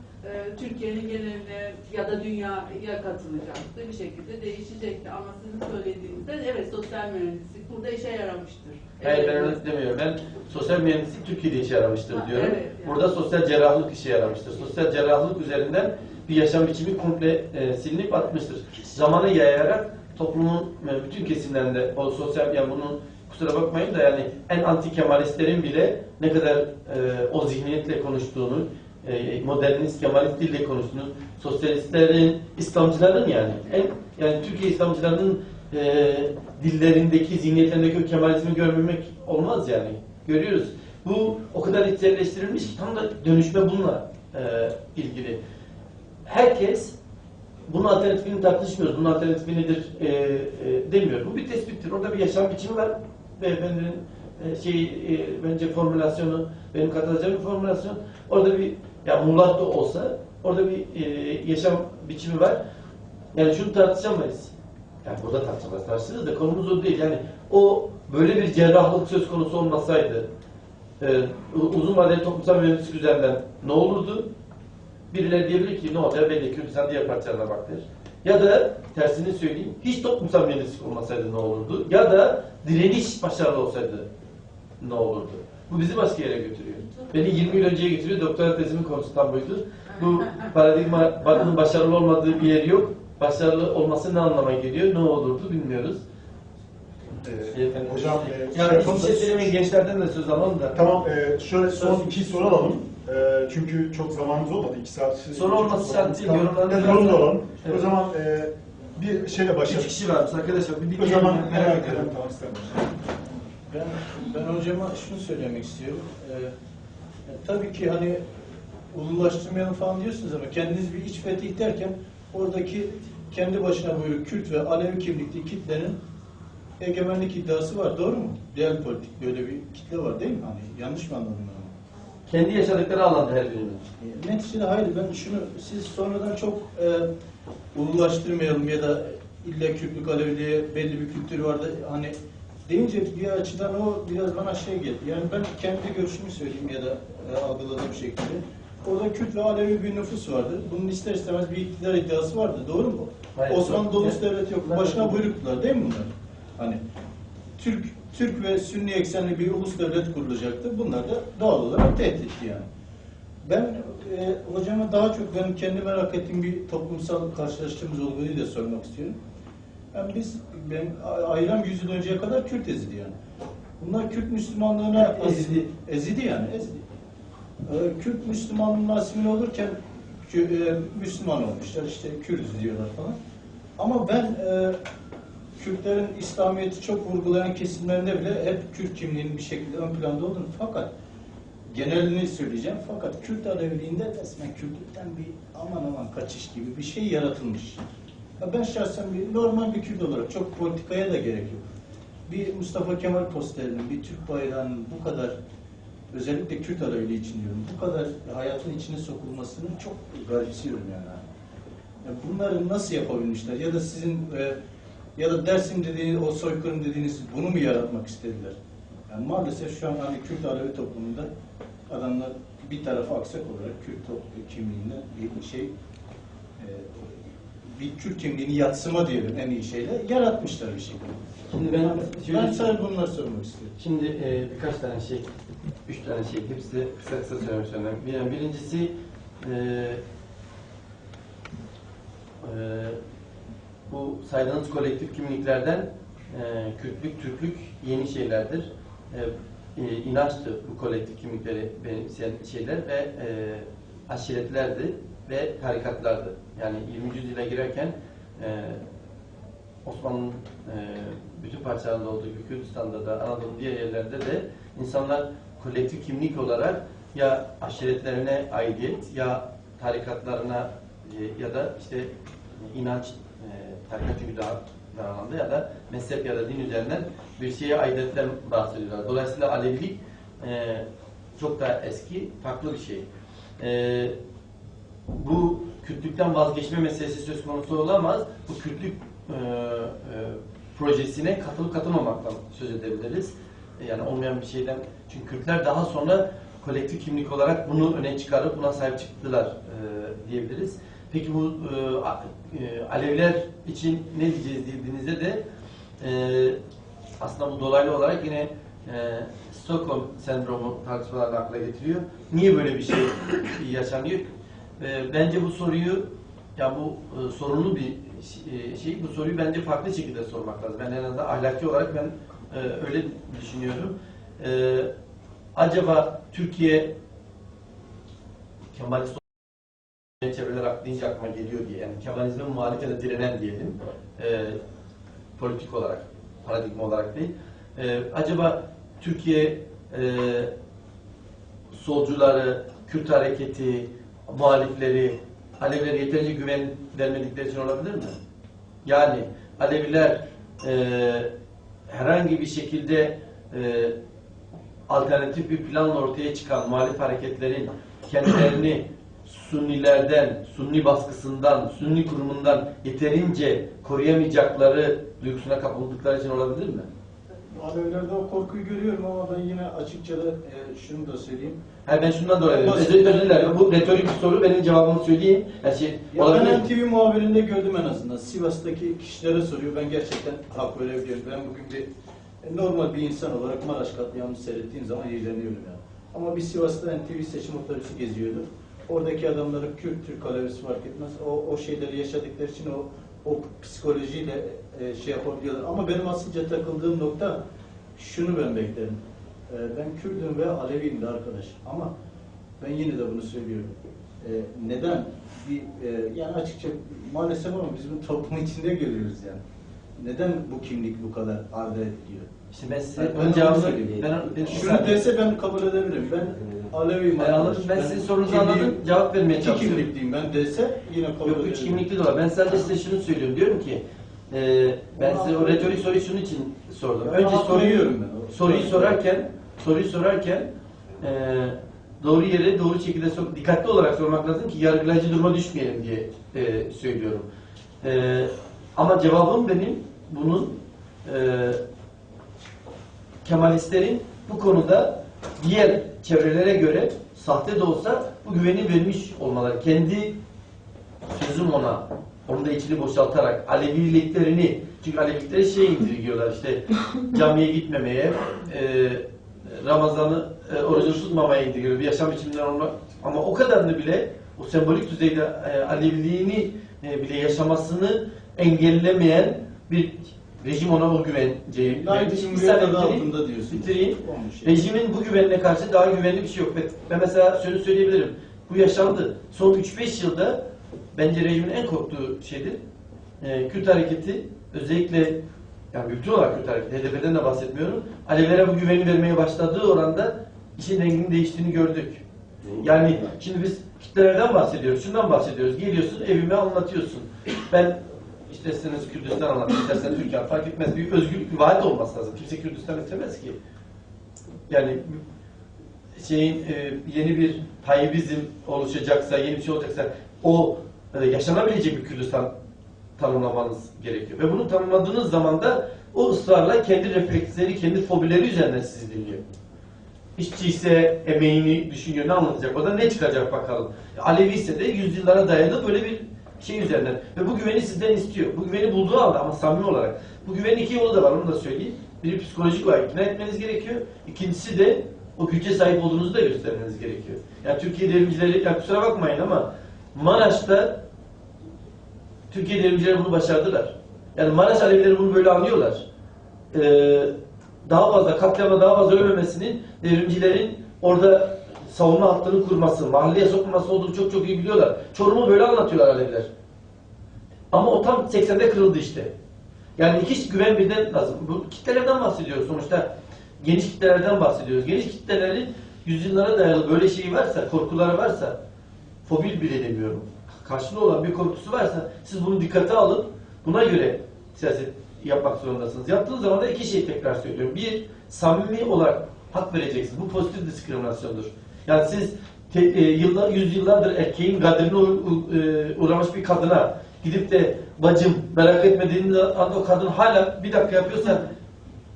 Türkiye'nin geneline ya da dünyaya katılacaktı. Bir şekilde değişecekti. Ama sizin söylediğinizde evet sosyal mühendislik burada işe yaramıştır. Hayır ben öyle demiyorum. Ben sosyal mühendislik Türkiye'de işe yaramıştır diyorum. Evet, yani. Burada sosyal cerrahlık işe yaramıştır. Sosyal cerrahlık üzerinden bir yaşam biçimi komple silinip atmıştır. Zamanı yayarak toplumun bütün kesimlerinde o sosyal, yani bunun kusura bakmayın da yani en anti Kemalistlerin bile ne kadar o zihniyetle konuştuğunu, modernist, Kemalist dille konuştuğunu, sosyalistlerin, İslamcıların yani Türkiye İslamcılarının dillerindeki, zihniyetlerindeki o Kemalizmi görmemek olmaz yani. Görüyoruz. Bu o kadar içselleştirilmiş ki tam da dönüşme bununla ilgili. Herkes bunun alternatifini tartışmıyoruz. Bunun alternatifi nedir demiyor. Bu bir tespittir. Orada bir yaşam biçimi var. Beyefendinin bence formülasyonu, benim katılacağım bir formülasyon. Orada bir, yani muğlak da olsa orada bir yaşam biçimi var. Yani şunu tartışamayız. Yani burada tartışırız da konumuz o değil. Yani o böyle bir cerrahlık söz konusu olmasaydı uzun vadeli toplumsal mühendislik üzerinden ne olurdu? Birileri diyebilir ki ne olacak belli Kürdistan diğer parçalarına bak der. Ya da tersini söyleyeyim, hiç toplumsal mühendislik olmasaydı ne olurdu? Ya da direniş başarılı olsaydı ne olurdu? Bu bizi başka yere götürüyor. Beni 20 yıl önceye getiriyor. Doktora tezimin konusu tam buydu. Bu paradigma Batı'nın başarılı olmadığı bir yeri yok. Başarılı olması ne anlama geliyor? Ne olurdu bilmiyoruz. Hocam, yani bir şey söylemeyin, gençlerden de söz alalım da. Tamam, şöyle son 2 soru alalım. Çünkü çok zamanımız olmadı. 2 saat. Soru olması şart değil. Yorumlarınızı yorum da alalım. Evet. O zaman bir şeyle başlayalım. 3 kişi varmış arkadaşlar. O zaman merak edelim. Tamam, Ben hocama şunu söylemek istiyorum. Tabii ki hani ululaştırmayalım falan diyorsunuz ama kendiniz bir iç fetih derken oradaki kendi başına buyruk Kürt ve Alevi kimlikli kitlenin egemenlik iddiası var. Doğru mu? Real politik böyle bir kitle var değil mi? Hani yanlış mı anladım ben? Kendi yaşadıkları alanda her birinin. Neticede hayır, ben şunu, siz sonradan çok ululaştırmayalım ya da illa Kürtlük Aleviliğe belli bir kültürü vardı hani deyince bir açıdan o biraz bana şey geldi. Yani ben kendi görüşümü söyleyeyim ya da algıladığım şekilde. Orada Kürt ve Alevi bir nüfus vardı. Bunun ister istemez bir iktidar iddiası vardı. Doğru mu? Hayır, Osmanlı doğru. Ulus Devleti yok. Başına buyruktular değil mi bunlar? Hani Türk ve Sünni eksenli bir ulus devlet kurulacaktı. Bunlar da doğal olarak tehditti yani. Ben hocama daha çok benim kendi merak ettiğim bir toplumsal karşılaştığımız olguyu da sormak istiyorum. Yani ben ailem 100 yıl önceye kadar Kürt ezidi yani. Bunlar Kürt Müslümanlığına ezidi yani ezidi. Kürt Müslümanlığına asimile olurken Müslüman olmuşlar işte Kürdüz diyorlar falan. Ama ben Kürtlerin İslamiyet'i çok vurgulayan kesimlerinde bile hep Kürt kimliğinin bir şekilde ön planda olduğunu fakat genelini söyleyeceğim fakat Kürt Aleviliğinde resmen Kürtlükten bir aman kaçış gibi bir şey yaratılmış. Ya ben şahsen normal bir Kürt olarak çok politikaya da gerek yok. Bir Mustafa Kemal posterinin, bir Türk bayrağının bu kadar özellikle Kürt Aleviliği için diyorum, bu kadar hayatın içine sokulmasını çok garipsiyorum yani. Ya bunları nasıl yapabilmişler ya da sizin ya da Dersim dediğiniz, o soykırım dediğiniz bunu mu yaratmak istediler? Yani maalesef şu an hani Kürt Alevi toplumunda adamlar bir tarafı aksak olarak Kürt kimliğinden bir Kürt kimliğini yatsıma diyelim en iyi şeyle yaratmışlar bir şekilde. Şimdi ben sadece bunları sormak istiyorum. Şimdi birkaç tane şey, 3 tane şey, hepsi kısa söylemek istiyorum. Yani birincisi bu saydığınız kolektif kimliklerden Kürtlük, Türklük yeni şeylerdir. İnançtı bu kolektif kimlikleri benimseyen şeyler ve aşiretlerdi ve tarikatlardı. Yani 20. yüzyıla girerken Osmanlı'nın bütün parçalarında olduğu gibi Kürdistan'da da Anadolu diğer yerlerde de insanlar kolektif kimlik olarak ya aşiretlerine aidiyet ya tarikatlarına ya da işte inanç, tarikat çünkü daha anlamda ya da mezhep ya da din üzerinden bir şeye aidiyetten bahsediyorlar. Dolayısıyla Alevilik çok daha eski, farklı bir şey. Bu Kürtlükten vazgeçme meselesi söz konusu olamaz. Bu Kürtlük projesine katılıp katılmamaktan söz edebiliriz. Yani olmayan bir şeyden. Çünkü Kürtler daha sonra kolektif kimlik olarak bunu öne çıkarıp buna sahip çıktılar diyebiliriz. Peki bu Aleviler için ne diyeceğiz dediğinizde de aslında bu dolaylı olarak yine Stockholm sendromu tartışmalarını akla getiriyor. Niye böyle bir şey yaşanıyor? Bence bu soruyu, ya bu sorunlu bir şey, bu soruyu bence farklı şekilde sormak lazım. Ben en azından ahlaki olarak ben öyle düşünüyorum. Acaba Türkiye Kemalist çevreler deyince aklıma geliyor diye, yani Kemalizme muhalif ya da direnen diyelim, politik olarak, paradigma olarak değil. Acaba Türkiye solcuları, Kürt hareketi, muhalifleri, Alevilere yeterince güven vermedikleri için olabilir mi? Yani Aleviler herhangi bir şekilde alternatif bir planla ortaya çıkan muhalif hareketlerin kendilerini Sunnilerden, Sunni baskısından, Sunni kurumundan yeterince koruyamayacakları duygusuna kapıldıkları için olabilir mi? Alevilerde o korkuyu görüyorum ama ben yine açıkça da şunu da söyleyeyim. Hayır, ben şundan dolayı özür dilerim. Bu retorik bir soru, benim cevabımı söyleyeyim. Ben NTV muhabirinde gördüm en azından. Sivas'taki kişilere soruyor. Ben gerçekten hak verebiliyorum. Ben bugün bir normal bir insan olarak Maraş katliamını seyrettiğim zaman eğleniyorum yani. Ama bir Sivas'ta NTV seçim otobüsü geziyordu. Oradaki adamları Kürt, Türk Alevisi fark etmez. O şeyleri yaşadıkları için o psikolojiyle şey yapabiliyorlar. Ama benim asılca takıldığım nokta şunu ben beklerim. Ben Kürt'üm ve Aleviyim de arkadaş. Ama ben yine de bunu söylüyorum. Neden? Yani açıkça maalesef ama biz bu toplumun içinde görüyoruz yani. Neden bu kimlik bu kadar arda ediliyor? İşte ben size ön cevabını... Şunu dese ben kabul edebilirim. Ben Aleviyim arkadaş. Ben sizin sorunuzu anladım, cevap vermeye çalışıyorum. 2 kimlikliyim ben dese yine kabul Yok, edebilirim. 3 kimlikli de var. Ben sadece size şunu söylüyorum. Diyorum ki ben size o retorik soruyu şunun için sordum. Önce soruyu sorarken doğru yere doğru şekilde dikkatli olarak sormak lazım ki yargılayıcı duruma düşmeyelim diye söylüyorum. Ama cevabım benim bunun Kemalistlerin bu konuda diğer çevrelere göre sahte de olsa bu güveni vermiş olmaları. Kendi sözüm onun da içini boşaltarak Aleviliklerini, çünkü Alevilikleri indirgiyorlar işte camiye gitmemeye, Ramazan'ı orucu tutmamaya indiriyor, bir yaşam biçiminden olmak. Ama o kadarını bile, o sembolik düzeyde Aleviliğini bile yaşamasını engellemeyen bir rejim ona o güvenceyi vermiş. Altında diyorsun. Bitireyim. Rejimin bu güvenine karşı daha güvenli bir şey yok. Ben mesela şunu söyleyebilirim. Bu yaşandı. Son 3-5 yılda bence rejimin en korktuğu şeydir. Kürt hareketi, özellikle yani bütün olarak Kürt hareketi, HDP'den de bahsetmiyorum. Alevilere bu güveni vermeye başladığı oranda işin renginin değiştiğini gördük. Yani şimdi biz kitlelerden bahsediyoruz, şundan bahsediyoruz. Geliyorsun, evime anlatıyorsun. Ben İsterseniz Kürdistan anlatın, isterseniz Türkiye fark etmez. Bir özgürlük, bir vaat olması lazım. Kimse Kürdistan istemez ki. Yani yeni bir Tayyipizm oluşacaksa, yeni bir şey olacaksa o yaşanabilecek bir Kürdistan tanımlamanız gerekiyor. Ve bunu tanımladığınız zaman da o ısrarla kendi refleksleri, kendi fobileri üzerinden sizi dinliyor. İşçi ise emeğini düşünüyor, ne anlatacak? O da ne çıkacak bakalım. Alevi ise de yüzyıllara dayalı böyle bir şey üzerinden. Ve bu güveni sizden istiyor. Bu güveni bulduğu anda ama samimi olarak. Bu güvenin 2 yolu da var, onu da söyleyeyim. Biri psikolojik olarak ikna etmeniz gerekiyor. İkincisi de o güce sahip olduğunuzu da göstermeniz gerekiyor. Yani Türkiye devrimcileri, ya kusura bakmayın ama Maraş'ta Türkiye devrimcileri bunu başardılar. Yani Maraş Alevileri bunu böyle anlıyorlar. Daha fazla katliamla daha fazla ölmemesinin devrimcilerin orada savunma hattını kurması, mahalleye sokulması olduğunu çok çok iyi biliyorlar. Çorum'u böyle anlatıyorlar Aleviler. Ama o tam 80'de kırıldı işte. Yani iki güven birden lazım. Bu kitlelerden bahsediyoruz sonuçta. Geniş kitlelerden bahsediyoruz. Geniş kitlelerin yüzyıllara dayalı böyle şeyi varsa, korkuları varsa, fobi bile demiyorum. karşılığı olan bir korkusu varsa siz bunu dikkate alıp buna göre siyaset yapmak zorundasınız. Yaptığınız zaman da iki şey tekrar söylüyorum. Bir, samimi olarak hak vereceksiniz. Bu pozitif diskriminasyondur. Yani siz yüzyıllardır erkeğin gadrine uğramış bir kadına gidip de bacım merak etme dediğiniz anda o kadın hala bir dakika yapıyorsa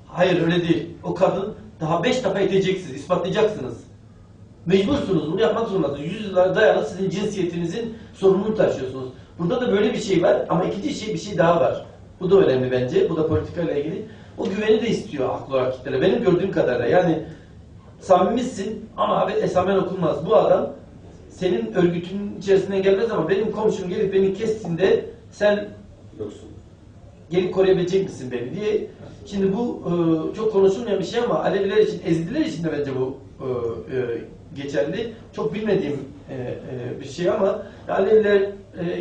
hayır öyle değil. O kadın daha 5 defa iteceksiniz, ispatlayacaksınız. Mecbursunuz, bunu yapmak zorundasınız. Yüzyıllara dayalı sizin cinsiyetinizin sorumluluğunu taşıyorsunuz. Burada da böyle bir şey var ama ikinci bir şey daha var. Bu da önemli bence. Bu da politikayla ilgili. O güveni de istiyor haklı olarak kitlere. Benim gördüğüm kadarıyla. Yani samimisin ama abi esamen okunmaz. Bu adam senin örgütün içerisinden gelmez ama benim komşum gelip beni kestiğinde sen Yoksun. gelip koruyabilecek misin beni diye. Şimdi bu çok konuşulmayan bir şey ama Aleviler için, Ezidiler için de bence bu geçerli. Çok bilmediğim bir şey ama Aleviler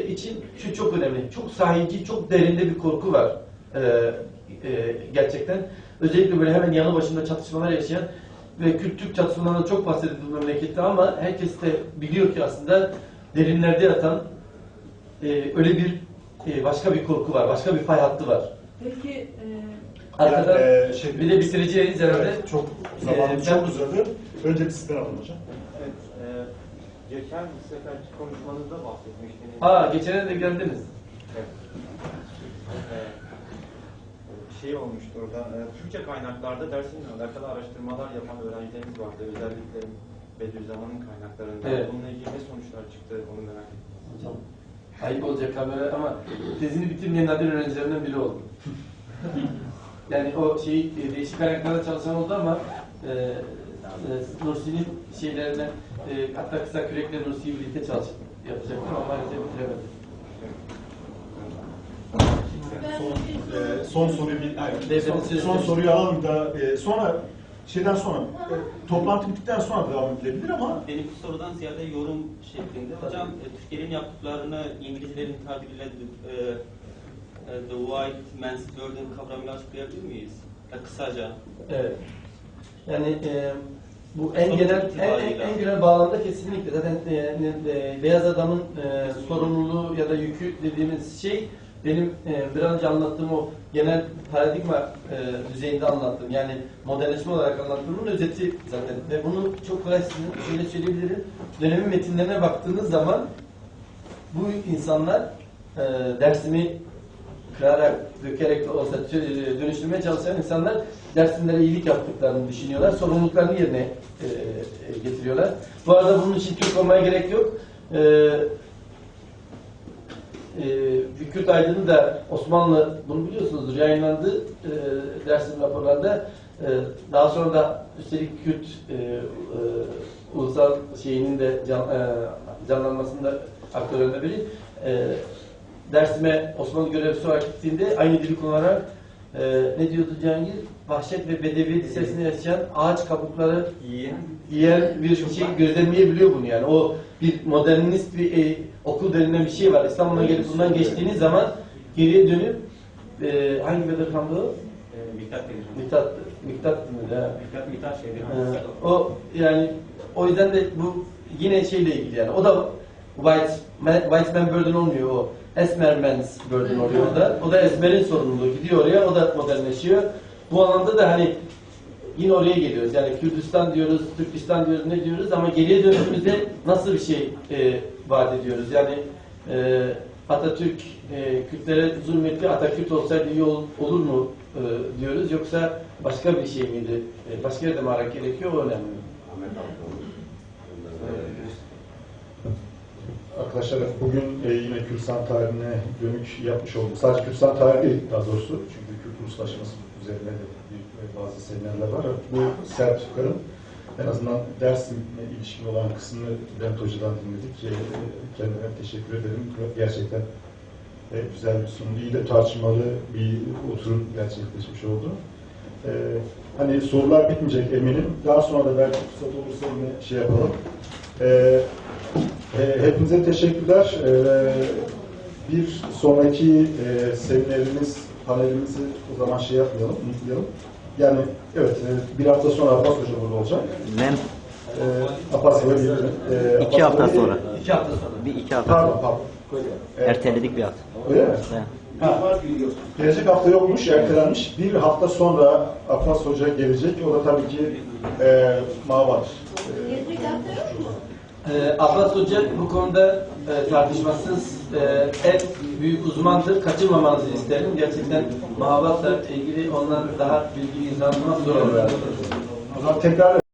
için şu çok önemli. Çok sahici, çok derinde bir korku var gerçekten. Özellikle böyle hemen yanı başında çatışmalar yaşayan ve Kürt-Türk çatışmalarından çok bahsedildi memlekette ama herkes de biliyor ki aslında derinlerde yatan öyle bir başka bir korku var, başka bir fay hattı var. Peki Arkadan bir de bitireceğiz herhalde. Evet, çok zamanımız çok uzadı. Önce bir sizden alalım hocam. Evet, geçen seferki konuşmanızda bahsetmiştiniz. Geçen de geldiniz. Evet. Şey olmuştu orada, Türkçe kaynaklarda dersimle alakalı araştırmalar yapan öğrencilerimiz vardı. Özellikle Bediüzzaman'ın kaynaklarında. Evet. Bununla ilgili ne sonuçlar çıktı onu merak ettim. Hocam, ayıp olacak kamera ama tezini bitirmeyen nadir öğrencilerimden biri oldu. Yani o değişik kaynaklarda çalışan oldu ama Nursi'nin şeylerinden hatta kısa kürekle Nursi'yi birlikte yapacaktım ama maalesef bitiremedim. Son soruyu son soruyu alalım da sonra toplantı bittikten sonra devam edilebilir ama benim bu sorudan ziyade yorum şeklinde. Hocam Türkiye'nin yaptıklarını İngilizlerin tabiriyle the white man's burden kavramıyla açıklayabilir miyiz? Kısaca. Evet. Yani bu en genel bağlamda kesinlikle zaten beyaz adamın sorumluluğu ya da yükü dediğimiz şey benim biraz önce anlattığım o genel paradigma düzeyinde anlattım. Yani modernleşme olarak anlattığımın özeti zaten. Ve bunu çok kolay size şöyle söyleyebilirim. Dönemin metinlerine baktığınız zaman bu insanlar dersimi kırarak, dökerek de olsa dönüştürmeye çalışan insanlar Dersimlere iyilik yaptıklarını düşünüyorlar. Sorumluluklarını yerine getiriyorlar. Bu arada bunun için Türk olmaya gerek yok. Kürt Aydın'ı da Osmanlı, bunu biliyorsunuzdur, yayınlandı Dersim raporlarında. Daha sonra da üstelik Kürt ulusal şeyinin de canlanmasında aktörlerinde biri. Dersime Osmanlı görevlisi olarak gittiğinde aynı dili kullanarak ne diyordu Cihangir? Vahşet ve bedeviyet içerisinde yaşayan ağaç kabukları yiyen bir şey gözlemleyebiliyor bunu yani. O bir modernist bir okul denilen bir şey var. İstanbul'a gelip bundan geçtiğiniz zaman geriye dönüp hangi Bedirhan'dı o? Miktat şeydi. O yani o yüzden de bu yine şeyle ilgili yani. O da white man burden olmuyor o. Esmer man's burden oluyor o da. O da esmerin sorumluluğu. Gidiyor oraya, o da modernleşiyor. Bu alanda da hani yine oraya geliyoruz. Yani Kürdistan diyoruz, Türkistan diyoruz, ne diyoruz ama geriye döndüğümüzde nasıl bir şey vaat ediyoruz? Yani Atatürk Kürtlere zulmetti, Atatürk olsaydı iyi olur mu diyoruz yoksa başka bir şey miydi? Başka yerde mi aramak gerekiyor? O önemli. Arkadaşlar bugün yine Kürdistan tarihine dönük yapmış olduk. Sadece Kürdistan tarihi değil daha doğrusu. Çünkü Kürt uluslaşması üzerine de bazı seminerler var. Bu sertifikanın en azından Dersim'le ilişkin olan kısmını Bülent Hoca'dan dinledik. Kendine teşekkür ederim. Gerçekten güzel bir sunum. İyi de tartışmalı bir oturum gerçekleşmiş oldu. Hani sorular bitmeyecek eminim. Daha sonra da belki fırsat olursa yine şey yapalım. Hepinize teşekkürler. Bir sonraki seminerimiz, panelimizi o zaman şey yapmayalım, unutmayalım. Yani evet, bir hafta sonra Abbas Hoca burada olacak. Abbas Hoca 2 hafta sonra. 2 hafta sonra. Bir 2 hafta sonra. Pardon. Erteledik bir hafta. Öyle mi? Evet. Ha. Gelecek hafta yokmuş, ertelenmiş. Bir hafta sonra Abbas Hoca gelecek. O da tabii ki Mavat. Gelecek hafta yok mu? Abbas Hoca bu konuda tartışmasız en büyük uzmandır. Kaçırmamanızı isterim. Gerçekten Mavat'la ilgili ondan daha bilgi izah zor olur. O zaman tekrar